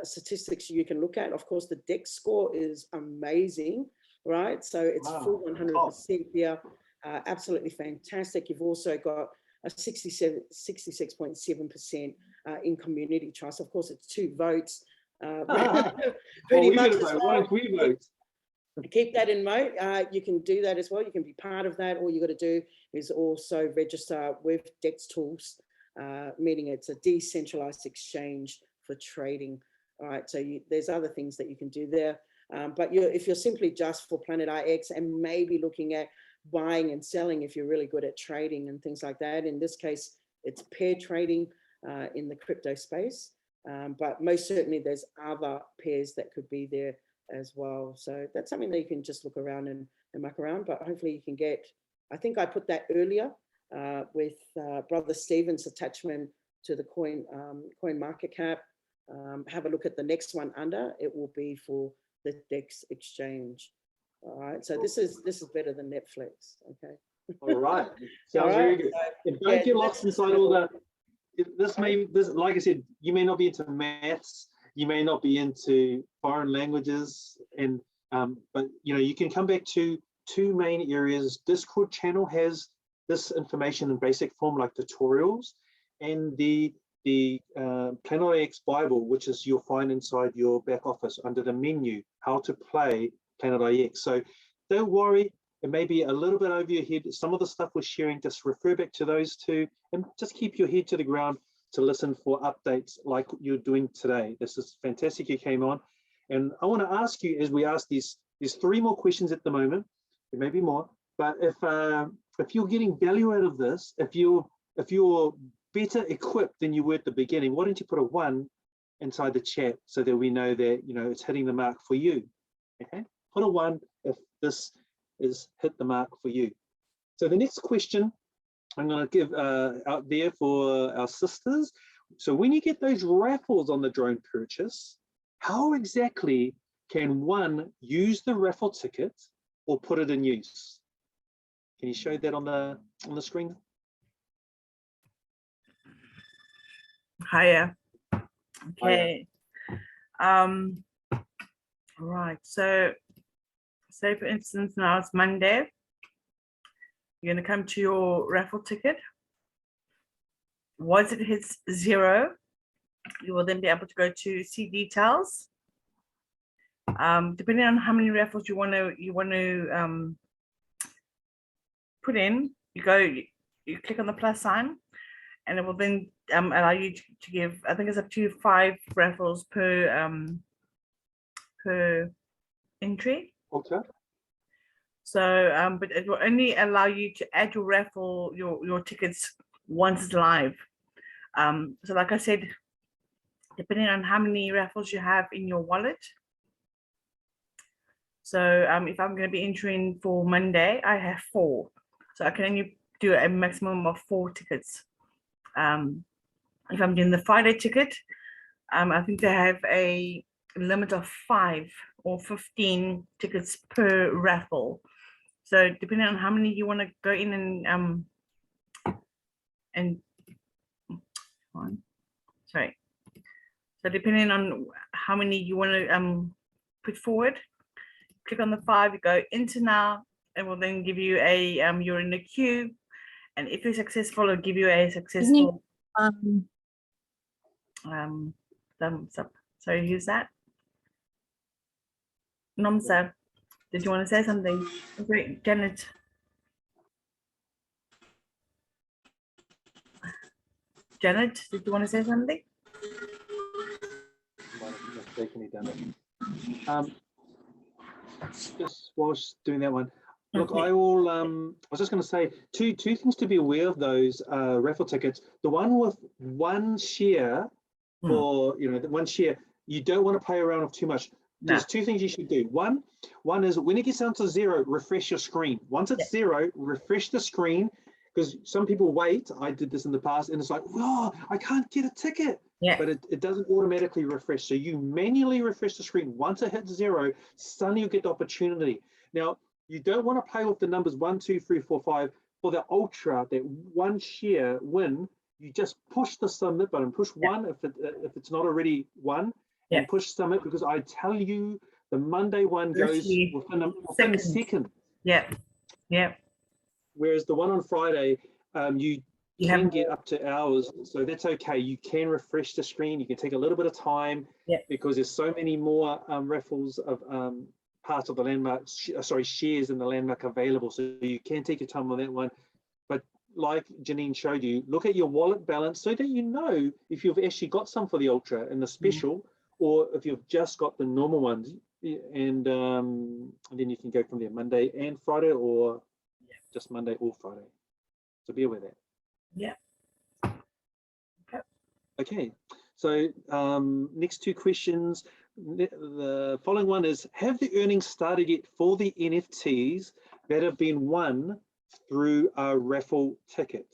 A: statistics you can look at. Of course, the DEX score is amazing, right? So it's full 100% here, absolutely fantastic. You've also got a 66.7% in community trust. Of course, it's 2 votes. Pretty much as well. Keep that in mind. You can do that as well. You can be part of that. All you got to do is also register with DEX Tools, meaning it's a decentralized exchange for trading. All right, so there's other things that you can do there. But if you're simply just for Planet IX and maybe looking at buying and selling, if you're really good at trading and things like that, in this case, it's pair trading in the crypto space. But most certainly there's other pairs that could be there as well. So that's something that you can just look around and muck around, but hopefully you can get, I think I put that earlier with Brother Stephen's attachment to the coin market cap. Have a look at the next one under, it will be for the DEX exchange. All right, so this is better than Netflix. Okay.
B: All right, sounds very good. And don't get lost inside all that. This, like I said, you may not be into maths, you may not be into foreign languages, and but you know, you can come back to 2 main areas. Discord channel has this information in basic form, like tutorials, and the Planet IX Bible, which is you'll find inside your back office under the menu, how to play Planet IX. So don't worry, it may be a little bit over your head. Some of the stuff we're sharing, just refer back to those 2 and just keep your head to the ground to listen for updates like you're doing today. This is fantastic you came on. And I want to ask you, as we ask there's 3 more questions at the moment, there may be more, but if you're getting value out of this, if you're better equipped than you were at the beginning, why don't you put a 1 inside the chat so that we know that, you know, it's hitting the mark for you. Okay, put a 1 if this is hit the mark for you. So the next question I'm going to give out there for our sisters. So when you get those raffles on the drone purchase, how exactly can one use the raffle ticket or put it in use? Can you show that on the screen?
E: Hiya. Okay. Right. So say for instance, now it's Monday. You're going to come to your raffle ticket. Once it hits 0, you will then be able to go to see details. Depending on how many raffles you want to put in, you click on the plus sign, and it will then allow you to give, I think it's up to 5 raffles per entry.
B: Okay.
E: So but it will only allow you to add your raffle, your tickets once it's live. So like I said, depending on how many raffles you have in your wallet. So if I'm going to be entering for Monday, I have 4. So I can only do a maximum of 4 tickets. If I'm doing the Friday ticket, I think they have a limit of 5 or 15 tickets per raffle. So depending on how many you want to go in and sorry. So depending on how many you want to put forward, click on the 5, you go into now, and will then give you a you're in the queue, and if you're successful, it'll give you a successful thumbs up. Sorry, who's that? Nomsa, did you want to say something? Great, Janet. Janet, did you want to say something?
B: Mistakenly done it. Just whilst doing that one, look,
E: Okay.
B: I was just going to say two things to be aware of those raffle tickets. The one with 1 share, for the 1 share, you don't want to play around with too much. There's 2 things you should do. One is when it gets down to 0, refresh your screen. Once it's 0, refresh the screen, because some people wait. I did this in the past, and it's like, oh, I can't get a ticket.
E: Yeah.
B: But it doesn't automatically refresh. So you manually refresh the screen. Once it hits 0, suddenly you get the opportunity. Now, you don't want to play with the numbers 1, 2, 3, 4, 5. For the ultra, that 1 share win, you just push the submit button. Push 1 if it's not already 1, and push submit, because I tell you, the Monday one goes within seconds.
E: Yeah. Yeah.
B: Whereas the one on Friday, you can get up to hours, so that's okay. You can refresh the screen. You can take a little bit of time, because there's so many more raffles of parts of the landmark, shares in the landmark available. So you can take your time on that one. But like Janine showed you, look at your wallet balance so that you know if you've actually got some for the ultra and the special, or if you've just got the normal ones, and then you can go from there, Monday and Friday, or just Monday or Friday. So be aware of that.
E: Yeah.
B: Okay, so next 2 questions. The following one is, have the earnings started yet for the NFTs that have been won through a raffle ticket?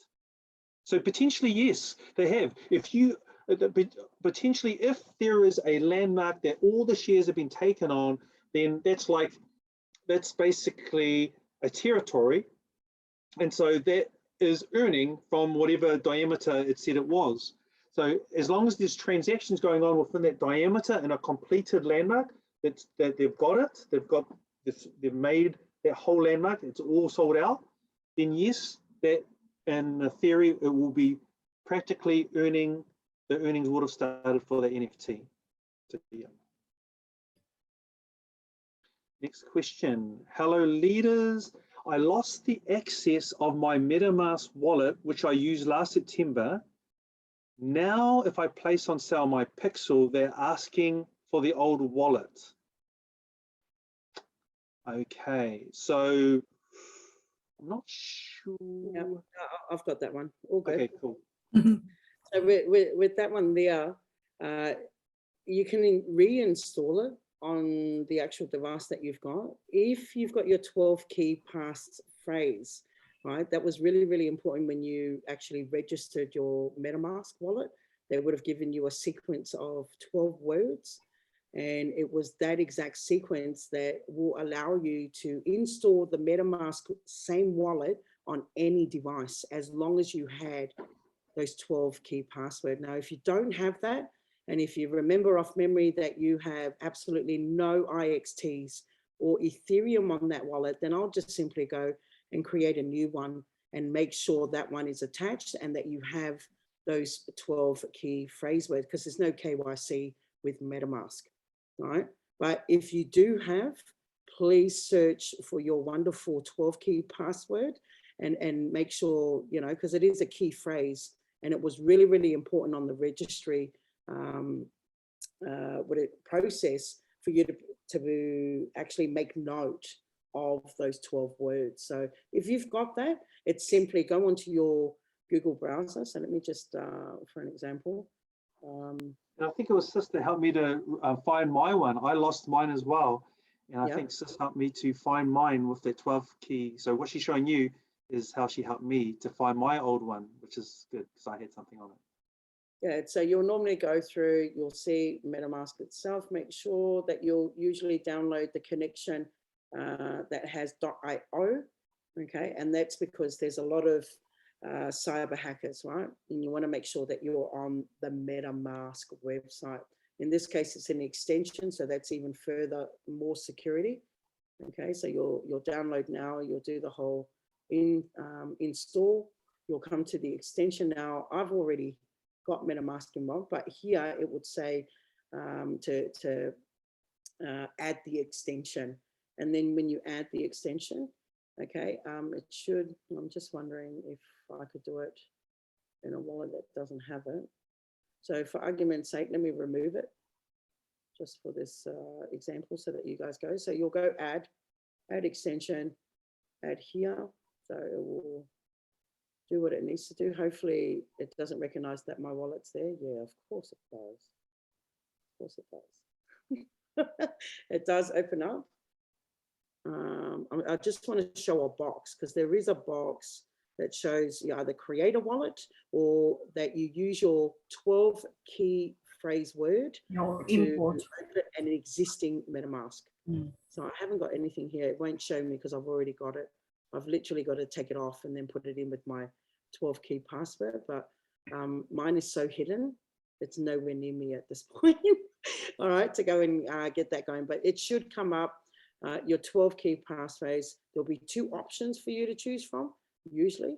B: So potentially, yes, they have. If you potentially, if there is a landmark that all the shares have been taken on, then that's basically a territory, and so that is earning from whatever diameter it said it was. So as long as there's transactions going on within that diameter and a completed landmark, that they've got it, they've made that whole landmark, it's all sold out, then yes, that in theory it will be practically earning. The earnings would have started for the NFT. So, yeah. Next question. Hello, leaders. I lost the access of my MetaMask wallet, which I used last September. Now, if I place on sale my Pixel, they're asking for the old wallet. Okay, so I'm not sure.
A: Yeah, I've got that one. All good.
B: Okay, cool.
A: So with that one there, you can reinstall it on the actual device that you've got. If you've got your 12 key passphrase, right? That was really, really important when you actually registered your MetaMask wallet. They would have given you a sequence of 12 words. And it was that exact sequence that will allow you to install the MetaMask same wallet on any device, as long as you had those 12 key password. Now, if you don't have that, And if you remember off memory that you have absolutely no IXTs or Ethereum on that wallet, then I'll just simply go and create a new one and make sure that one is attached and that you have those 12 key phrase words, because there's no KYC with MetaMask, right? But if you do have, please search for your wonderful 12 key password and make sure, you know, because it is a key phrase and it was really, really important on the registry process for you to actually make note of those 12 words. So if you've got that, it's simply go onto your Google browser. So let me just, for an example.
B: And I think it was Sis that helped me to find my one. I lost mine as well. And I think Sis helped me to find mine with the 12 key. So what she's showing you is how she helped me to find my old one, which is good because I had something on it.
A: Yeah, so you'll normally go through, you'll see MetaMask itself, make sure that you'll usually download the connection that has .io, okay? And that's because there's a lot of cyber hackers, right? And you want to make sure that you're on the MetaMask website. In this case, it's an extension, so that's even further, more security. Okay, so you'll download now, you'll do the whole install, you'll come to the extension. Now, I've already got MetaMask involved, but here it would say to add the extension. And then when you add the extension, okay, it should, I'm just wondering if I could do it in a wallet that doesn't have it. So for argument's sake, let me remove it just for this example so that you guys go. So you'll go add extension, add here. So it will do what it needs to do. Hopefully it doesn't recognize that my wallet's there. Yeah, of course it does. Of course it does. It does open up. I just want to show a box because there is a box that shows you either create a wallet or that you use your 12 key phrase word to open an existing MetaMask. So I haven't got anything here. It won't show me because I've already got it. I've literally got to take it off and then put it in with my 12 key password, but mine is so hidden, it's nowhere near me at this point. All right, to go and get that going, but it should come up, your 12 key passphrase. There'll be two options for you to choose from, usually.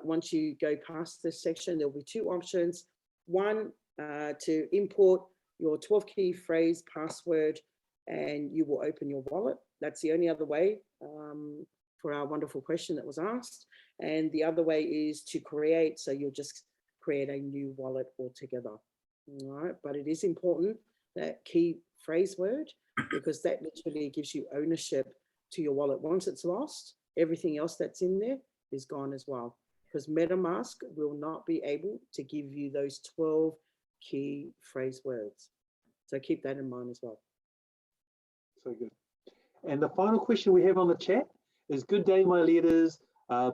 A: Once you go past this section, there'll be two options. One, to import your 12 key phrase password and you will open your wallet. That's the only other way for our wonderful question that was asked. And the other way is to create, so you'll just create a new wallet altogether. All right, but it is important, that key phrase word, because that literally gives you ownership to your wallet. Once it's lost, everything else that's in there is gone as well, because MetaMask will not be able to give you those 12 key phrase words. So keep that in mind as well.
B: So good. And the final question we have on the chat is, good day, my leaders.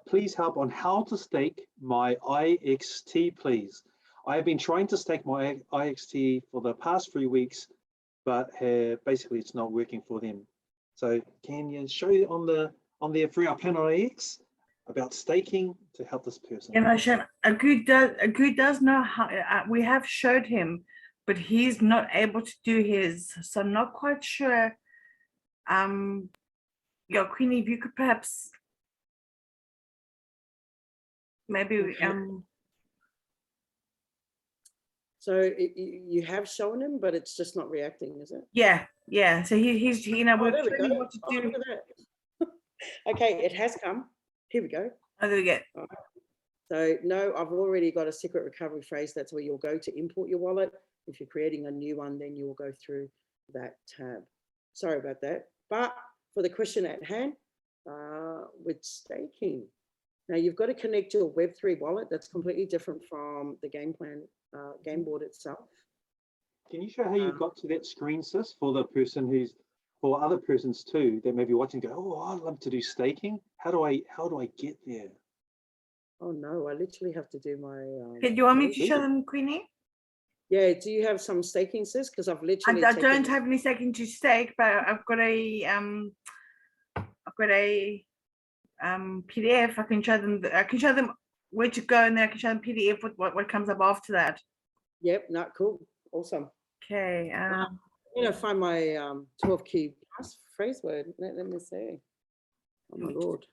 B: Please help on how to stake my IXT, please. I have been trying to stake my IXT for the past 3 weeks, but basically it's not working for them. So can you show you on there for our Planet IX about staking to help this person?
E: And I show Agu does know how. We have showed him, but he's not able to do his. So I'm not quite sure. Yeah, Queenie, if you could perhaps maybe
A: So you have shown him, but it's just not reacting, is it?
E: Yeah. So he's you know, we're
A: there we
E: showing
A: go.
E: what to
A: Oh,
E: do.
A: look at that. Okay, it has come. Here we go.
E: Oh, there we go.
A: Right. So no, I've already got a secret recovery phrase. That's where you'll go to import your wallet. If you're creating a new one, then you'll go through that tab. Sorry about that. But for the question at hand, with staking, now you've got to connect your Web3 wallet. That's completely different from the game board itself.
B: Can you show how you got to that screen, Sis, for the person who's, for other persons too, that may be watching, go, oh, I'd love to do staking. How do I get there?
A: Oh no, I literally have to do my.
E: Okay, do you want me to show them, Queenie?
A: Yeah, do you have some staking, Sis? Because I've literally.
E: I don't have any staking to stake, but I've got a PDF. I can show them. I can show them where to go, and then I can show them PDF with what comes up after that.
A: Yep, not cool. Awesome.
E: Okay.
A: Find my 12 key phrase word. Let me see. Oh my Lord.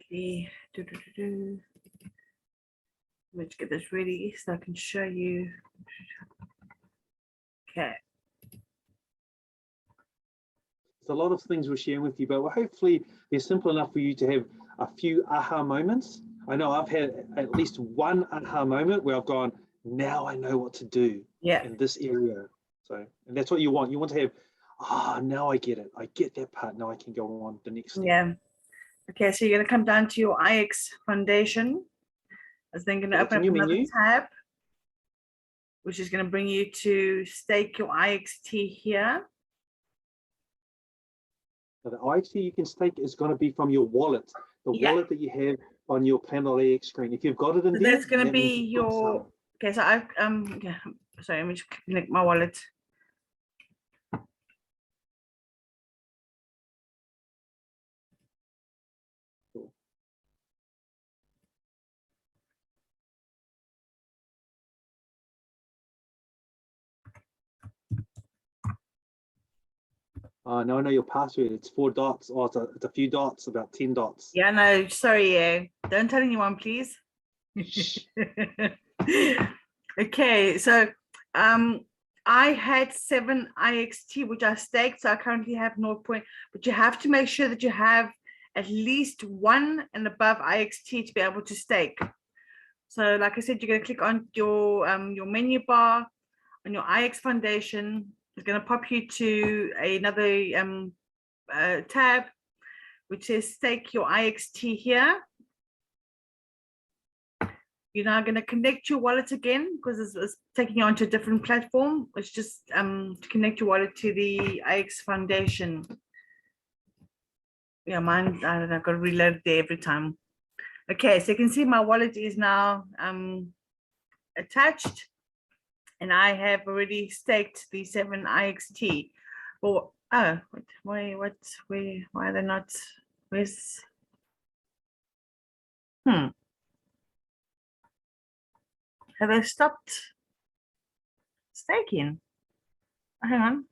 E: Let's get this ready so I can show you. Okay.
B: There's a lot of things we're sharing with you, but hopefully they're simple enough for you to have a few aha moments. I know I've had at least one aha moment where I've gone, now I know what to do in this area. So, and that's what you want. You want to have, now I get it. I get that part. Now I can go on the next step.
E: Yeah. Okay, so you're going to come down to your IX foundation. I was then going to open up another tab, which is going to bring you to stake your IXT here.
B: So the IXT you can stake is going to be from your wallet, the wallet that you have on your Planet.AX screen. If you've got it in there,
E: that's going to be your. Okay, so I've sorry, let me just connect my wallet.
B: No, I know your password. It's 4 dots. Oh, it's a few dots, about 10 dots.
E: Yeah, no, sorry, don't tell anyone, please. Okay, so I had 7 IXT, which I staked, so I currently have 0. But you have to make sure that you have at least 1 and above IXT to be able to stake. So, like I said, you're going to click on your menu bar on your IX foundation. It's going to pop you to another tab, which says stake your IXT here. You're now going to connect your wallet again because it's taking you onto a different platform. It's just to connect your wallet to the IX foundation. Yeah, mine, I don't know, I've got to reload there every time. Okay, so you can see my wallet is now attached. And I have already staked the 7 IXT. Well, why are they not? Where's? Have they stopped staking? Hang on.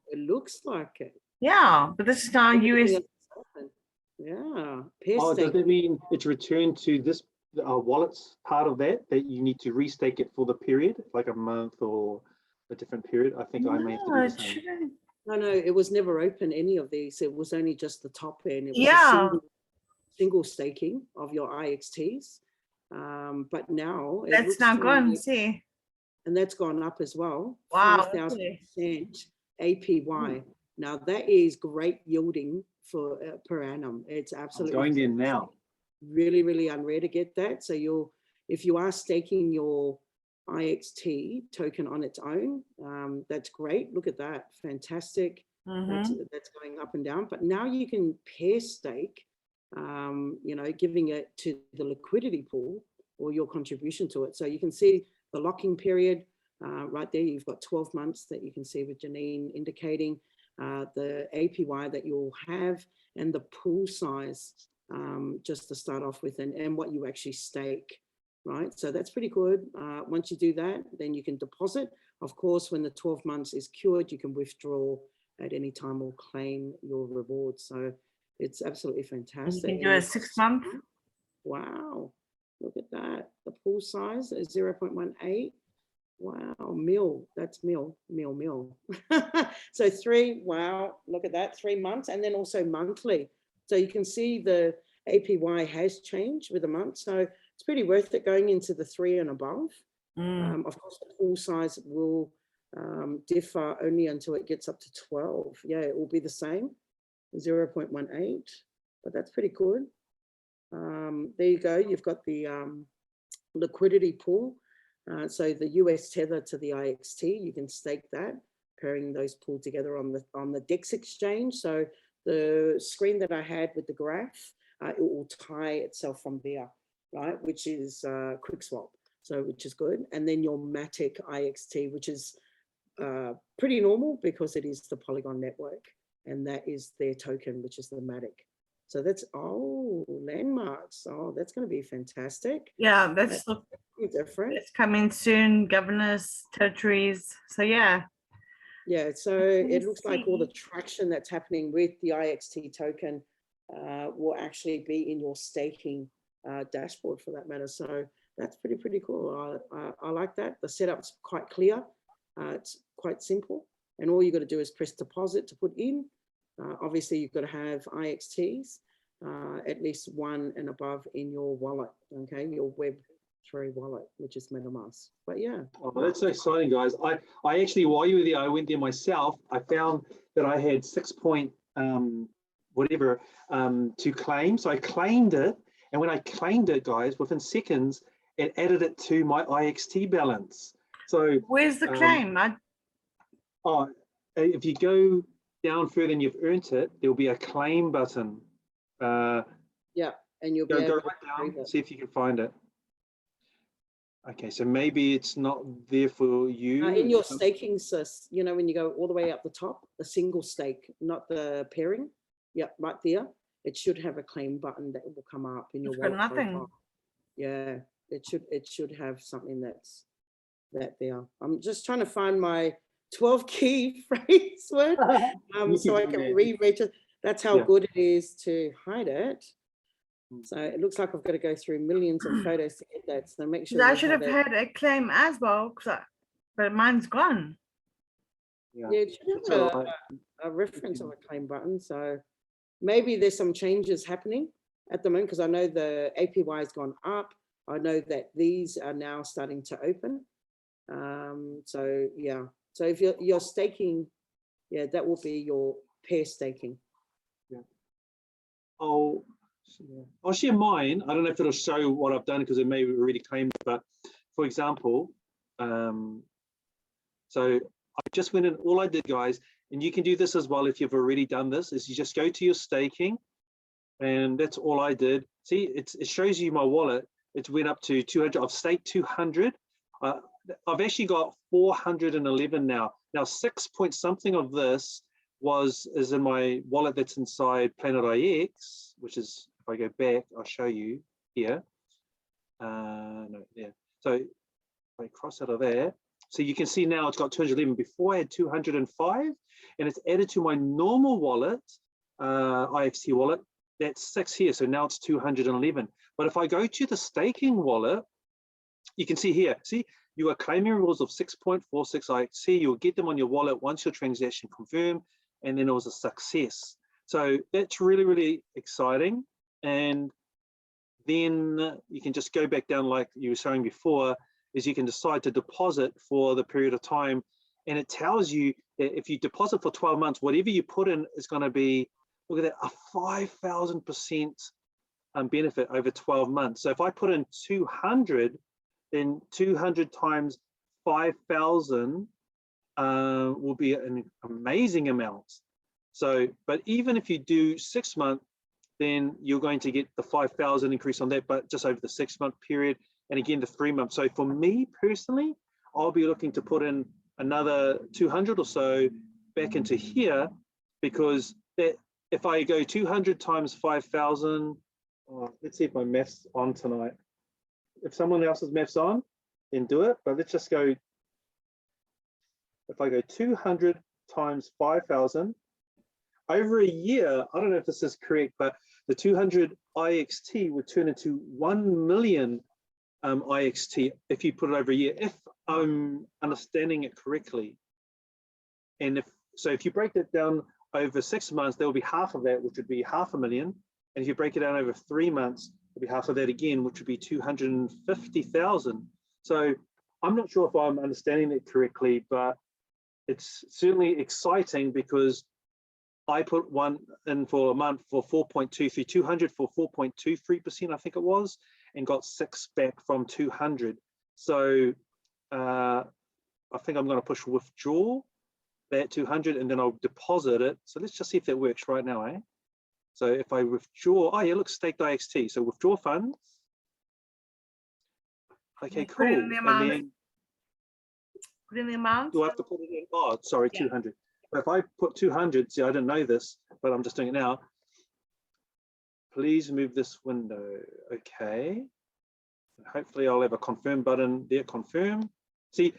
A: It looks like it.
E: Yeah, but this is now US.
A: Yeah.
B: Does that mean it's returned to this wallets part of that you need to restake it for the period, like a month or a different period? I think I may have to do the same.
A: No, it was never open, any of these. It was only just the top end. It was a single staking of your IXTs. But now
E: that's now gone, see.
A: And that's gone up as well.
E: Wow.
A: 5,000% APY. Now that is great yielding for per annum. It's absolutely
B: going in now.
A: Really, really unrare to get that. So if you are staking your IXT token on its own, that's great. Look at that, fantastic. That's going up and down. But now you can pair stake, giving it to the liquidity pool or your contribution to it. So you can see the locking period right there. You've got 12 months that you can see with Janine indicating the APY that you'll have and the pool size. Just to start off with, and what you actually stake, right? So that's pretty good. Once you do that, then you can deposit. Of course, when the 12 months is cured, you can withdraw at any time or claim your reward. So it's absolutely fantastic.
E: You can do a 6 month.
A: Wow, look at that. The pool size is 0.18. Wow, mil, that's mil. So 3, wow, look at that, 3 months, and then also monthly. So you can see the APY has changed with a month. So it's pretty worth it going into the 3 and above. Of course, the pool size will differ only until it gets up to 12. Yeah, it will be the same, 0.18, but that's pretty good. There you go. You've got the liquidity pool. So the US tether to the IXT, you can stake that, pairing those pool together on the DEX exchange. So the screen that I had with the graph, it will tie itself from there, right? Which is QuickSwap, so which is good. And then your Matic IXT, which is pretty normal because it is the Polygon network, and that is their token, which is the Matic. So that's landmarks. Oh, that's going to be fantastic.
E: Yeah, that's
A: different.
E: It's coming soon. Governors, territories. So yeah.
A: Yeah, so
E: Can you
A: it looks like all the
E: see?
A: traction that's happening with the IXT token will actually be in your staking dashboard for that matter. So that's pretty cool. I like that. The setup's quite clear. It's quite simple. And all you got to do is press deposit to put in. Obviously, you've got to have IXTs, at least one and above in your wallet, okay, your Web3 wallet, which is MetaMask. But yeah.
B: Oh, that's so exciting, guys. I actually, while you were there, I went there myself. I found that I had 6 point whatever to claim. So I claimed it. And when I claimed it, guys, within seconds, it added it to my IXT balance. So
E: Where's the claim?
B: oh, if you go down further and you've earned it, there'll be a claim button.
A: Yeah, and you'll be
B: go
A: able
B: right
A: to
B: down, see if you can find it. Okay, so maybe it's not there for you.
A: in your staking, sis, you know, when you go all the way up the top, the single stake, not the pairing. Yeah, right there. It should have a claim button that will come up in your
E: It's got
A: wallet
E: nothing.
A: profile. Yeah, it should have something that's there. I'm just trying to find my 12 key phrase word so I can re-register. That's how good it is to hide it. So it looks like I've got to go through millions of photos to get that. So make sure
E: I
A: you
E: should have had a claim as well, but mine's gone.
A: Yeah, it should have a reference of a claim button. So maybe there's some changes happening at the moment because I know the APY has gone up. I know that these are now starting to open. So yeah, so if you're staking, yeah, that will be your pair staking.
B: Yeah. I'll share mine. I don't know if it'll show what I've done because it may already claimed it, but for example, so I just went in, all I did, guys, and you can do this as well if you've already done this, is you just go to your staking, and that's all I did. See, it shows you my wallet. It went up to 200. I've staked 200. I've actually got 411 now. Now 6 point something of this is in my wallet that's inside Planet IX, which is, if I go back, I'll show you here. No, yeah. So if I cross out of there, so you can see now it's got 211. Before I had 205, and it's added to my normal wallet, IXT wallet, that's 6 here. So now it's 211. But if I go to the staking wallet, you can see here, see, you are claiming rewards of 6.46 IXT. You'll get them on your wallet once your transaction confirmed, and then it was a success. So that's really exciting. And then you can just go back down like you were showing before, is you can decide to deposit for the period of time. And it tells you that if you deposit for 12 months, whatever you put in is going to be, look at that, a 5,000% benefit over 12 months. So if I put in 200, then 200 times 5,000 will be an amazing amount. So, but even if you do 6 months, then you're going to get the 5,000 increase on that, but just over the 6 month period, and again the 3 months. So for me personally, I'll be looking to put in another 200 or so back into here, because that, if I go 200 times 5,000, let's see if my math's on tonight. If someone else's math's on, then do it. But let's just go, if I go 200 times 5,000, over a year, I don't know if this is correct, but the 200 IXT would turn into 1 million IXT if you put it over a year, if I'm understanding it correctly. And if you break it down over 6 months, there will be half of that, which would be 500,000. And if you break it down over 3 months, it'll be half of that again, which would be 250,000. So I'm not sure if I'm understanding it correctly, but it's certainly exciting because I put one in for a month for 4.23, 200 for 4.23%, I think it was, and got 6 back from 200. So I think I'm going to push withdraw that 200 and then I'll deposit it. So let's just see if that works right now, eh? So if I withdraw, oh yeah, look, staked IXT. So withdraw funds. Okay, cool.
E: Put in the amount.
B: And then
E: Put in the amount.
B: do I have to put it in? Oh, sorry,
E: Yeah.
B: 200. But if I put 200, see, I didn't know this, but I'm just doing it now. Please move this window. Okay. Hopefully I'll have a confirm button there, confirm. See,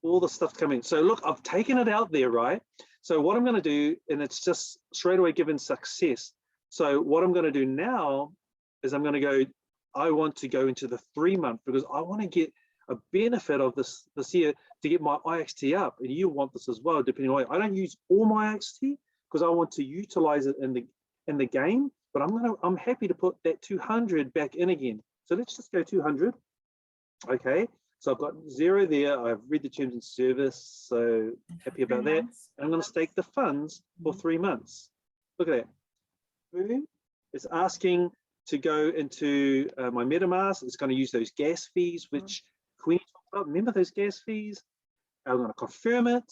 B: all the stuff coming. So look, I've taken it out there, right? So what I'm going to do, and it's just straight away given success. So what I'm going to do now is I'm going to go, I want to go into the 3 month because I want to get a benefit of this year to get my IXT up. And you want this as well, depending on, I don't use all my IXT because I want to utilize it in the game, but I'm happy to put that 200 back in again. So let's just go 200. Okay. So I've got 0 there. I've read the terms and service. So happy about that. And I'm going to stake the funds for 3 months. Look at that. Boom. It's asking to go into my MetaMask. It's going to use those gas fees, which Queenie talked about. Remember those gas fees? I'm going to confirm it.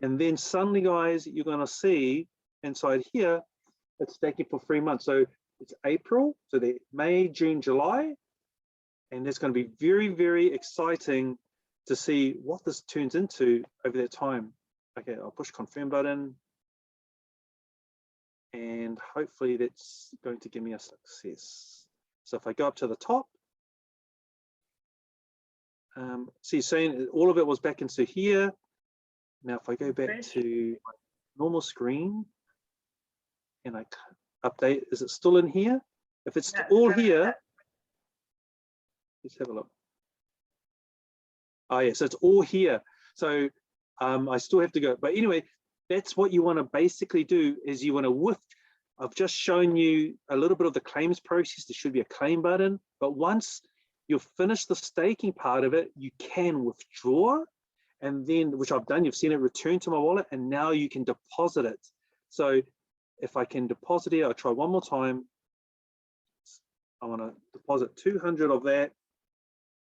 B: And then suddenly, guys, you're going to see inside here, it's staking for 3 months. So it's April, so the May, June, July. And it's going to be very, very exciting to see what this turns into over that time. Okay, I'll push confirm button. And hopefully that's going to give me a success. So if I go up to the top, see, saying all of it was back into here. Now, if I go back to my normal screen and I update, is it still in here? If it's all here, let's have a look. Oh, yeah, so it's all here. So I still have to go. But anyway, that's what you want to basically do is you want to I've just shown you a little bit of the claims process. There should be a claim button. But once you've finished the staking part of it, you can withdraw. And then, which I've done, you've seen it return to my wallet. And now you can deposit it. So if I can deposit it, I'll try one more time. I want to deposit 200 of that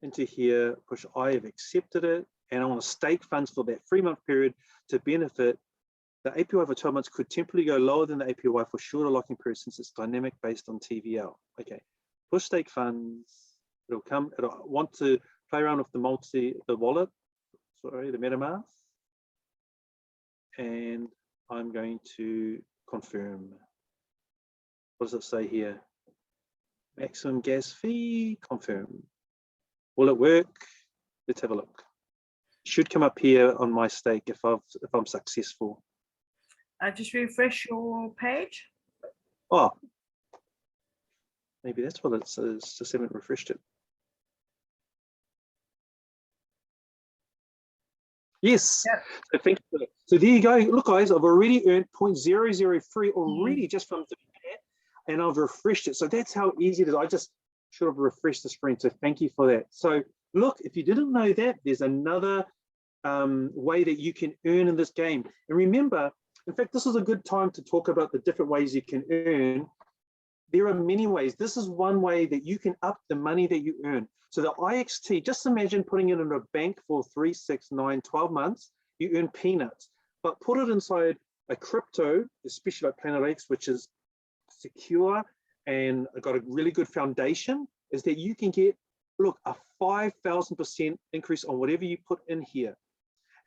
B: into here, push I have accepted it, and I want to stake funds for that 3 month period to benefit. The APY for 12 months could temporarily go lower than the APY for shorter locking period since it's dynamic based on TVL. Okay, push stake funds, it'll want to play around with the wallet, sorry, the MetaMask, and I'm going to confirm. What does it say here? Maximum gas fee, confirm. Will it work? Let's have a look. Should come up here on my stake if I'm successful.
E: Just refresh your page.
B: Oh, maybe that's what it says. Just haven't refreshed it. Yes. Yeah. So thank you for that. So there you go. Look, guys, I've already earned 0.003 already just from doing that, and I've refreshed it. So that's how easy it is. I just should have refreshed the screen. So thank you for that. So look, if you didn't know that, there's another way that you can earn in this game. And remember, in fact, this is a good time to talk about the different ways you can earn. There are many ways. This is one way that you can up the money that you earn. So the IXT, just imagine putting it in a bank for 3, 6, 9, 12 months, you earn peanuts. But put it inside a crypto, especially like Planet X, which is secure and got a really good foundation, is that you can get, look, a 5,000% increase on whatever you put in here.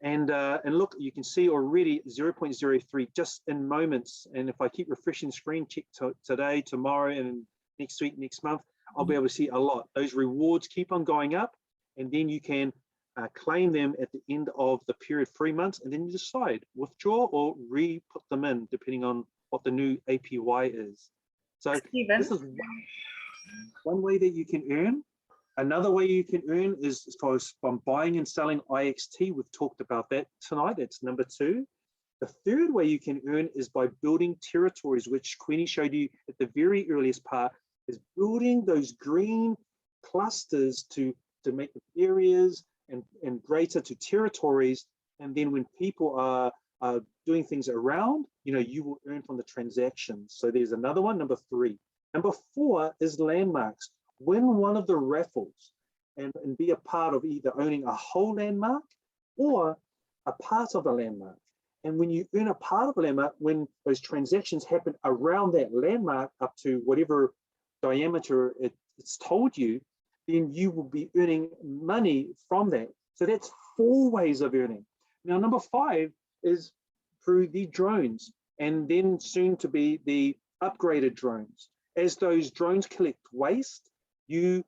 B: And look, you can see already 0.03 just in moments. And if I keep refreshing the screen, check today, tomorrow, and next week, next month, I'll be able to see a lot. Those rewards keep on going up, and then you can claim them at the end of the period, 3 months, and then you decide withdraw or re-put them in, depending on what the new APY is. So Stephen, this is one way that you can earn. Another way you can earn is as far as from buying and selling IXT. We've talked about that tonight. That's number 2. The third way you can earn is by building territories, which Queenie showed you at the very earliest part, is building those green clusters to make areas and greater to territories. And then when people are doing things around, you will earn from the transactions. So there's another one, number 3. Number 4 is landmarks. Win one of the raffles and be a part of either owning a whole landmark or a part of a landmark. And when you earn a part of a landmark, when those transactions happen around that landmark up to whatever diameter it's told you, then you will be earning money from that. So that's 4 ways of earning. Now, number 5 is through the drones, and then soon to be the upgraded drones. As those drones collect waste, you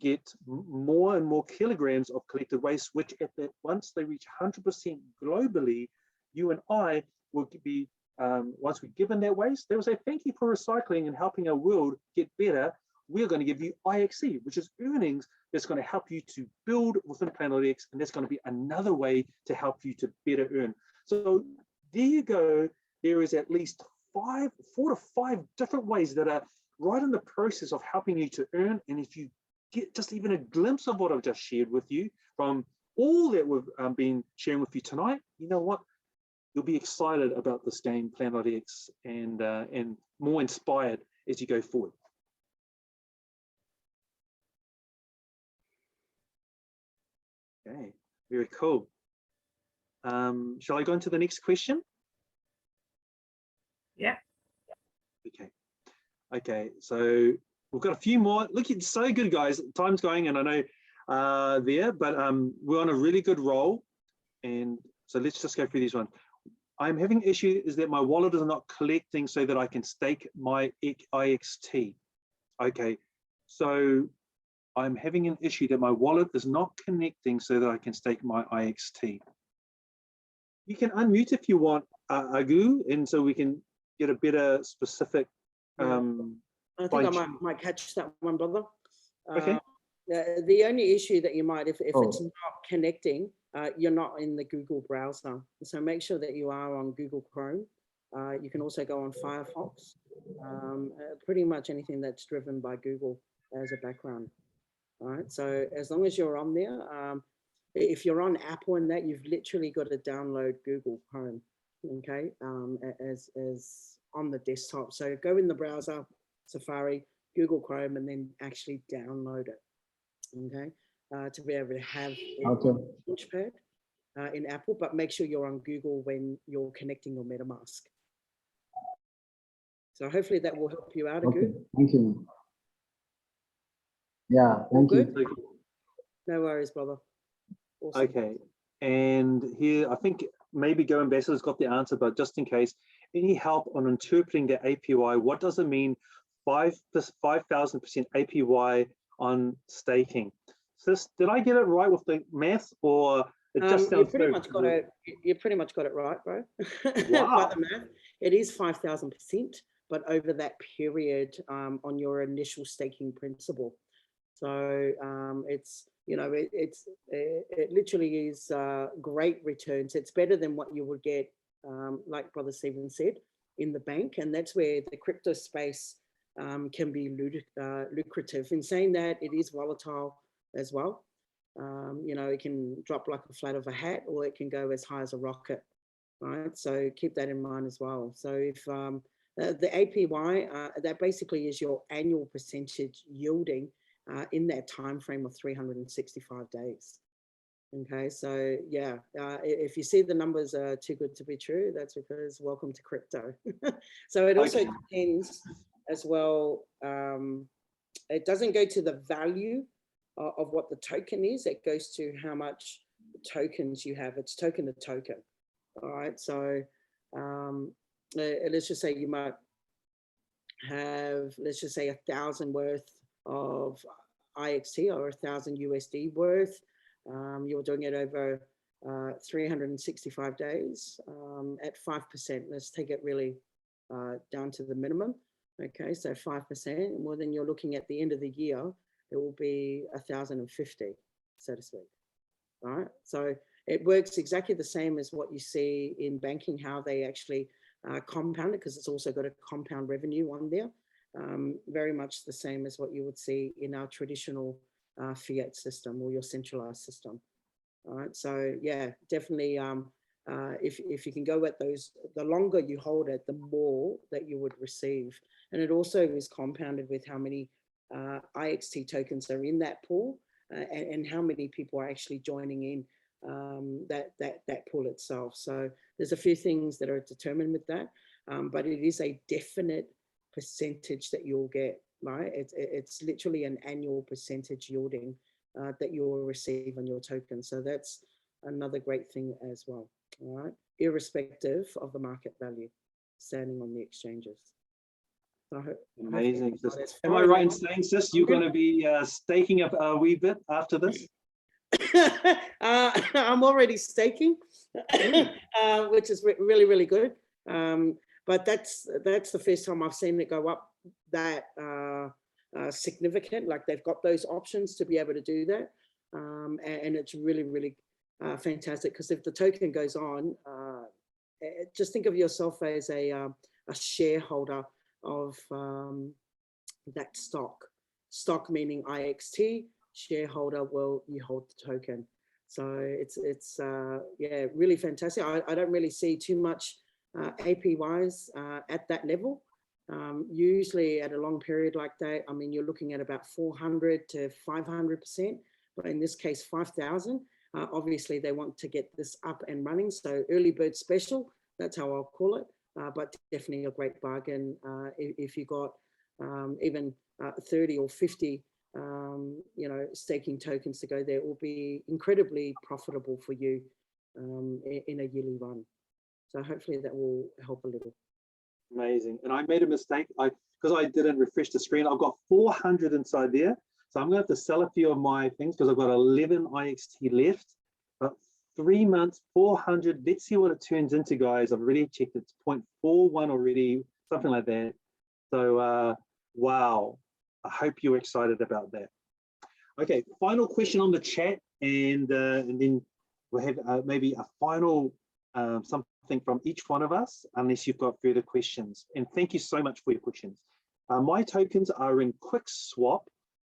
B: get more and more kilograms of collected waste, which once they reach 100% globally, you and I will be, once we're given that waste, they will say, thank you for recycling and helping our world get better. We're going to give you IXE, which is earnings that's going to help you to build within Planet X, and that's going to be another way to help you to better earn. So there you go. There is at least 4 to 5 different ways that are right in the process of helping you to earn. And if you get just even a glimpse of what I've just shared with you from all that we've been sharing with you tonight, you know what? You'll be excited about this game, Planet X, and more inspired as you go forward. Okay, very cool. Shall I go into the next question?
E: Yeah.
B: Okay, so we've got a few more. Look, it's so good, guys. Time's going, and I know but we're on a really good roll. And so let's just go through these ones. I'm having an issue is that my wallet is not collecting so that I can stake my IXT. Okay, so I'm having an issue that my wallet is not connecting so that I can stake my IXT. You can unmute if you want, Agu, and so we can get a better specific.
A: I think I might catch that one, brother.
B: Okay.
A: The only issue that you might, if it's not connecting, you're not in the Google browser. So make sure that you are on Google Chrome. You can also go on Firefox. Pretty much anything that's driven by Google as a background. All right. So as long as you're on there, if you're on Apple and that, you've literally got to download Google Chrome. Okay. As on the desktop. So go in the browser, Safari, Google Chrome, and then actually download it. Okay. To be able to have Launchpad in Apple, but make sure you're on Google when you're connecting your MetaMask. So hopefully that will help you out.
F: Okay, thank you. Yeah, thank you.
A: No worries, brother. Awesome.
B: Okay, and here I think maybe Go Ambassador's got the answer, but just in case, any help on interpreting the APY? What does it mean? 5,000% APY on staking. Sis, did I get it right with the math, or it just sounds
A: you pretty much got it. You pretty much got it right, bro.
B: Wow.
A: By the math, it is 5,000%, but over that period on your initial staking principal. So it's, you know, it literally is great returns. It's better than what you would get, like Brother Stephen said, in the bank, and that's where the crypto space can be lucrative. In saying that, it is volatile as well. You know, it can drop like a flat of a hat, or it can go as high as a rocket, right? So keep that in mind as well. So if the APY, that basically is your annual percentage yielding in that time frame of 365 days. Okay, so yeah, if you see the numbers are too good to be true, that's because welcome to crypto. So it also depends as well. It doesn't go to the value of what the token is. It goes to how much tokens you have. It's token to token. All right, so let's just say you might have, let's just say 1,000 worth of IXT or 1,000 USD worth. You're doing it over 365 days at 5%. Let's take it really down to the minimum. Okay, so 5%. Well, then you're looking at the end of the year, it will be 1,050, so to speak. All right, so it works exactly the same as what you see in banking, how they actually compound it, because it's also got a compound revenue on there. Very much the same as what you would see in our traditional fiat system or your centralized system. All right, so yeah, definitely if you can go at those, the longer you hold it, the more that you would receive. And it also is compounded with how many IXT tokens are in that pool and how many people are actually joining in that pool itself. So there's a few things that are determined with that, but it is a definite percentage that you'll get, right? It's literally an annual percentage yielding that you'll receive on your token. So that's another great thing as well, all right? Irrespective of the market value standing on the exchanges.
B: Amazing. Am I right in saying, sis, you're going to be staking up a wee bit after this?
A: I'm already staking, which is really, really good. But that's the first time I've seen it go up that significant. Like they've got those options to be able to do that. And it's really, really fantastic, because if the token goes on, just think of yourself as a shareholder of that stock. Stock meaning IXT, shareholder, well, you hold the token. So it's yeah, really fantastic. I don't really see too much APYs at that level. Usually at a long period like that, I mean, you're looking at about 400 to 500%, but in this case, 5,000. Obviously, they want to get this up and running. So early bird special, that's how I'll call it. But definitely a great bargain if you got even 30 or 50, you know, staking tokens to go there. It will be incredibly profitable for you in a yearly run. So hopefully that will help a little.
B: Amazing. And I made a mistake because I didn't refresh the screen. I've got 400 inside there. So I'm going to have to sell a few of my things because I've got 11 IXT left. But 3 months, 400. Let's see what it turns into, guys. I've already checked. It's 0.41 already, something like that. So, wow. I hope you're excited about that. Okay, final question on the chat, and then we'll have maybe a final something from each one of us, unless you've got further questions. And thank you so much for your questions. My tokens are in QuickSwap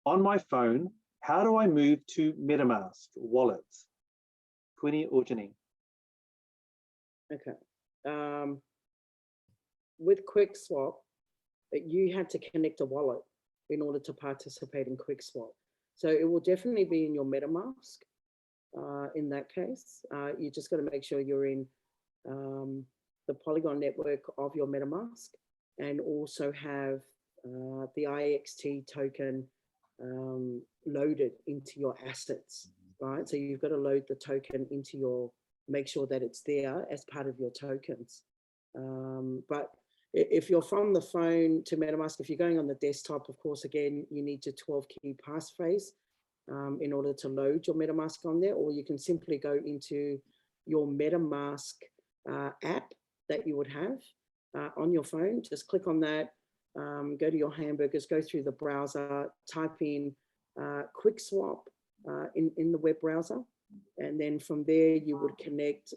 B: on my phone. How do I move to MetaMask wallet? Queenie or Janine?
A: Okay. With QuickSwap, you have to connect a wallet in order to participate in QuickSwap. So it will definitely be in your MetaMask. In that case, you just got to make sure you're in the Polygon network of your MetaMask, and also have the IXT token loaded into your assets, right? So you've got to load the token into your, make sure that it's there as part of your tokens. But if you're from the phone to MetaMask, if you're going on the desktop, of course, again, you need your 12-key passphrase in order to load your MetaMask on there, or you can simply go into your MetaMask app that you would have on your phone. Just click on that, go to your hamburgers, go through the browser, type in QuickSwap in the web browser, and then from there you would connect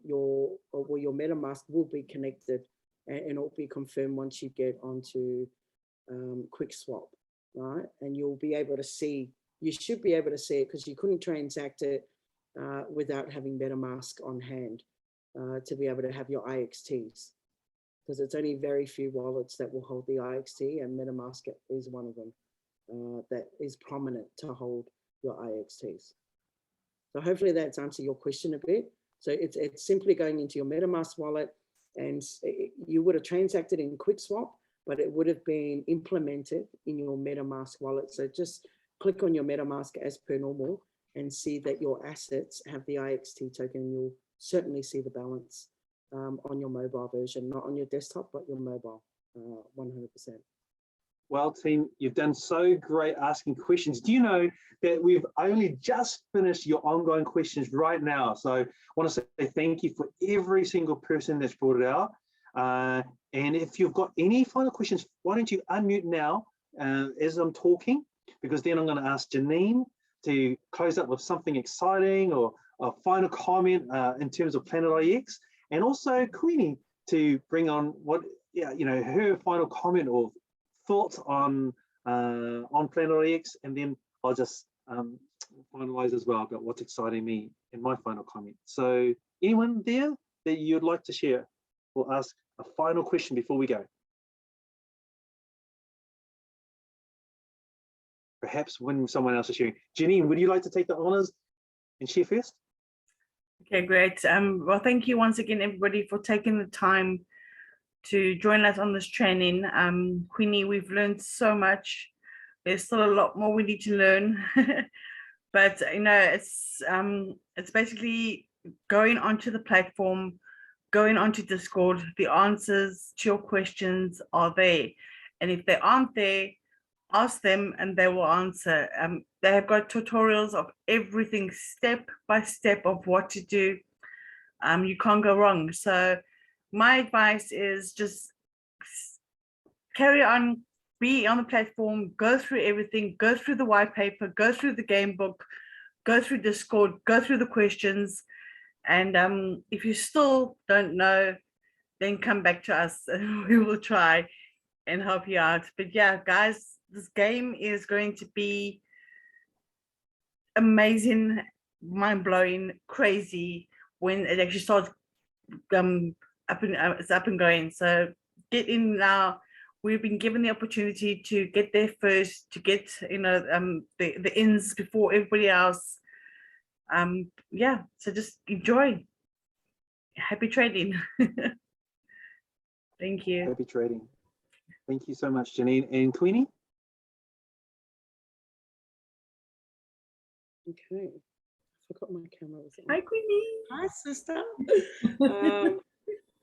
A: your MetaMask will be connected, and it will be confirmed once you get onto QuickSwap, right? And you'll be able to see, you should be able to see it, because you couldn't transact it without having MetaMask on hand to be able to have your IXTs, because it's only very few wallets that will hold the IXT, and MetaMask is one of them that is prominent to hold your IXTs. So hopefully that's answered your question a bit. So it's simply going into your MetaMask wallet, and you would have transacted in QuickSwap, but it would have been implemented in your MetaMask wallet. So just click on your MetaMask as per normal and see that your assets have the IXT token. You'll certainly see the balance on your mobile version, not on your desktop, but your mobile, 100%.
B: Well, team, you've done so great asking questions. Do you know that we've only just finished your ongoing questions right now? So I want to say thank you for every single person that's brought it out. And if you've got any final questions, why don't you unmute now as I'm talking, because then I'm going to ask Janine to close up with something exciting or a final comment in terms of Planet IX, and also Queenie to bring on what, you know, her final comment or thoughts on Planet IX, and then I'll just finalize as well about what's exciting me in my final comment. So anyone there that you'd like to share or ask a final question before we go? Perhaps when someone else is sharing. Janine, would you like to take the honors and share first?
E: Okay, great. Well, thank you once again, everybody, for taking the time to join us on this training. Queenie, we've learned so much. There's still a lot more we need to learn, but you know, it's basically going onto the platform, going onto Discord. The answers to your questions are there, And if they aren't there, ask them and they will answer. They have got tutorials of everything, step by step, of what to do. You can't go wrong. So my advice is just carry on, be on the platform, go through everything, go through the white paper, go through the game book, go through Discord, go through the questions. And if you still don't know, then come back to us and we will try and help you out. But yeah, guys, this game is going to be amazing, mind-blowing, crazy when it actually starts it's up and going. So get in now. We've been given the opportunity to get there first, to get the ins before everybody else. Yeah, so just enjoy. Happy trading. Thank you.
B: Happy trading. Thank you so much, Janine. And Queenie?
A: Okay. I forgot my camera was on.
E: Hi, Queenie.
A: Hi, sister.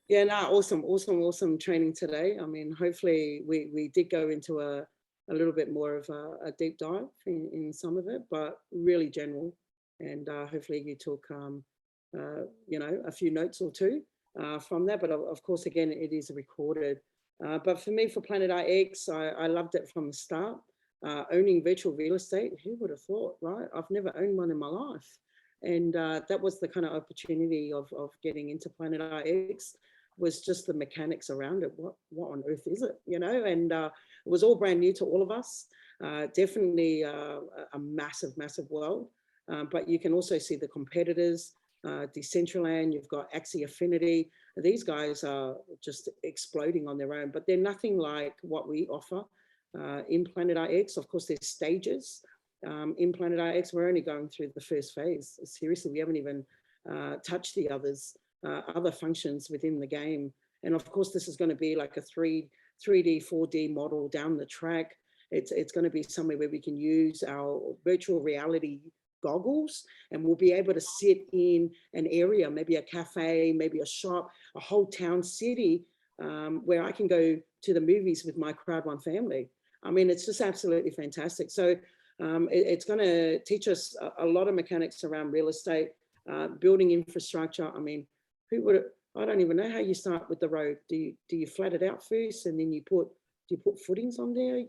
A: Yeah, no, awesome training today. I mean, hopefully we did go into a little bit more of a deep dive in some of it, but really general. And hopefully you took, a few notes or two from that. But of course, again, it is recorded. But for me, for Planet IX, I loved it from the start. Owning virtual real estate, who would have thought, right? I've never owned one in my life. And that was the kind of opportunity of getting into Planet IX, was just the mechanics around it. What on earth is it, And it was all brand new to all of us. Definitely a massive world. But you can also see the competitors, Decentraland, you've got Axie Affinity. These guys are just exploding on their own, but they're nothing like what we offer in Planet IX. Of course, there's stages. In Planet IX, we're only going through the first phase. Seriously, we haven't even touched the other functions within the game. And of course, this is going to be like a 3D, 4D model down the track. It's going to be somewhere where we can use our virtual reality goggles, and we'll be able to sit in an area, maybe a cafe, maybe a shop, a whole town city, where I can go to the movies with my Crowd One family. I mean, it's just absolutely fantastic. So it's going to teach us a lot of mechanics around real estate, building infrastructure. I mean, I don't even know how you start with the road. Do you flat it out first, and then do you put footings on there,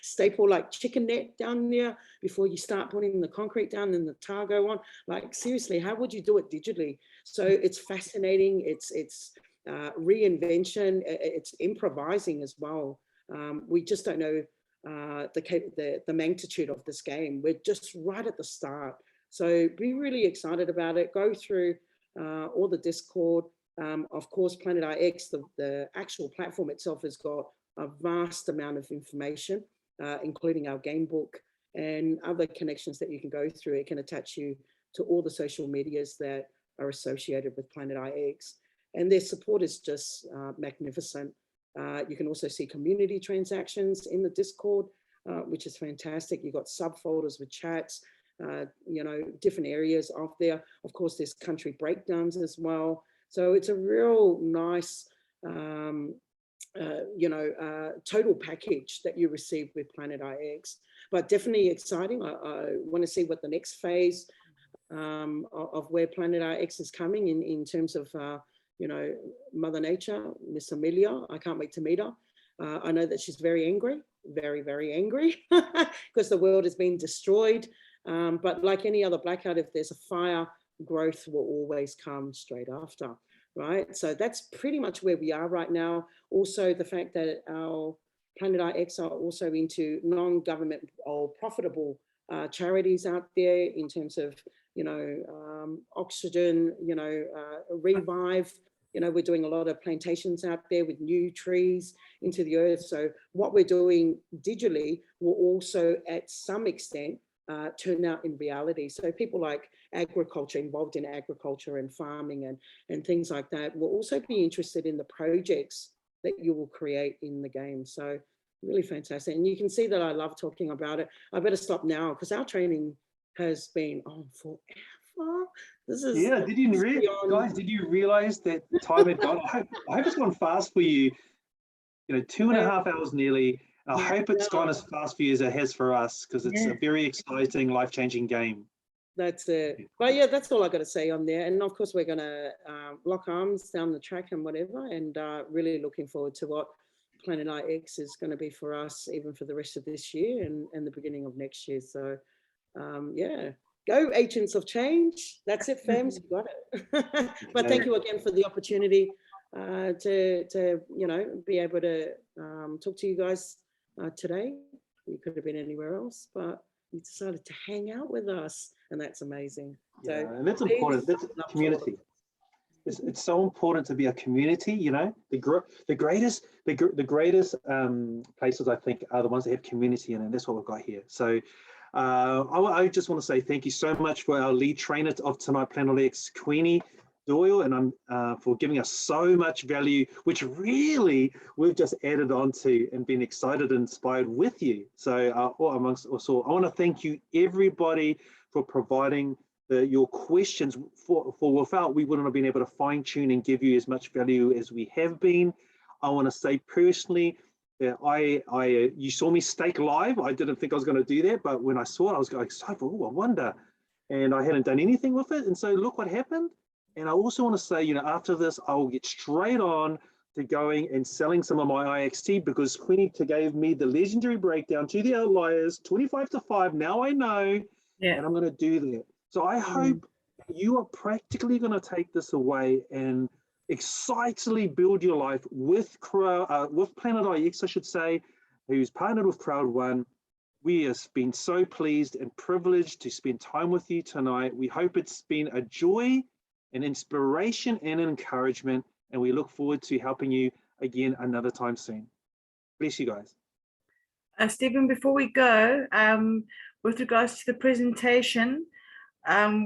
A: staple like chicken net down there before you start putting the concrete down and the tar go on? Like, seriously, how would you do it digitally? So it's fascinating. It's reinvention. It's improvising as well. We just don't know the magnitude of this game. We're just right at the start. So be really excited about it. Go through all the Discord. Of course, Planet IX, the actual platform itself, has got a vast amount of information, including our game book and other connections that you can go through. It can attach you to all the social medias that are associated with Planet IX. And their support is just magnificent. You can also see community transactions in the Discord, which is fantastic. You've got subfolders with chats, different areas off there. Of course, there's country breakdowns as well. So it's a real nice, total package that you receive with Planet IX. But definitely exciting. I want to see what the next phase of where Planet IX is coming in terms of, Mother Nature, Miss Amelia. I can't wait to meet her. I know that she's very angry, very, very angry, because the world has been destroyed. But like any other blackout, if there's a fire, growth will always come straight after, right? So that's pretty much where we are right now. Also, the fact that our Planet IX are also into non-government or profitable charities out there in terms of, oxygen, revive. We're doing a lot of plantations out there with new trees into the earth. So what we're doing digitally will also, at some extent, turn out in reality. So people like agriculture, involved in agriculture and farming and things like that, will also be interested in the projects that you will create in the game. So really fantastic. And you can see that I love talking about it. I better stop now because our training has been on forever. This is,
B: yeah, did you realize that time had gone? I hope it's gone fast for you. you know, 2.5 hours nearly. I
A: Yeah,
B: hope it's gone
A: no.
B: as fast for you as it has for us, because it's
E: Yeah.
B: a very exciting, life-changing game.
A: That's it. But yeah, that's all I got to say on there. And of course, we're going to lock arms down the track and whatever. And really looking forward to what Planet IX is going to be for us, even for the rest of this year and the beginning of next year. So yeah, go Agents of Change. That's it, fams. You got it. But thank you again for the opportunity to you know, be able to talk to you guys today. You could have been anywhere else, but you decided to hang out with us, and that's amazing.
B: Yeah,
A: So
B: and that's important. That's community. It's so important to be a community. You know, the greatest places, I think, are the ones that have community in it. And that's what we've got here. So I just want to say thank you so much for our lead trainer of tonight, Planet X, Queenie Doyle, and for giving us so much value, which really we've just added on to and been excited and inspired with you. So all amongst us all, I want to thank you, everybody, for providing your questions. For without, we wouldn't have been able to fine tune and give you as much value as we have been. I want to say personally that you saw me stake live. I didn't think I was going to do that, but when I saw it, I was going, oh, I wonder. And I hadn't done anything with it. And so look what happened. And I also want to say, you know, after this, I will get straight on to going and selling some of my IXT, because Queenie gave me the legendary breakdown to the outliers, 25-5. Now I know, and I'm going to do that. So I hope you are practically going to take this away and excitedly build your life with Planet IX, I should say, who's partnered with Crowd One. We have been so pleased and privileged to spend time with you tonight. We hope it's been a joy, an inspiration, and an encouragement, and we look forward to helping you again another time soon. Bless you guys.
E: Stephen, before we go, with regards to the presentation,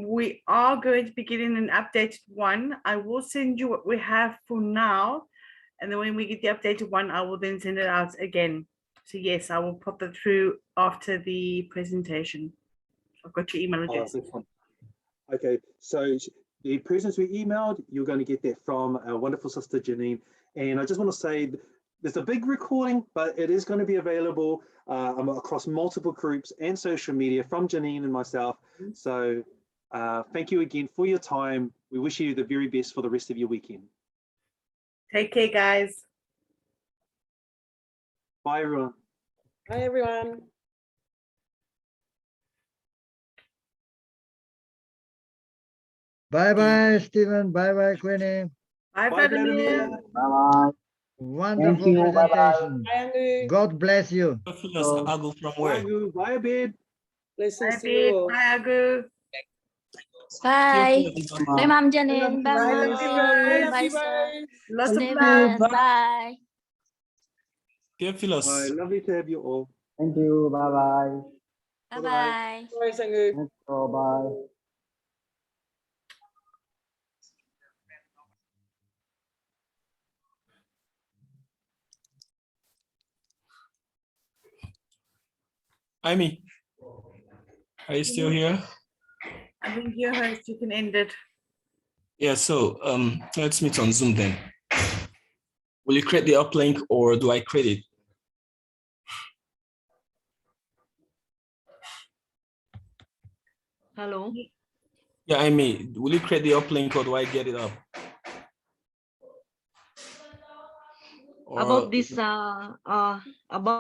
E: we are going to be getting an updated one. I will send you what we have for now, and then when we get the updated one, I will then send it out again. So yes, I will pop that through after the presentation. I've got your email address.
B: Okay, so the presents we emailed, you're going to get that from our wonderful sister Janine. And I just want to say, there's a big recording, but it is going to be available across multiple groups and social media from Janine and myself. So thank you again for your time. We wish you the very best for the rest of your weekend.
E: Take care, guys.
B: Bye, everyone.
A: Bye, everyone.
F: Bye-bye, Stephen. Bye-bye, Queenie.
E: Bye,
B: Vladimir.
E: Vladimir.
F: Bye-bye. Wonderful presentation.
A: Bye, Angu.
F: God bless you.
G: I'll go from where?
B: Bye, Abid.
A: Blessings
E: Bye,
A: to you all.
E: Bye, Agu.
H: Bye. Bye, Mom Janine. Bye,
E: Bye,
H: Mom
E: love you,
H: Queenie.
E: guys.
H: Bye, sir.
E: Lots of love.
H: Stephen. Bye.
B: Bye. Lovely to have you all.
F: Thank you. Bye-bye.
H: Bye-bye.
A: Bye, Angu.
F: Bye.
G: Amy, are you still here?
E: I think your host, you can end it.
G: Yeah, so let's meet on Zoom then. Will you create the uplink or do I create it?
H: Hello.
G: Yeah, Amy, will you create the uplink or do I get it up?
H: About this, about